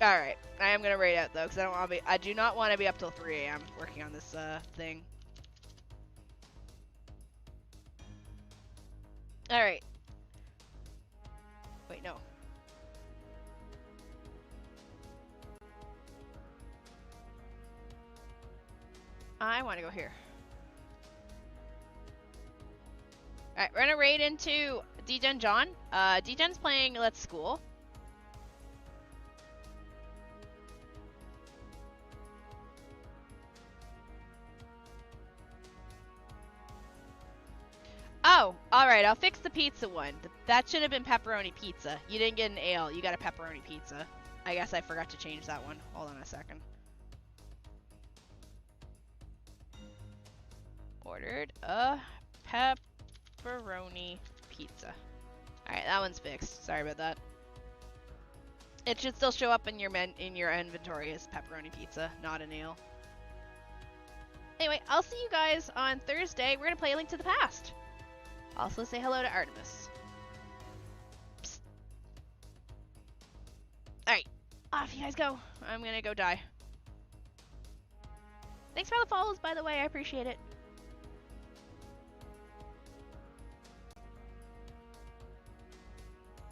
Speaker 1: Alright, I am gonna raid out though, because I do not want to be up till 3 AM working on this thing. Alright. Wait, no. I want to go here. Alright, we're gonna raid into D-Gen John. D-Gen's playing Let's School. Oh, alright, I'll fix the pizza one. That should have been pepperoni pizza. You didn't get an ale, you got a pepperoni pizza. I guess I forgot to change that one. Hold on a second. Ordered a pepperoni pizza. Alright, that one's fixed. Sorry about that. It should still show up in your inventory as pepperoni pizza, not an ale. Anyway, I'll see you guys on Thursday. We're gonna play A Link to the Past. Also say hello to Artemis. Psst. Alright, off you guys go. I'm gonna go die. Thanks for all the follows, by the way. I appreciate it.